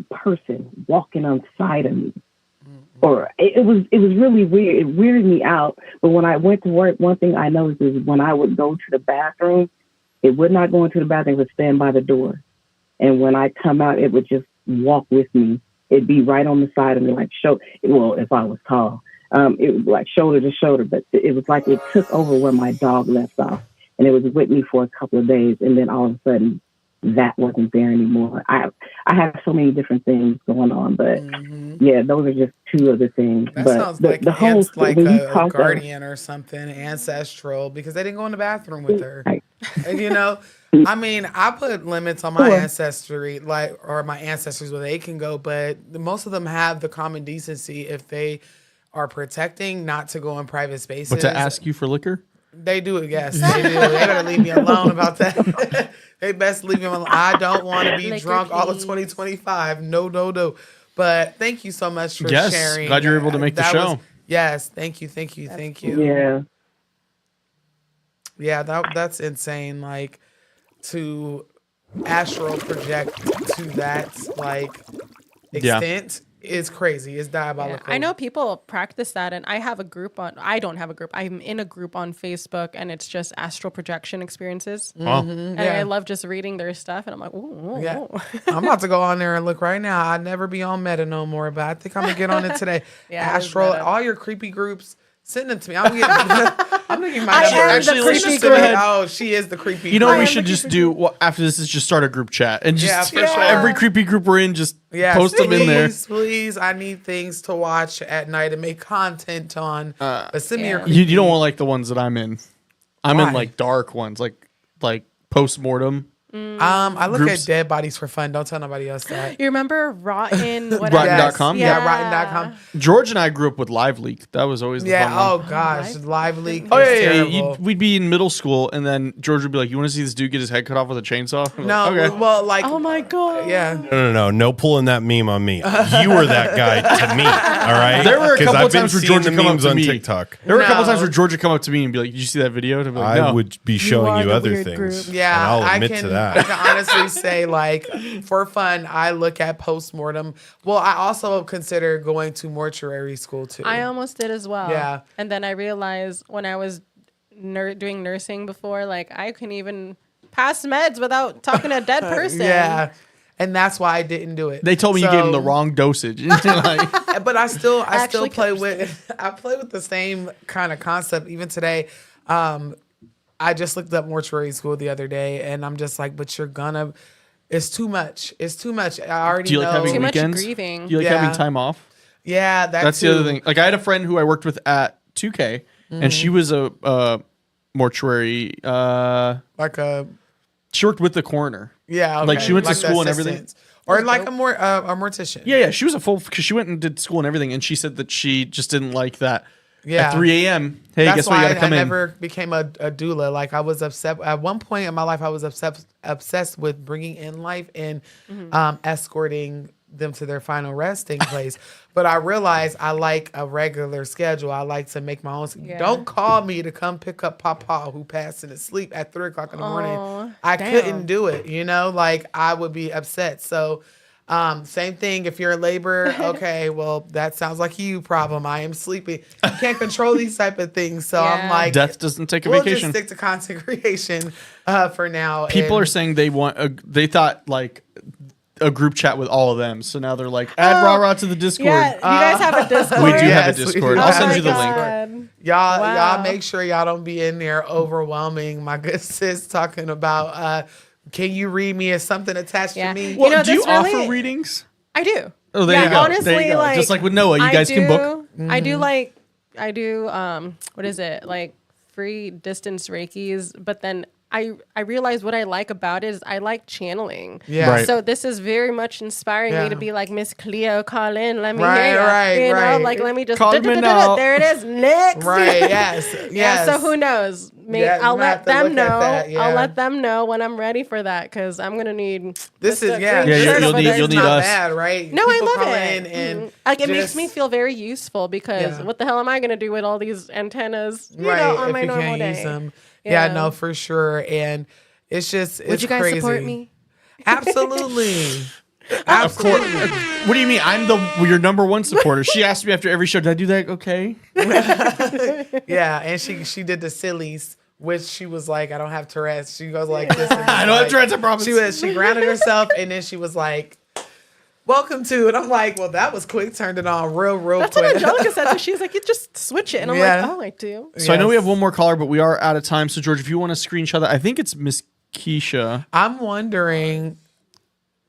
person walking on the side of me. Or it was really weird. It weirded me out. But when I went to work, one thing I noticed is when I would go to the bathroom, it would not go into the bathroom. It would stand by the door. And when I come out, it would just walk with me. It'd be right on the side of me, like if I was tall, it was like shoulder to shoulder. But it was like it took over where my dog left off, and it was with me for a couple of days, and then all of a sudden, that wasn't there anymore. I have so many different things going on, but yeah, those are just two of the things. That but sounds the whole like when you a talk guardian or something, ancestral, because they didn't go in the bathroom with her. Right. And, you know, I mean, I put limits on my ancestry, or my ancestors where they can go, but most of them have the common decency if they are protecting not to go in private spaces. But to ask you for liquor? They do it, yes. They do. They better leave me alone about that. They best leave me alone. I don't want to be Liquor, drunk all of please. 2025. No. But thank you so much for Yes, sharing. glad you were able to make the That show. Yes, thank you. Yeah. Yeah, that's insane. Like, to astral project to that extent is crazy. It's diabolical. I know people practice that, and I have a group on. I don't have a group. I'm in a group on Facebook, and it's just astral projection experiences. Wow. And I love just reading their stuff, and I'm like, ooh. Yeah. I'm about to go on there and look right now. I'd never be on Meta no more, but I think I'm gonna get on it today. Yeah, it is Astral, Meta. all your creepy groups, send them to me. I'm getting my I number. am the Actually, creepy send group. it. Oh, she is the creepy. You know group. what we should just do after this is just start a group chat and just Yeah, for sure. every creepy group we're in, just Yes, post them in there. Please, I need things to watch at night and make content on. But send me your creepy. You don't want like the ones that I'm in. I'm Why? in like dark ones, like post-mortem. I look Groups. at dead bodies for fun. Don't tell nobody else that. You remember Rotten? Whatever. Rotten.com? Yeah, rotten.com. George and I grew up with Live Leak. That was always the Yeah. fun one. Oh gosh, live leak. Oh is yeah. terrible. We'd be in middle school, and then George would be like, "You want to see this dude get his head cut off with a chainsaw?" I'm No, like, okay. well, like, Oh my god. yeah. No pulling that meme on me. You were that guy to me. All right. There were a 'Cause couple I've of been times where seeing George the would come up memes to on me. TikTok. There were a couple No. times where George would come up to me and be like, "Did you see that video?" And I'd be like, I no. would be showing are you the other weird things. group. Yeah, and I'll I admit can, to I that. can honestly say, like, for fun, I look at postmortem. Well, I also consider going to mortuary school too. I almost did as well. Yeah. And then I realized when I was doing nursing before, like I can even pass meds without talking to a dead person. Yeah, and that's why I didn't do it. They told me you gave him the So- wrong dosage. Like, But I still Actually play could with I play with the same kind of concept even today. I just looked up mortuary school the other day, and I'm just like, but you're gonna. It's too much. It's too much. I already do you like know. having Too much weekends? grieving. Do you like Yeah. having time off? Yeah, That's the other thing. Like I had a friend who I worked with at 2K, and she was a mortuary. Like a She worked with the coroner. yeah, Like, okay. she went to the school and everything? assistant. Or like a mortician. Yeah. She was a full because she went and did school and everything, and she said that she just didn't like that. Yeah. At 3 a.m. Hey, That's guess what? You why gotta I come in. never became a doula. Like I was upset at one point in my life. I was obsessed with bringing in life and escorting them to their final resting place. But I realized I like a regular schedule. I like to make my own. Yeah. Don't call me to come pick up Papa who passed in his sleep at 3:00 in the morning. Oh, I damn. couldn't do it. You know, like I would be upset. So. Same thing. If you're in labor, okay, well, that sounds like you problem. I am sleeping. You can't control these type of things. So I'm Yeah. like, Death doesn't take a we'll vacation. just stick to content creation for now. People And are saying they thought like a group chat with all of them. So now they're like, add rah to the Discord. Yeah, you guys have a Discord. We do have a Yes, we Discord. do. I'll Oh send my you the link. God. y'all, Wow. y'all make sure y'all don't be in there overwhelming my good sis talking about, can you read me? Is something attached Yeah. to me? Well, You know, do you this really- offer readings? I do. Oh, there yeah, you go. Honestly, There you go. like Just like with Noah, you guys can book. I do what is it? Like free distance Reikis, but then I realized what I like about it is I like channeling. Yeah. Right. So this is very much inspiring me Yeah. to be like, Miss Cleo, call in, let me Right, hear you. right, You know, right. like let me just Call me now. there it is. Next. Right. Yes. Yes. Yeah, so who knows? Maybe Yeah, I'll you might have let to them look at know. that, yeah. I'll let them know when I'm ready for that because I'm gonna need This is Mr. yeah. Green Yeah, shirt you'll over need- there. you'll It's need not us. bad, right? No, People I love calling it. in and like it makes just- me feel very useful because Yeah. what the hell am I gonna do with all these antennas? You right know, on if my you normal can't day. use them. Yeah, Yeah. no, for sure. And it's just it's Would you guys crazy. support me? Absolutely. Of course. Absolutely. What do you mean? I'm your number one supporter. She asked me after every show, did I do that? Okay. Yeah, and she did the sillies, which she was like, I don't have Tourette's. She goes like this. And I don't have Tourette's, I promise. She grounded herself, and then she was like, "Welcome to," and I'm like, "Well, that was quick. Turned it on real That's quick." what Angelica said. So she's like, you just switch it, and I'm Yeah. like, oh, I do. So I know we Yes. have one more caller, but we are out of time. So George, if you want to screenshot that, I think it's Miss Keisha. I'm wondering.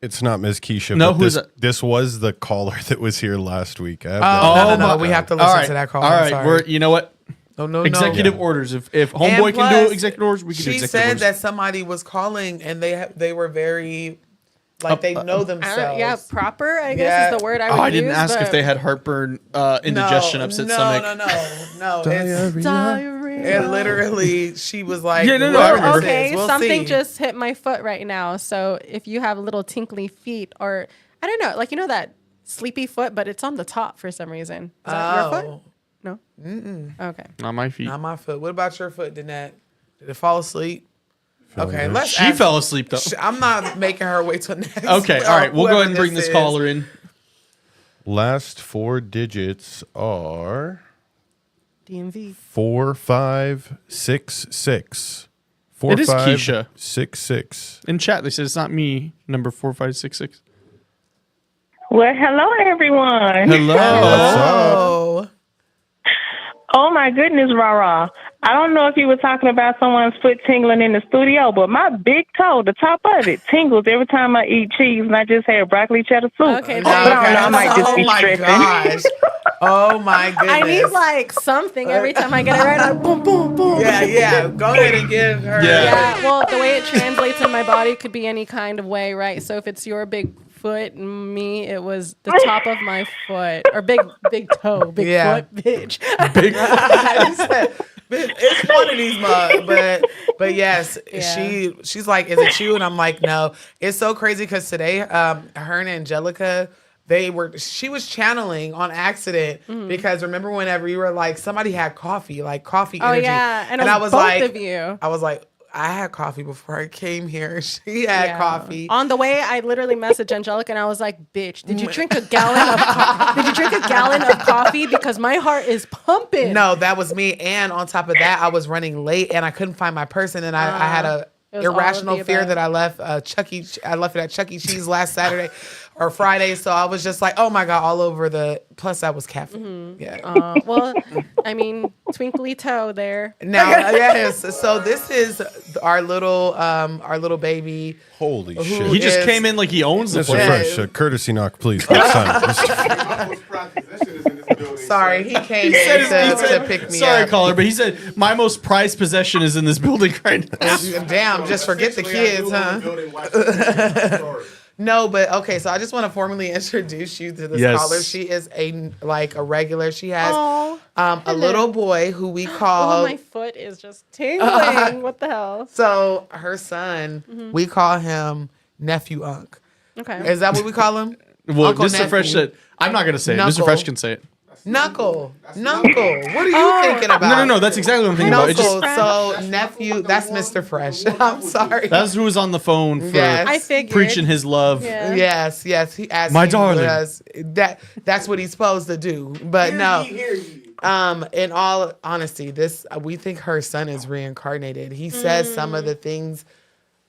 It's not Ms. Keisha. No, but who's this, it? this was the caller that was here last week. I have Oh, that- no, my- we have to All listen right. to that call. All I'm right. sorry. You know what? No. Executive orders. If Homeboy And can do plus, executive orders, we can do She executive said orders. that somebody was calling, and they were very like they know themselves. Yeah, proper. I Yeah. guess is the word I would use. I didn't ask if but- they had heartburn, indigestion, upset stomach. No. It's, Diarrhea. it literally, she was like, Yeah, no, I remember. Okay, We'll something see. just hit my foot right now. So if you have little tinkly feet, or I don't know, like you know that sleepy foot, but it's on the top for some reason. Is that your foot? Oh, No. Okay. Not my feet. not my foot. What about your foot, Danette? Did it fall asleep? Okay, good. let's. She ask- fell asleep though. I'm not making her wait till next. Okay, all right. We'll go ahead and bring this is. caller in. Last four digits are DMV. 4566. It is Keisha. 4566. In chat, they said it's not me. Number 4566. Well, hello, everyone. Hello. Oh, Oh, my goodness, Rara. I don't know if you were talking about someone's foot tingling in the studio, but my big toe, the top of it, tingles every time I eat cheese, and I just had broccoli cheddar soup. Okay, But I don't know, I might just oh be my stressing. gosh. Oh my goodness. I need like something every time I get it right. Like, boom, boom, boom. Yeah. Go ahead and give her. Yeah. Yeah, well, the way it translates in my body could be any kind of way, right? So if it's your big foot, me, it was the top of my foot, or big toe, big Yeah. foot, bitch. It's one of these mugs, but yes, Yeah. she's like, is it you? And I'm like, no. It's so crazy because today, her and Angelica, she was channeling on accident because remember whenever you were like, somebody had coffee, like coffee Oh energy. yeah, and it I was was both like, of you. I was like, I had coffee before I came here. She had Yeah. coffee. On the way, I literally messaged Angelica and I was like, "Bitch, did you drink a gallon of coffee? Because my heart is pumping." No, that was me. And on top of that, I was running late and I couldn't find my purse. And then I had a It was all of irrational the fear above. that I left I left it at Chuck E. Cheese last Saturday or Friday. So I was just like, oh my God, all over plus I was caffeine. Yeah. Well, I mean, twinkly toe there. Now, yes. So this is our little baby. Holy Who shit. He just is- came in like he owns the Mr. place. Fresh, a courtesy knock, please. Next time. Sorry, he came said in his- to pick me Sorry, up. caller, but he said my most prized possession is in this building right now. Damn, just forget the kids, huh? No, but okay. So I just want to formally introduce you to this Yes. caller. She is a regular. She has Oh, a little boy who we call. oh, my foot is just tingling. What the hell? So her son, we call him nephew Unc. Okay. Is that what we call him? Well, Uncle Mr. Fresh Nephew. said, I'm not going to say it. Mr. Knuckle. Fresh can say it. Knuckle. What are you thinking about? No. That's exactly what I'm thinking about. It Knuckle. just, So nephew, that's Mr. Fresh. I'm sorry. that's who was on the phone for Yes. I figured. preaching his love. Yeah. Yes. He as My he darling. does. That's what he's supposed to do. But no. In all honesty, we think her son is reincarnated. He says some of the things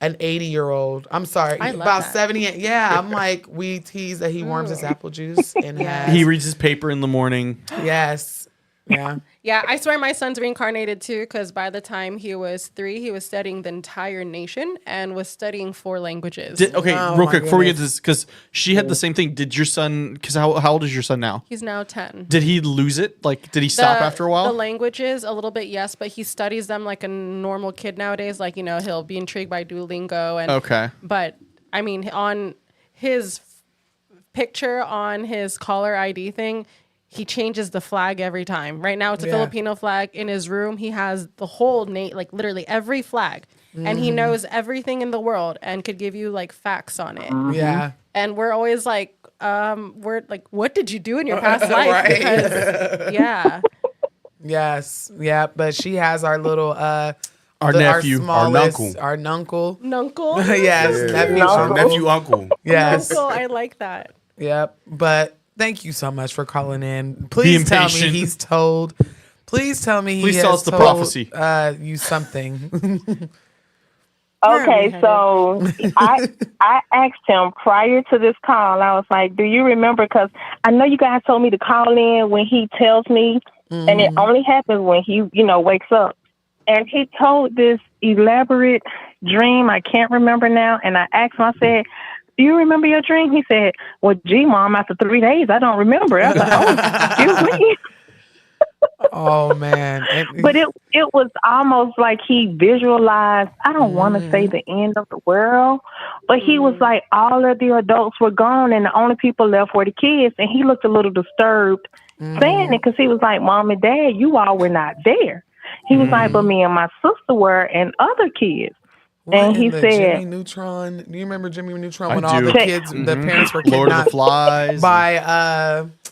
an 80-year-old. I'm sorry, I love about that. 70. Yeah, I'm like, we tease that he warms his apple juice and has. He reads his paper in the morning. Yes. Yeah. Yeah, I swear my son's reincarnated too, because by the time he was 3, he was studying the entire nation and was studying 4 languages. Okay, Oh, real my quick before we get to goodness. this, because she had the same thing. Did your son? Because how old is your son now? He's now 10. Did he lose it? Like, did he stop after a while? The languages, a little bit, yes, but he studies them like a normal kid nowadays. Like, he'll be intrigued by Duolingo. And, Okay. But, I mean, on his picture on his caller ID thing, he changes the flag every time. Right now, it's a Filipino flag. In his room, he has the whole like literally every flag. And he knows everything in the world and could give you like facts on it. Yeah. And we're always like, we're like, what did you do in your past life? Right. Because, yeah. Yes. Yeah. But she has our little Our nephew, our smallest, nuncle. our nuncle. Nuncle? Yes. Nephew. Our nephew uncle. Yes. Nuncle, I like that. Yep. But thank you so much for calling in. Please tell me impatient. he's told. Please tell me he Please has tell us the told, prophecy. You something. Okay, so I asked him prior to this call. I was like, "Do you remember?" Because I know you guys told me to call in when he tells me, and it only happens when he, wakes up. And he told this elaborate dream. I can't remember now. And I asked him. I said, "Do you remember your dream?" He said, "Well, gee, Mom, after 3 days, I don't remember." I was like, "Oh, excuse me." Oh man. But it was almost like he visualized, I don't want to say the end of the world, but he was like, all of the adults were gone and the only people left were the kids. And he looked a little disturbed saying it because he was like, Mom and Dad, you all were not there. He was like, but me and my sister were and other kids. And he said, Jimmy Neutron. Do you remember Jimmy Neutron when I all do. the kids, the parents were Lord of the kidnapped Flies. by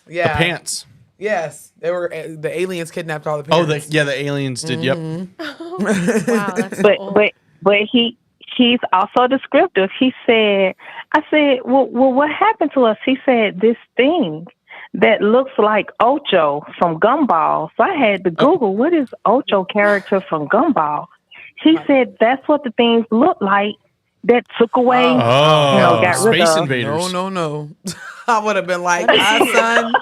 the pants. Yes, they were. The aliens kidnapped all the Oh, parents. the aliens did. Yep. Wow, that's but old. but he's also descriptive. He said, I said, well, what happened to us? He said, this thing that looks like Ocho from Gumball. So I had to Google, what is Ocho character from Gumball? He said, that's what the things look like that took away, got rid Space of. Invaders. No. I would have been like, son.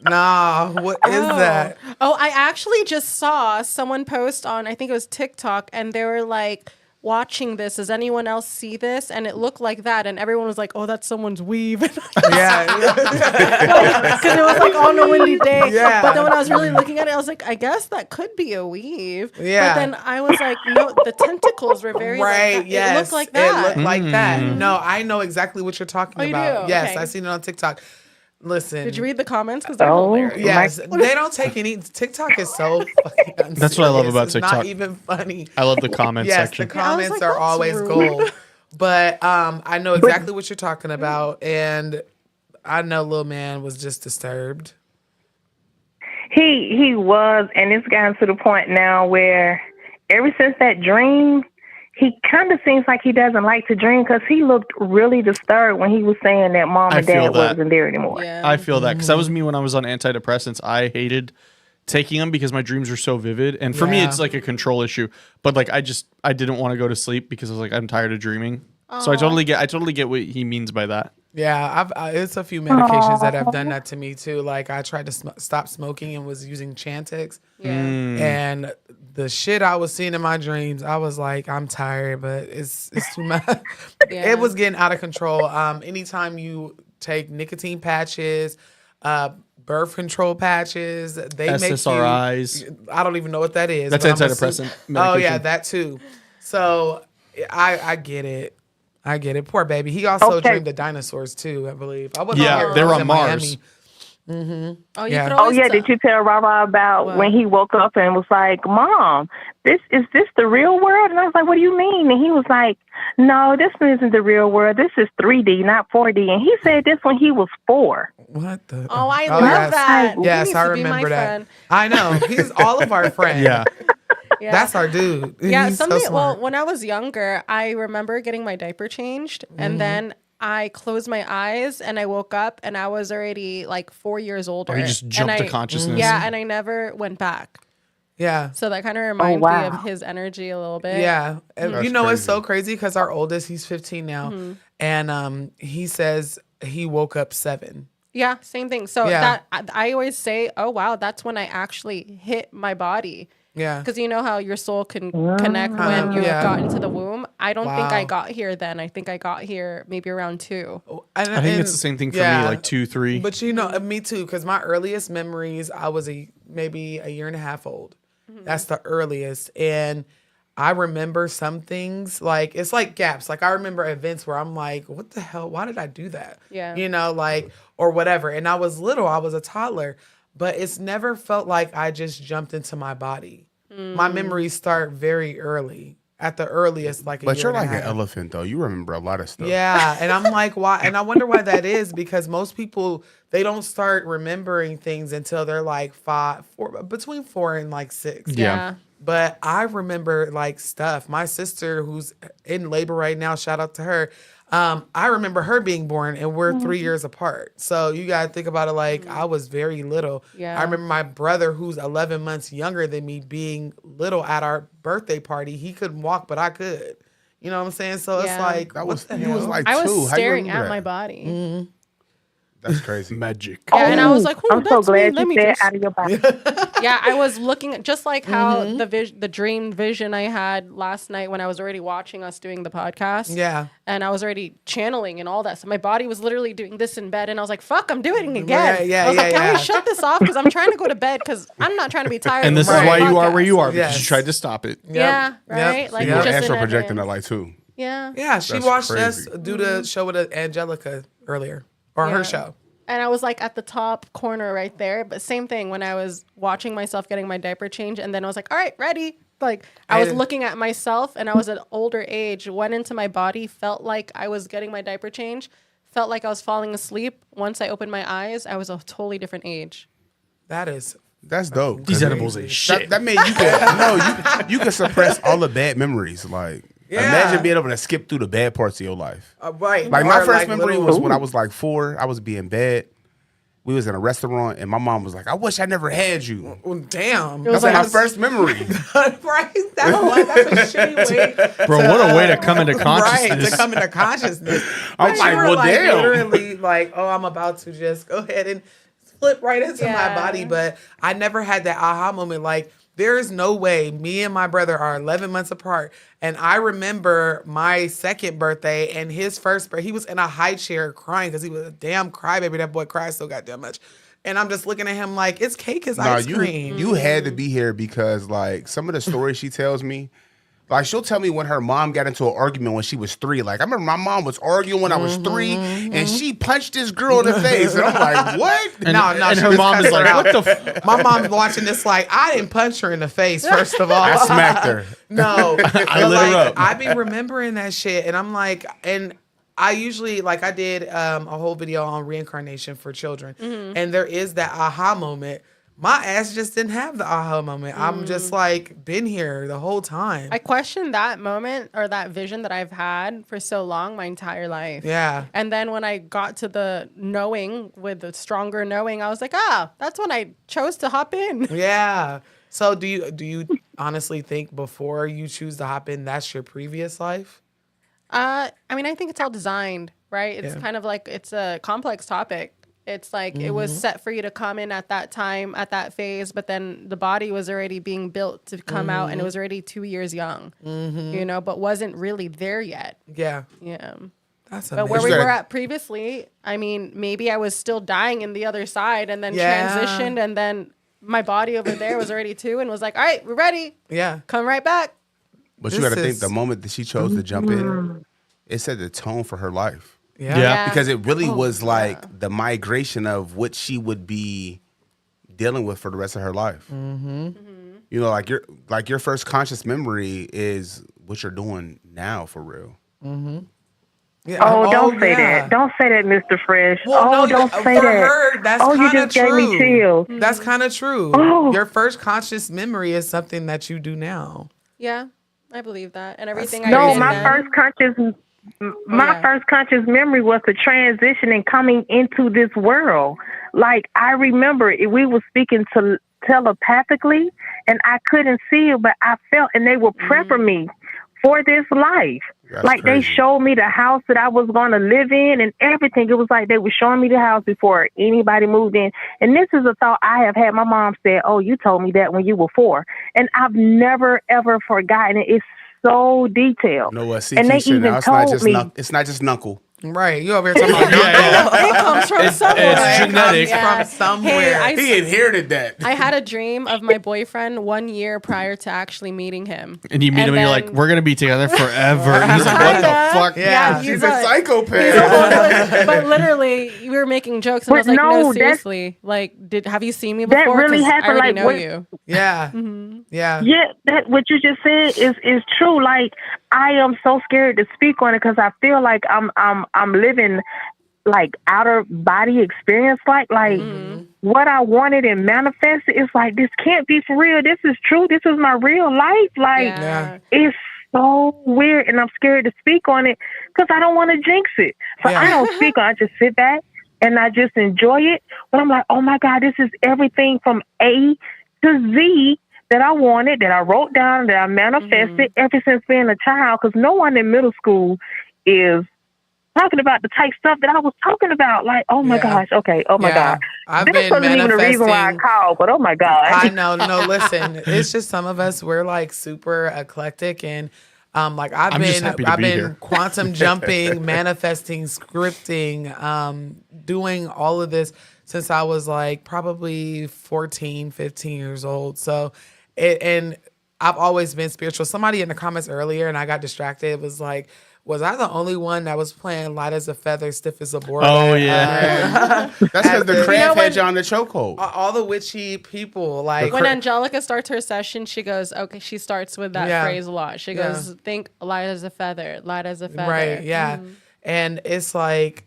Nah, what is that? Oh, I actually just saw someone post on, I think it was TikTok, and they were like, watching this, does anyone else see this? And it looked like that, and everyone was like, oh, that's someone's weave. Yeah. Because it was like on a windy day. Yeah. But then when I was really looking at it, I was like, I guess that could be a weave. Yeah. But then I was like, no, the tentacles were very Right, like that. yes. It looked like that. It looked like that. No, I know exactly what you're talking Oh, you about. do? Yes, Okay. I seen it on TikTok. Listen. Did you read the comments? Because they're Oh, hilarious. Yes, they don't take any. TikTok is so fucking That's what I love unserious. about It's TikTok. not even funny. I love the comment Yes, section. the comments like, are that's always rude. gold. But I know exactly what you're talking about, and I know Lil Man was just disturbed. He was, and it's gotten to the point now where ever since that dream, he kind of seems like he doesn't like to dream because he looked really disturbed when he was saying that Mom I and feel Dad that. wasn't there anymore. Yeah. I feel that because that was me when I was on antidepressants. I hated taking them because my dreams are so vivid, and for me, Yeah. it's like a control issue. But like, I didn't want to go to sleep because I was like, I'm tired of dreaming. So I totally get what he means by that. Yeah, it's a few medications that have done that to me too. Like I tried to stop smoking and was using Chantix, Yeah. and the shit I was seeing in my dreams, I was like, I'm tired, but it's too much. Yeah. It was getting out of control. Anytime you take nicotine patches, birth control patches, they SSRIs. make you. I don't even know what that is. That's but I'm antidepressant Oh yeah, medication. that too. So I get it. I get it. Poor baby. He also Okay. dreamed of dinosaurs too, I believe. I wasn't Yeah, here. they I were was on in Mars. Miami. Oh, you Yeah. could Oh always yeah, tell. did you tell Rara about What? when he woke up and was like, Mom, is this the real world? And I was like, what do you mean? And he was like, no, this isn't the real world. This is 3D, not 4D. And he said this when he was 4. What the? Oh, I love yes. that. He Yes, needs I to be my remember that. friend. I know. He's all of our friends. Yeah. Yeah. That's our dude. Yeah, He's so something. Well, smart. when I was younger, I remember getting my diaper changed, and then I closed my eyes and I woke up, and I was already like 4 years older. Or he just And jumped to I- consciousness. Yeah, and I never went back. Yeah. So that kind of reminds me wow. of his energy a little bit. Yeah. And That's you know, it's crazy. so crazy because our oldest, he's 15 now. And he says he woke up 7. Yeah, same thing. So Yeah. that I always say, oh wow, that's when I actually hit my body. Yeah. Because you know how your soul can connect when you got into the womb. I don't think I Wow. got here then. I think I got here maybe around 2. I think it's the same thing for me, like 2, 3. But you know, me too, because my earliest memories, I was maybe a year and a half old. That's the earliest. And I remember some things, like, it's like gaps. Like, I remember events where I'm like, what the hell? Why did I do that? Yeah. You know, like, or whatever. And I was little, I was a toddler, but it's never felt like I just jumped into my body. My memories start very early, at the earliest, like a But year you're and a like an half. elephant, though. You remember a lot of stuff. Yeah, and I'm like, why? And I wonder why that is, because most people, they don't start remembering things until they're like 4, between 4 and like 6. Yeah. But I remember like stuff. My sister, who's in labor right now, shout out to her. I remember her being born, and we're 3 years apart. So you gotta think about it. Like, I was very little. Yeah. I remember my brother, who's 11 months younger than me, being little at our birthday party. He couldn't walk, but I could. You know what I'm saying? So it's like, That what was, the you hell? was like I 2. was How you staring remember at that? my body. That's crazy. Magic. Yeah, and I was like, I'm so that's me. glad Let you me said just... out of your body. Yeah, I was looking at just like how the dream vision I had last night when I was already watching us doing the podcast. Yeah. And I was already channeling and all that. So my body was literally doing this in bed. And I was like, fuck, I'm doing it again. Yeah, I was like, yeah, can we yeah. shut this off? Because I'm trying to go to bed because I'm not trying to be tired. And this is before why the you are where you podcast. are, because Yes. you tried to stop it. Yeah, Yep. right? Like You were just in astral projecting advance. that light, too. Yeah. Yeah, she That's watched crazy. us do the show with Angelica earlier, or Yeah. her show. And I was like at the top corner right there. But same thing when I was watching myself getting my diaper change. And then I was like, all right, ready. Like I was looking at myself and I was at older age, went into my body, felt like I was getting my diaper change, felt like I was falling asleep. Once I opened my eyes, I was a totally different age. That's dope. These edibles ain't shit. That means you can you can suppress all the bad memories. Like, imagine being able to skip through the bad parts of your life. right. Like, my Or, first memory little- was when I was like 4. I was being bad. We was in a restaurant, and my mom was like, "I wish I never had you." Well, damn. That's like my first memory. right. That's a shitty way. Bro, what a way to come into Right, consciousness. to come into consciousness. I'm But like, you were, well, damn. literally like, oh, I'm about to just go ahead and flip right into my Yeah. body. But I never had that aha moment. Like, there is no way me and my brother are 11 months apart. And I remember my second birthday and his first birthday. He was in a high chair crying because he was a damn crybaby. That boy cries so goddamn much. And I'm just looking at him like, it's cake is ice cream. You had to be here because, like, some of the stories she tells me, like, she'll tell me when her mom got into an argument when she was 3. Like, I remember my mom was arguing when I was 3, and she punched this girl in the face. And I'm like, what? And, No, and she her was mom is cussing like, her what out. the My mom's watching this like, I didn't punch her in the face, first of all. I smacked her. No. I But, lit her like, up. I be remembering that shit. And I'm like, and I usually, like, I did a whole video on reincarnation for children. And there is that aha moment. My ass just didn't have the aha moment. I'm just like, been here the whole time. I questioned that moment or that vision that I've had for so long, my entire life. Yeah. And then when I got to the knowing, with the stronger knowing, I was like, that's when I chose to hop in. Yeah. So do you honestly think before you choose to hop in, that's your previous life? I mean, I think it's all designed, right? It's kind of like, it's a complex topic. It's like it was set for you to come in at that time, at that phase, but then the body was already being built to come out, and it was already 2 years young, you know, but wasn't really there yet. Yeah. Yeah. That's But where amazing. we were at previously, I mean, maybe I was still dying in the other side and then Yeah. transitioned, and then my body over there was already 2 and was like, all right, we're ready. Yeah. Come right back. But you This got to think is- the moment that she chose to jump in, it set the tone for her life. Yeah. Yeah. Because it really was like the migration of what she would be dealing with for the rest of her life. You know, like your first conscious memory is what you're doing now for real. Yeah. Oh, don't say yeah. that. Don't say that, Mr. Fresh. Well, no, don't for say that. her, that's Oh, you kinda just gave me chills. That's kind of true. Oh. Your first conscious memory is something that you do now. Yeah, I believe that. And everything No, I did my then- first conscious yeah. first conscious memory was the transition and coming into this world. Like, I remember we were speaking telepathically, and I couldn't see it, but I felt, and they were prepping me for this life. That's like crazy. they showed me the house that I was going to live in and everything. It was like they were showing me the house before anybody moved in. And this is a thought I have had. My mom said, "Oh, you told me that when you were 4." And I've never, ever forgotten it. It's so detailed. You know what? See, and they Keisha, even now it's not told just me. it's not just knuckle. Right. You over here talking about It comes from somewhere. It's genetic. from somewhere. Hey, He inherited that. I had a dream of my boyfriend 1 year prior to actually meeting him. And you meet him and you're like, then- we're going to be together forever. And he's like, what the Kinda. fuck? Yeah. She's he's a like- psychopath. But literally, we were making jokes, and I was But like, no, "No, that's- seriously. Like, have you seen me That before? really 'Cause I happened, already like, know what- you." Yeah. Yeah. Yeah, that what you just said is true. Like I am so scared to speak on it because I feel like I'm living like outer body experience. Like what I wanted and manifested. It's like this can't be for real. This is true. This is my real life. Like Yeah. it's so weird, and I'm scared to speak on it because I don't want to jinx it. So Yeah. I don't speak on it. I just sit back and I just enjoy it. But I'm like, oh my God, this is everything from A to Z that I wanted, that I wrote down, that I manifested ever since being a child. Because no one in middle school is talking about the type stuff that I was talking about. Like, oh my Yeah. gosh, okay, oh my Yeah. God. I've That been wasn't even the reason why I manifesting. called, but oh my God. I know. No, listen. It's just some of us, we're like super eclectic and like I'm just happy to I've be been here. quantum jumping, manifesting, scripting, doing all of this since I was like probably 14, 15 years old. So and I've always been spiritual. Somebody in the comments earlier, and I got distracted, was like, was I the only one that was playing light as a feather, stiff as a board? Oh, yeah. That's because the crab You know had you when- on the chokehold. All the witchy people, like When Angelica starts her session, she goes, okay, she starts with that Yeah. phrase a lot. She Yeah. goes, think light as a feather, light as a feather. right, yeah, and it's like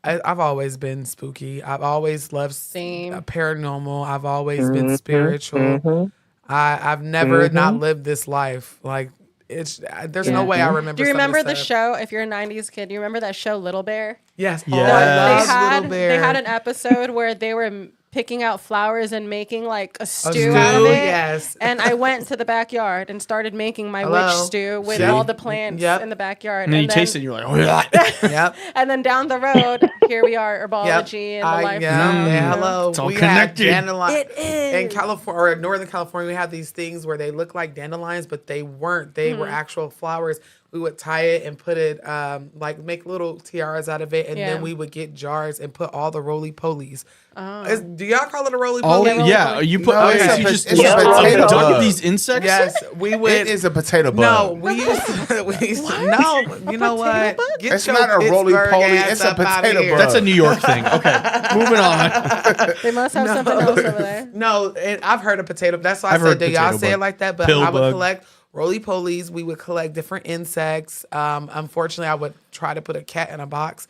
I've always been spooky. I've always loved Same. paranormal. I've always been spiritual. I've never not lived this life. Like it's there's no way I remember. Do you some of remember this the stuff. show? If you're a '90s kid, do you remember that show Little Bear? Yes, Yeah. oh, I They loved Little Bear. They had an episode where they were picking out flowers and making like a stew stew, out of it. yes. And I went to the backyard and started making my Hello? witch stew with See? all the plants Yep. in the backyard. And then you taste it and you're like, oh, yeah. Yep. And then down the road, here we are, herbology and the life. Yeah, hello. It's all we connected. had dandelion. It is. In California or Northern California, we have these things where they look like dandelions, but they weren't. They were actual flowers. We would tie it and put it, like make little tiaras out of it, and Yeah. then we would get jars and put all the roly-polies. Do y'all call it a Oh, roly-poly? yeah. You put, No, oh, it's so a you pot- just it's a potato dunk bug. these insects? Yes, we would. It is a potato bug. No, we used to, no, you know what? Get It's your not a Pittsburgh roly-poly, ass it's a up outta potato here. bug. That's a New York thing. Okay. Moving on. They must have something else over there. No, and I've heard of potato. That's why I I've said, heard do y'all potato say it bug. like that? But Pill I would bug. collect roly-polies. We would collect different insects. Unfortunately, I would try to put a cat in a box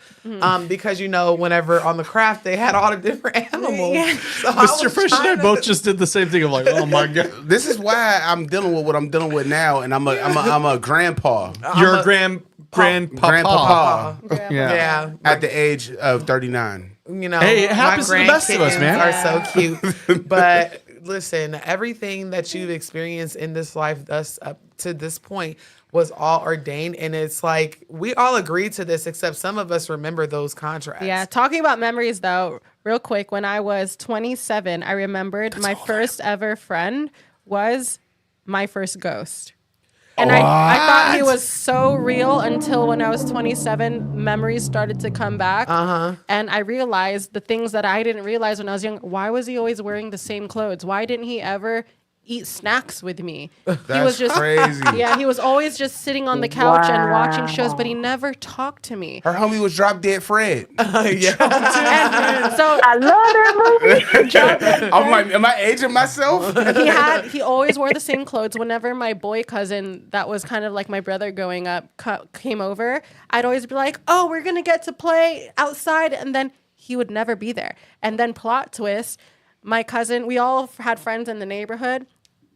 because, you know, whenever on the craft, they had all the different animals. So I Mr. was Fresh and I trying to- both just did the same thing. I'm like, oh my God. This is why I'm dealing with what I'm dealing with now, and I'm a grandpa. You're a a grandpapa. Grandpapa Yeah. Yeah. at the age of 39. You know, Hey, it my happens to the best of us, grandkittens man. Are so cute. But listen, everything that you've experienced in this life, thus up to this point, was all ordained, and it's like we all agreed to this, except some of us remember those contracts. Yeah, talking about memories though, real quick, when I was 27, I remembered my first ever friend was my first ghost. And I thought he was so real until when I was 27, memories started to come back. And I realized the things that I didn't realize when I was young. Why was he always wearing the same clothes? Why didn't he ever eat snacks with me? He was just crazy. Yeah, he was always just sitting on the couch and watching shows, but he never talked to me. Her homie was Drop Dead Fred. Yeah. So I love that movie. I'm like, am I aging myself? he always wore the same clothes. Whenever my boy cousin, that was kind of like my brother growing up, came over, I'd always be like, oh, we're gonna get to play outside, and then he would never be there. And then plot twist, my cousin, we all had friends in the neighborhood.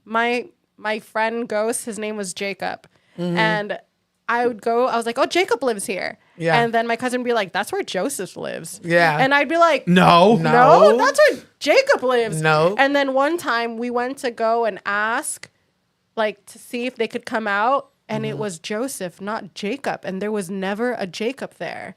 My friend ghost, his name was Jacob, and I was like, oh, Jacob lives here. Yeah. And then my cousin would be like, that's where Joseph lives. Yeah. And I'd be like, No. no, that's where Jacob lives. No. And then one time we went to go and ask, like, to see if they could come out. and it was Joseph, not Jacob, and there was never a Jacob there.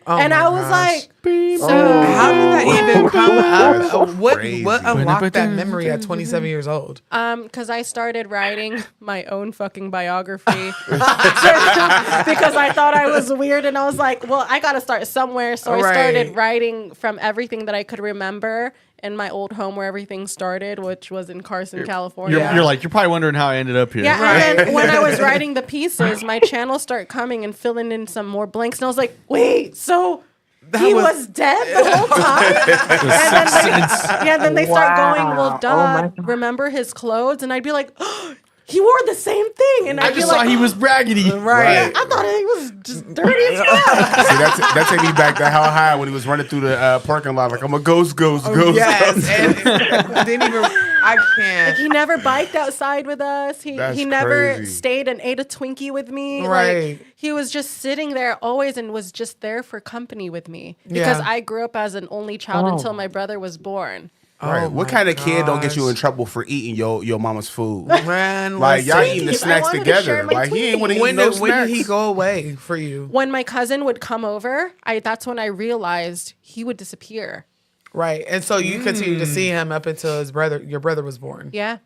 Oh and my I was gosh. like, so How did that even come up? What crazy. unlocked that memory at 27 years old? Because I started writing my own fucking biography because I thought I was weird, and I was like, well, I got to start somewhere. So I started writing from everything that I could remember in my old home where everything started, which was in Carson, California. You're probably wondering how I ended up here. Yeah, and then when I was writing the pieces, my channel started coming and filling in some more blanks, and I was like, wait, so he was dead the whole time? Then they start going, well, duh, remember his clothes? And I'd be like, oh, he wore the same thing. And I just saw he was braggedy. Right. I thought he was just dirty as fuck. See, that take me back to how high when he was running through the parking lot like, I'm a ghost. Yes, and didn't even. I can't. He never biked outside with us. He never crazy. stayed and ate a Twinkie with me. Right. Like, he was just sitting there always and was just there for company with me because I grew up as an only child until my brother was born. Right. What kind of kid don't get you in trouble for eating your mama's food? Man, Like y'all listen. eating the snacks together. Like he ain't want to eat no snacks. When did he go away for you? When my cousin would come over, that's when I realized he would disappear. Right, and so you continue to see him up until your brother was born. Yeah.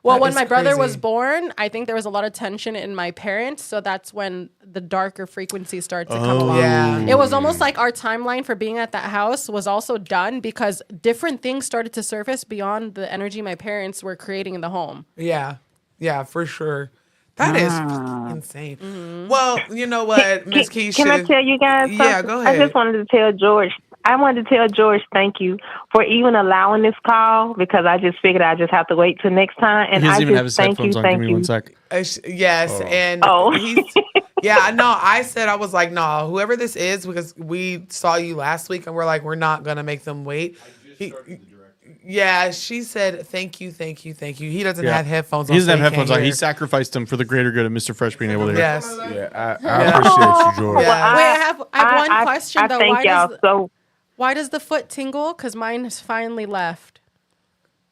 Well, That when is my brother crazy. was born, I think there was a lot of tension in my parents. So that's when the darker frequencies started to come along. Yeah. It was almost like our timeline for being at that house was also done because different things started to surface beyond the energy my parents were creating in the home. Yeah, for sure. That is fucking insane. Well, you know what, Miss Keisha? Can I tell you guys something? Yeah, go ahead. I just wanted to tell George. I wanted to tell George thank you for even allowing this call because I just figured I just have to wait till next time. And He doesn't I even just have his thank you, headphones on. Give thank me you. 1 sec. Yes, and he's I said I was like, no, whoever this is, because we saw you last week and we're like, we're not gonna make them wait. She said thank you. He doesn't have headphones on. He doesn't have so headphones on. can't He hear. sacrificed them for the greater good of Mr. Fresh being able to hear. Yes. Yeah, I appreciate you, George. Yeah. Wait, I have one question I though. thank Why does the foot tingle? Because mine has finally left.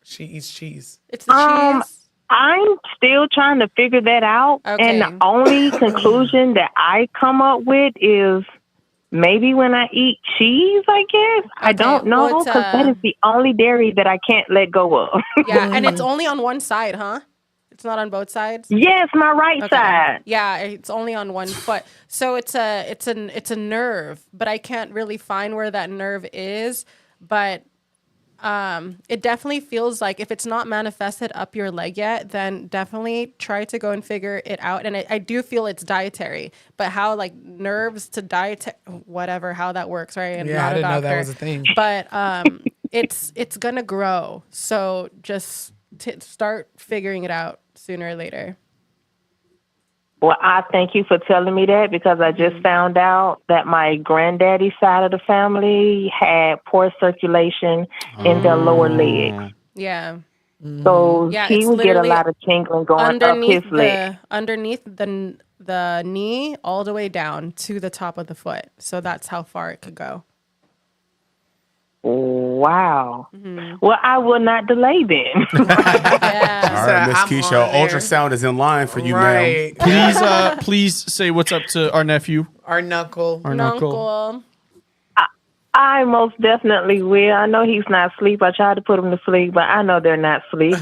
She eats cheese. It's the cheese. I'm still trying to figure that out. Okay. And the only conclusion that I come up with is maybe when I eat cheese, I guess. I don't know Well, because that is the only dairy that I can't let go of. Yeah, and it's only on one side, huh? It's not on both sides. Yes, my right Okay. side. Yeah, it's only on one foot. So it's a nerve, but I can't really find where that nerve is. But it definitely feels like if it's not manifested up your leg yet, then definitely try to go and figure it out. And I do feel it's dietary, but how like nerves to diet, whatever, how that works, right? And Yeah, I didn't know that was a thing. But it's gonna grow. So just start figuring it out sooner or later. Well, I thank you for telling me that because I just found out that my granddaddy's side of the family had poor circulation in their lower leg. Yeah. So Yeah, he it's would get a literally lot of tingling going up his leg. underneath the knee all the way down to the top of the foot. So that's how far it could go. Wow. Well, I will not delay then. Yeah. All right, Miss I'm Keisha, on there. ultrasound is in line for you, Right. Please say what's up to our nephew. Our knuckle. Our knuckle. Uncle. I most definitely will. I know he's not asleep. I tried to put him to sleep, but I know they're not asleep.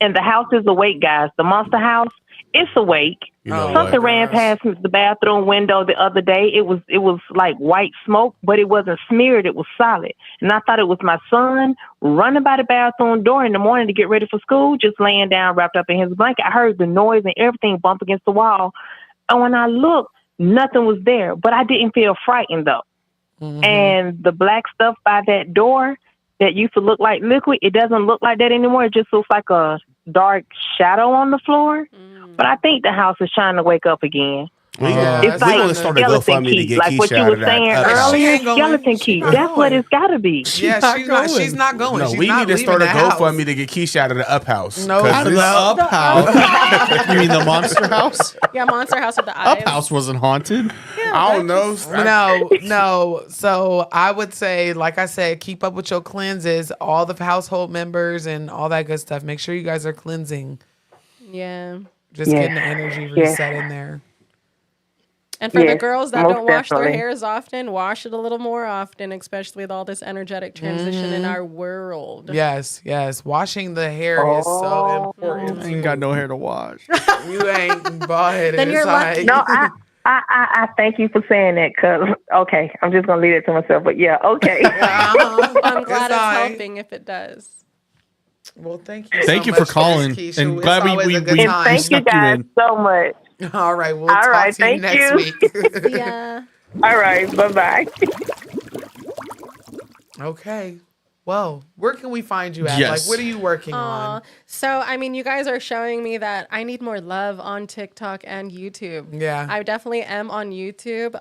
And the house is awake, guys. The monster house, it's awake. You know Something what? ran past the bathroom window the other day. It was like white smoke, but it wasn't smeared. It was solid. And I thought it was my son running by the bathroom door in the morning to get ready for school, just laying down, wrapped up in his blanket. I heard the noise and everything bump against the wall. And when I looked, nothing was there, but I didn't feel frightened though. And the black stuff by that door that used to look like liquid, it doesn't look like that anymore. It just looks like a dark shadow on the floor. But I think the house is trying to wake up again. Yeah, It's we like gonna start a skeleton GoFundMe to key, get like what Keisha you out were of that. saying She earlier. ain't going. Skeleton She key. not That's what going. it's got to be. Yeah, she's not going. No, She's we not need to leaving start a the house. GoFundMe to get Keisha out of the up house. No, 'Cause out of this- the Up house? You mean the monster house? Yeah, monster house with the eyes. Up house wasn't haunted. I don't know. No. So I would say, like I said, keep up with your cleanses, all the household members and all that good stuff. Make sure you guys are cleansing. Yeah. Just Yes. getting the energy Yes. reset in there. And for the Yes, girls that most don't wash their definitely. hair as often, wash it a little more often, especially with all this energetic transition in our world. Yes, yes. Washing the hair is so important. I ain't got no hair to wash. You ain't bald headed. Then you're lucky. No, I thank you for saying that, because, okay, I'm just going to leave it to myself. But yeah, okay. I'm glad it's alright. helping if it does. Well, thank you. Thank so you for much, calling, Keisha. and It's glad always we a good we And time. thank you stuck you guys in. so much. All right, we'll All talk right, to you thank next you. week. Yeah. All right, bye-bye. Okay. Well, where can we find you at? Yes. Like, what are you working on? So, I mean, you guys are showing me that I need more love on TikTok and YouTube. Yeah. I definitely am on YouTube.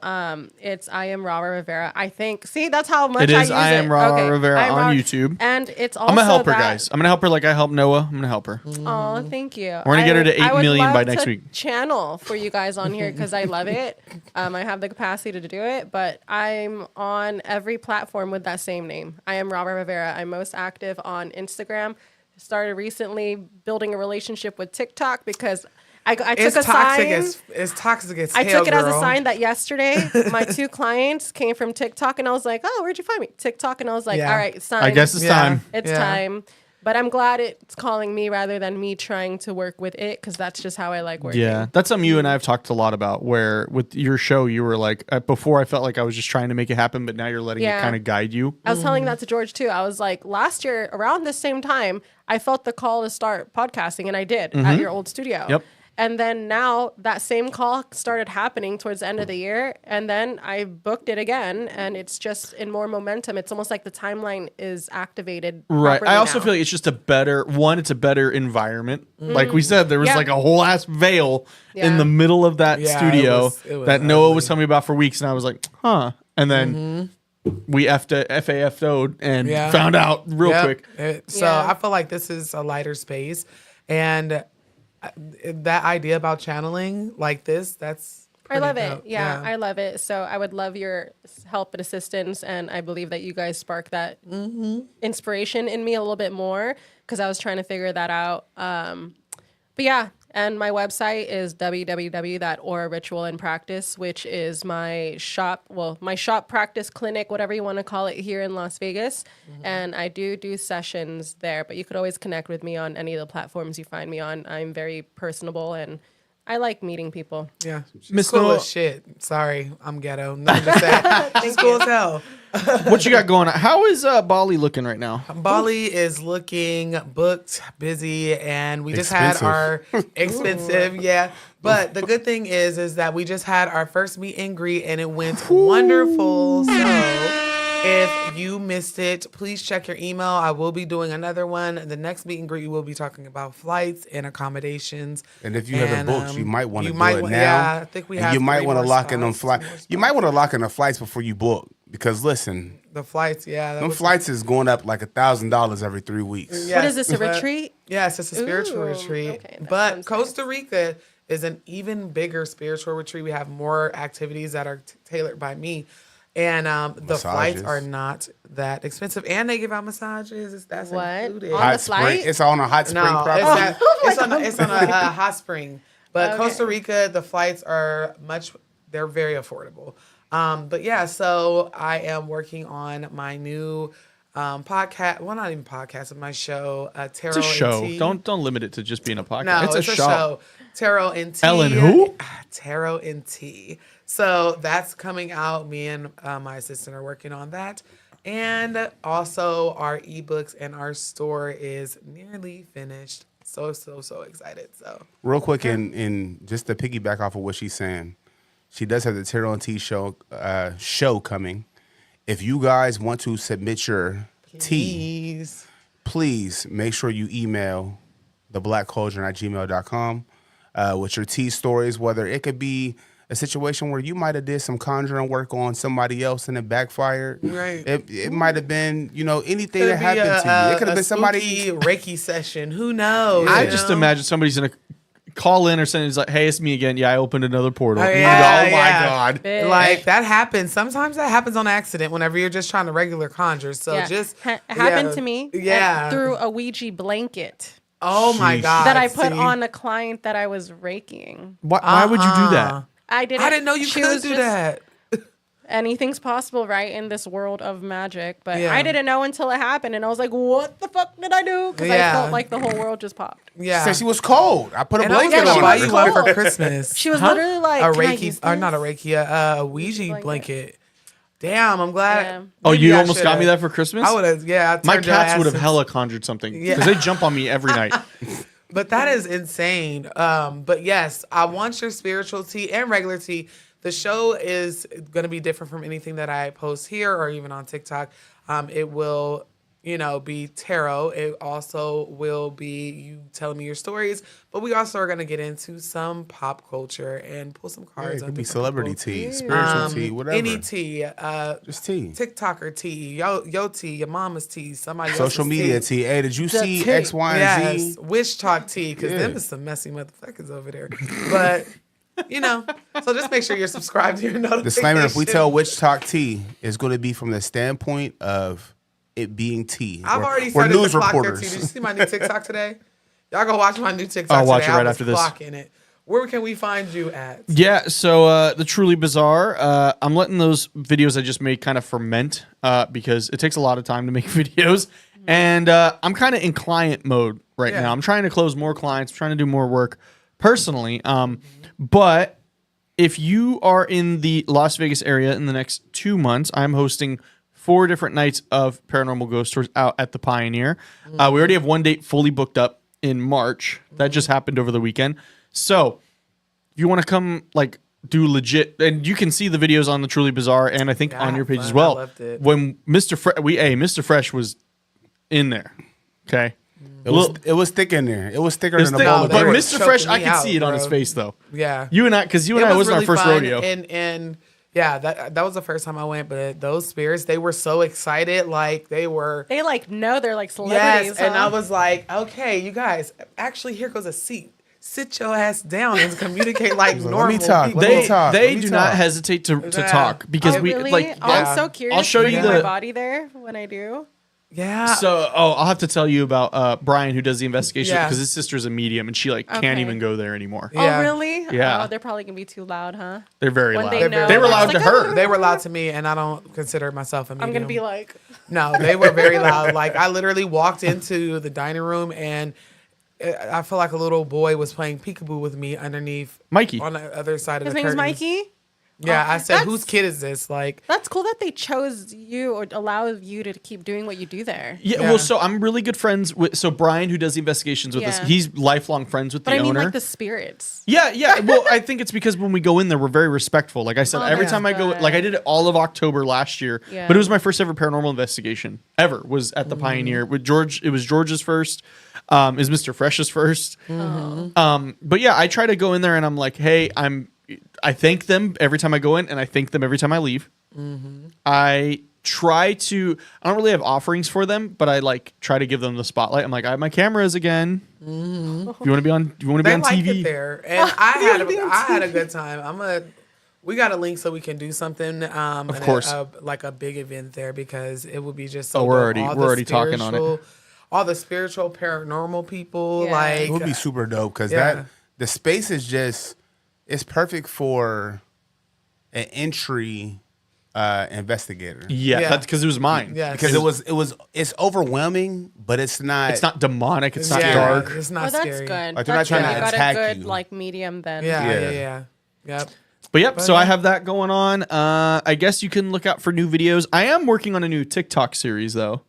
It's I am Rara Rivera. I think. See, that's how much It I is use I am it. Rara Okay, Rivera I am on Rara- YouTube. And it's also I'm gonna help her, that- guys. I'm gonna help her like I helped Noah. I'm gonna help her. Oh, thank you. We're gonna get her to 8 I would million by love next to week. Channel for you guys on here because I love it. I have the capacity to do it, but I'm on every platform with that same name. I am Robert Rivera. I'm most active on Instagram. Started recently building a relationship with TikTok because I took It's a toxic sign. it's toxic as I hell, took it as a girl. sign that yesterday my 2 clients came from TikTok, and I was like, "Oh, where'd you find me?" TikTok, and I was like, Yeah. "All right, sign. I guess it's time. It's Yeah. time." But I'm glad it's calling me rather than me trying to work with it because that's just how I like working. Yeah, that's something you and I have talked a lot about. Where with your show, you were like, before I felt like I was just trying to make it happen, but now you're letting it Yeah. kind of guide you. I was telling that to George too. I was like, last year around this same time, I felt the call to start podcasting, and I did at your old studio. Yep. And then now that same call started happening towards the end of the year, and then I booked it again, and it's just in more momentum. It's almost like the timeline is activated. Right. I also now. feel like it's just a better it's a better environment. Like we said, there was Yeah. like a whole ass veil in Yeah. the middle of that Yeah, studio it was that Noah ugly. was telling me about for weeks, and I was like, huh. And then we FAF'd and Yeah. found out real Yep. quick. So Yeah. I feel like this is a lighter space, and that idea about channeling like this, that's I love pretty it. dope. Yeah, I love it. So I would love your help and assistance, and I believe that you guys spark that inspiration in me a little bit more because I was trying to figure that out. But yeah, and my website is www.auraritualandpractice, which is my shop practice clinic, whatever you want to call it, here in Las Vegas. And I do sessions there, but you could always connect with me on any of the platforms you find me on. I'm very personable and I like meeting people. Yeah. Miss She's cool Noah- as shit. Sorry, I'm ghetto. Nothing to say. She's cool as hell. What you got going on? How is Bali looking right now? Bali is looking booked, busy, and we just had our expensive, yeah. But the good thing is that we just had our first meet and greet, and it went wonderful. So if you missed it, please check your email. I will be doing another one. The next meet and greet, we will be talking about flights and accommodations. And if you haven't booked, you might want to do it now. Yeah, I think we And have. you might 3 want to more lock in on spots, 2 flights. more You might want to spots. lock in the flights before you book, because listen, The flights, yeah. that them was- flights is going up like $1,000 every 3 weeks. What Yes, is this, a but- retreat? Yes, it's a spiritual Ooh, retreat. okay, that But sounds Costa Rica is an even bigger spiritual retreat. We have more activities that are tailored by me. And the flights Massages. are not that expensive. And they give out massages. That's What? included. On Hot the spring. flight? It's on a hot spring No, property. it's on a hot spring. But Okay. Costa Rica, the flights are they're very affordable. But yeah, so I am working on my new podcast. Well, not even podcast, but my show, Tarot It's a show. and Tea. Don't limit it to just being a podcast. No, it's a show. Tarot and Tea. Ellen who? Tarot and Tea. So that's coming out. Me and my assistant are working on that. And also our ebooks and our store is nearly finished. So excited. So Real quick, and just to piggyback off of what she's saying, she does have the Tarot and Tea show coming. If you guys want to submit your tea, please make sure you email theblackcauldron@gmail.com with your tea stories, whether it could be a situation where you might have did some conjuring work on somebody else and it backfired. Right. It might have been, anything Could that be happened to you. It could have been somebody. spooky Reiki session. Who knows? I you just know? imagine somebody's gonna call in or something. It's like, hey, it's me again. Yeah, I opened another portal. Oh, And you yeah, go, oh yeah. my god. Big. Like that happens. Sometimes that happens on accident whenever you're just trying to regular conjure. So Yeah. just Happened yeah, to me. Yeah. Through a Ouija blanket. Oh my Sheesh. God. that I put see? on a client that I was raking. Why would you do that? I didn't know you she could was do just- that. Anything's possible, right, in this world of magic. But Yeah. I didn't know until it happened, and I was like, "What the fuck did I do?" Because Yeah. I felt like the whole world just popped. Yeah. Said she was cold. I put a And I was blanket gonna on buy her. you one for Cold. Christmas. She was literally like, a "Can I Reiki, use or not a this?" Reiki, a Ouija blanket. Damn, I'm glad. Yeah. Oh, maybe you I almost got me should've. that for Christmas? I would have, yeah. I My turned your cats would have ass hella conjured something Yeah. because they jump on me every night. But that is insane. But yes, I want your spiritual tea and regular tea. The show is going to be different from anything that I post here or even on TikTok. It will, be tarot. It also will be you telling me your stories. But we also are going to get into some pop culture and pull some Yeah, cards. it on could be different celebrity people. tea, spiritual tea, whatever. Any tea. Just tea. TikToker tea, your tea, your mama's tea, somebody Social else's media tea. tea. Hey, did you see tea. X, Y, and Yes, Z? wish talk tea, because them is some messy motherfuckers over there. But so just make sure you're subscribed to your notifications. Disclaimer: if we tell Witch Talk Tea, it's going to be from the standpoint of it being tea. I've already we're started news to clock their reporters. tea. Did you see my new TikTok today? Y'all go watch my new TikTok I'll watch today. it right I was after this. clocking it. Where can we find you at? Yeah, so the Truly Bizarre, I'm letting those videos I just made kind of ferment because it takes a lot of time to make videos. And I'm kind of in client mode right now. I'm trying to close more clients, trying to do more work personally. But if you are in the Las Vegas area in the next 2 months, I'm hosting 4 different nights of paranormal ghost tours out at the Pioneer. We already have one date fully booked up in March. That just happened over the weekend. So if you want to come do legit, and you can see the videos on the Truly Bizarre and I think Yeah, on your page fun. as well. I loved it. When Mr. Fresh was in there. Okay. It was thick in there. It was thicker than a Thick, bowl of but they were grapes. Mr. Fresh, choking I me could out, see it on his bro. face though. Yeah. You and I, because you and I wasn't our first fun, rodeo. And yeah, that was the first time I went. But those spirits, they were so excited, They know they're like celebrities. yes. And I was like, okay, you guys, actually, here goes a seat. Sit your ass down and communicate like normal. Let me talk. people. Let me talk. They Let me do talk. not hesitate to Yeah. talk because Oh, we really? I'm so curious. I'll show you bringing my the. body there when I do. Yeah. So, I'll have to tell you about Brian who does the investigation Yeah. because his sister's a medium and she can't Okay. even go there anymore. Yeah. Oh, really? Yeah. Oh, they're probably gonna be too loud, huh? They're very When loud. they know, They were it's loud to like, her. They were loud to me, and I don't consider myself a medium. I'm gonna be like, No, they were very loud. Like I literally walked into the dining room and I felt like a little boy was playing peekaboo with me underneath Mikey. on the other side of his the name's curtains. Mikey. Yeah, Oh, I said, that's- whose kid is this? Like, That's cool that they chose you or allow you to keep doing what you do there. Yeah, Yeah. well, so I'm really good friends with Brian who does the investigations with us. Yeah. He's lifelong friends with But the I mean, owner. like the spirits. Yeah. Well, I think it's because when we go in there, we're very respectful. Like I said, Oh, every that's time I go, good. like I did it all of October last year, Yeah. but it was my first ever paranormal investigation ever. Was at the Pioneer with George. It was George's first. Is Mr. Fresh's first. But yeah, I try to go in there and I'm like, hey, I thank them every time I go in, and I thank them every time I leave. I try to. I don't really have offerings for them, but I try to give them the spotlight. I'm like, I have my cameras again. If you want to be on, they like TV? it there, and I had a good time. We got a link so we can do something. Of course. like a big event there because it would be just so. Oh, we're dope. already- All we're the already talking on it. spiritual- All the spiritual paranormal people, Yeah. like It would be super dope because Yeah. the space is just it's perfect for an entry investigator. Yeah, Yeah. that's because it was mine. Yeah. Because it's overwhelming, but it's not. It's not demonic. It's not Yeah, dark. It's Oh, not that's scary. good. Like, they're not That's trying good. to You got attack a good you. medium then. Yeah. Yep. But yep, so I have that going on. I guess you can look out for new videos. I am working on a new TikTok series though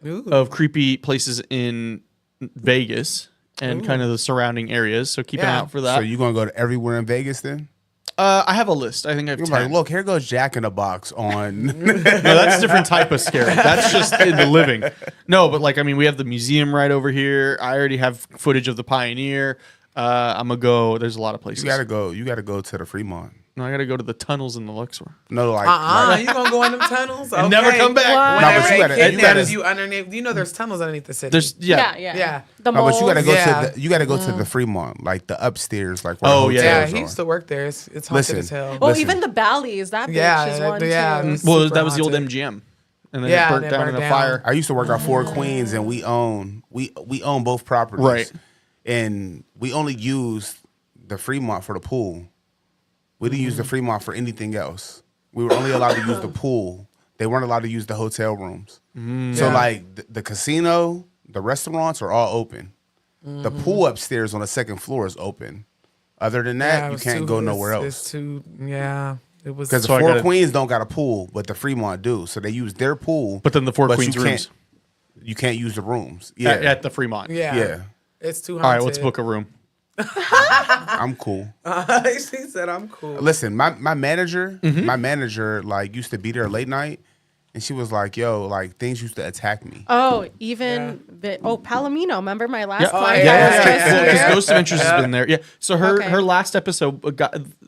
Ooh. of creepy places in Vegas and kind of the surrounding areas. So keep an eye Yeah. out for that. So you gonna go to everywhere in Vegas then? I have a list. I think I have You're 10. like, look, here goes Jack in a Box on. No, that's a different type of scary. That's just in the living. No, but we have the museum right over here. I already have footage of the Pioneer. I'm gonna go. There's a lot of places. You gotta go. You gotta go to the Fremont. No, I gotta go to the tunnels in the Luxor. No, You gonna go in them tunnels And never come back. What? No, but you gotta- Kidnap you gotta- you underneath. You know, there's tunnels underneath the city. There's Yeah. Yeah. The No, but you gotta moles. go Yeah. to the Fremont, like the upstairs, like where Oh, the yeah. yeah, hotels he are. used to work there. It's haunted Listen. as hell. Well, Listen. even the Bally's, that bitch Yeah, is one yeah. too. It's Well, super that was the old haunted. MGM. and then Yeah, it burnt and it down burnt in a down. fire. I used to work at Four Queens, and we own both properties, Right. And we only used the Fremont for the pool. We didn't use the Fremont for anything else. We were only allowed to use the pool. They weren't allowed to use the hotel rooms. So like the casino, the restaurants are all open. The pool upstairs on the second floor is open. Other than that, you can't go nowhere else. It's too, it was Because the Four Queens don't got a pool, but the Fremont do. So they use their pool. But then the Four Queens you rooms. You can't use the rooms. Yeah. At the Fremont. Yeah. It's too haunted. All right, let's book a room. I'm cool. She said I'm cool. Listen, my manager, like used to be there late night, and she was like, "Yo, like things used to attack me." Oh, even Palomino. Remember my last Yeah. client? Yeah. Because Ghost of Interest has been there. Yeah. So Okay. her last episode,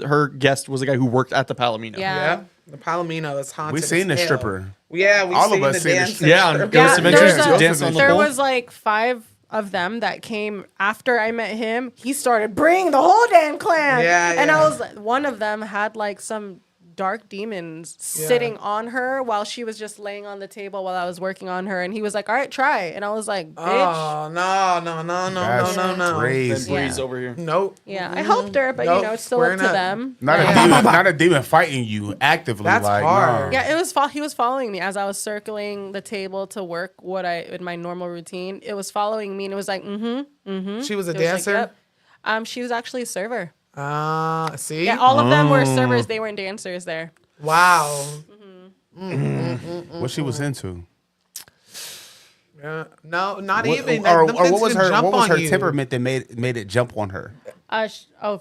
her guest was a guy who worked at the Palomino. Yeah. The Palomino is haunted. We seen the as hell. stripper. Yeah, we All seen of us the seen the dancing stripper. Yeah, on stripper. Ghost of there Interest, was a- dance on the there pole. was like 5 of them that came after I met him. He started bringing the whole damn clan. Yeah, And yeah. I was like, one of them had like some dark demons sitting on her while she was just laying on the table while I was working on her. And he was like, all right, try. And I was like, bitch. Oh That's no. crazy. Breeze over here. Nope. Yeah, I helped her, but Nope, you know, it's still we're up to not- them. Not a demon fighting you actively. That's like, hard. no. Yeah, it was. He was following me as I was circling the table to work in my normal routine. It was following me, and it was like, She was a It was like, dancer. yep. She was actually a server. See? Yeah, all of them were servers. They weren't dancers there. Wow. What she was into, Yeah. No, not What- even. or Them what things was can her jump what was on her you. temperament that made it jump on her?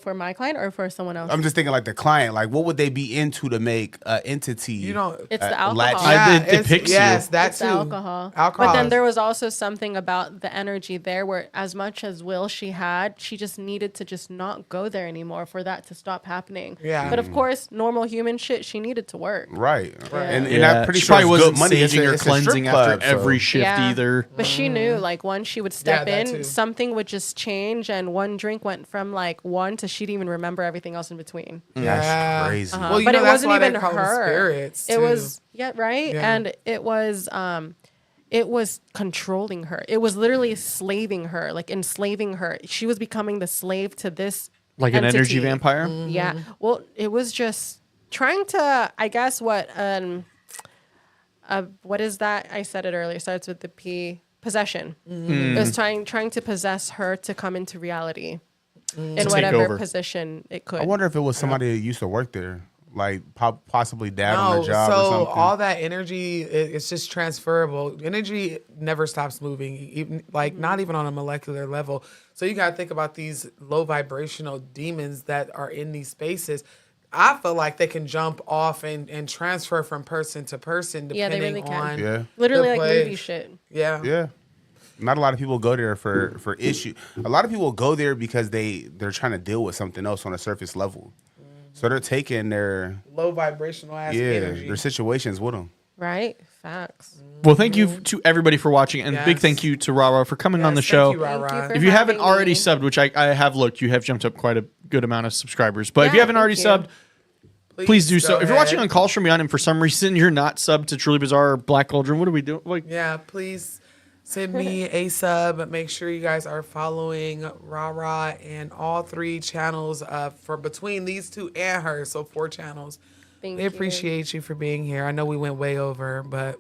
For my client or for someone else? I'm just thinking like the client, like what would they be into to make an entity? You don't. It's the latch- alcohol. Yeah, it it's- depicts you. Yes, that It's too. the alcohol. Alcohol. But then there was also something about the energy there where as much as will she had, she just needed to just not go there anymore for that to stop happening. Yeah. But of course, normal human shit, she needed to work. Right. And Yeah. I'm pretty She sure probably it's good wasn't money. It's saging or a strip cleansing club, after every so- shift Yeah. either. But she knew, like, once she would step Yeah, that too. in, something would just change, and one drink went from like 1 to she'd even remember everything else in between. That's crazy. Well, you But know, it that's wasn't why they even call them her. spirits, It too. was right, Yeah. and it was controlling her. It was literally slaving her, like enslaving her. She was becoming the slave to this, Like an energy entity. vampire? Yeah. Well, it was just trying to, I guess, what is that? I said it earlier. It starts with the P. Possession. It was trying to possess her to come into reality in take whatever over. position it could. I wonder if it was somebody that used to work there, like possibly dad on No, their job or so something. all that energy, it's just transferable. Energy never stops moving, even, like not even on a molecular level. So you got to think about these low vibrational demons that are in these spaces. I feel like they can jump off and transfer from person to person Yeah, they depending really can. on Yeah. Literally the like place. movie shit. Yeah. Yeah. Not a lot of people go there for issue. A lot of people go there because they're trying to deal with something else on a surface level. So they're taking their Low vibrational ass energy. their situations with them. Right? Facts. Well, thank you to everybody for watching, and big Yes. thank you to Rara for coming on the Yes, show. thank you, Rara. Thank you for If you haven't having already me. subbed, which I have looked, you have jumped up quite a good amount of subscribers. But if you Yeah, haven't already thank you. subbed, please do so. go If you're watching ahead. on Calls From Beyond and for some reason you're not subbed to Truly Bizarre or Black Cauldron, what are we doing? Like, Yeah, please send me a sub. Make sure you guys are following Rara and all 3 channels for between these 2 and her, so 4 channels. Thank We you. appreciate you for being here. I know we went way over, but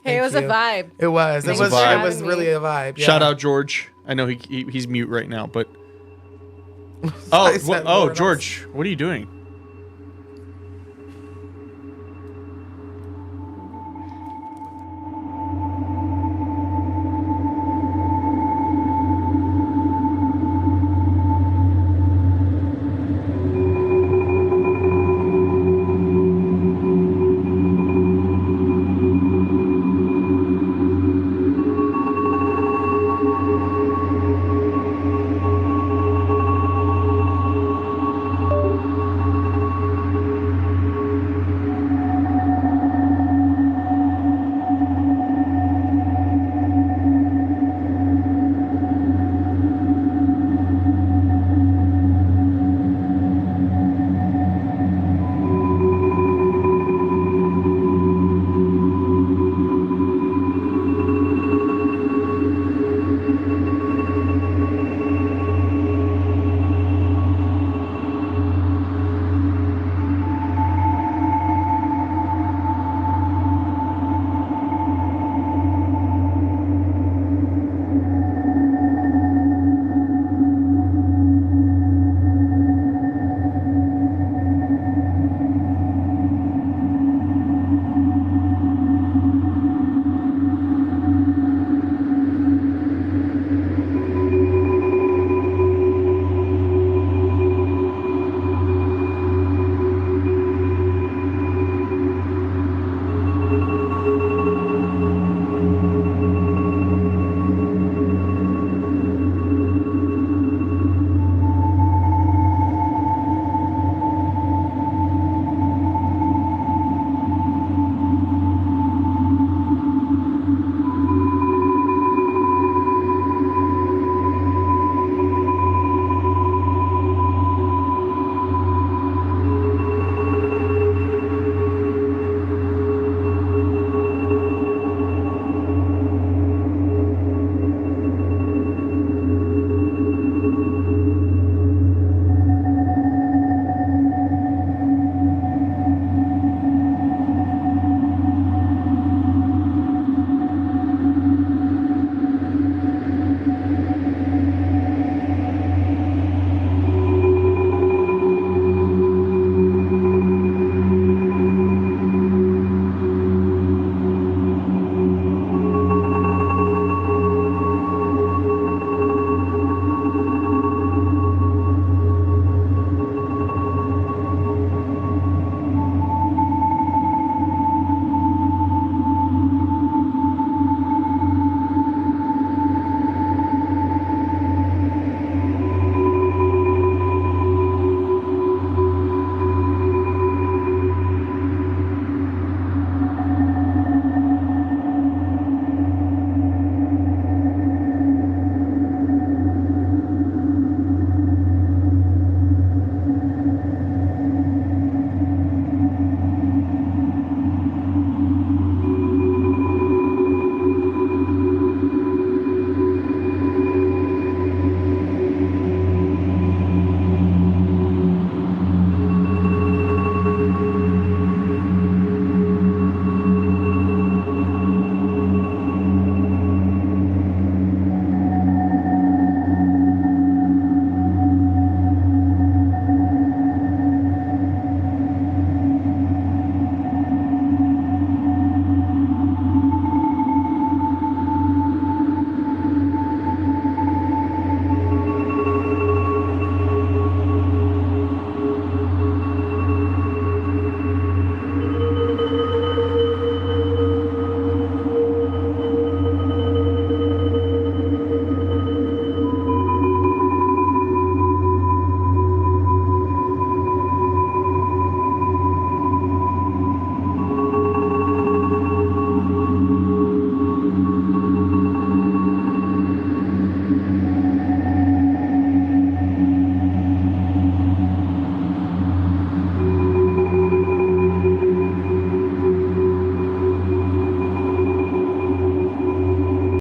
Hey, it thank was a you. vibe. It was. Thanks It was. for It having was me. really a vibe. Yeah. shout out George. I know he's mute right now, but I said Lord, George, what are you doing?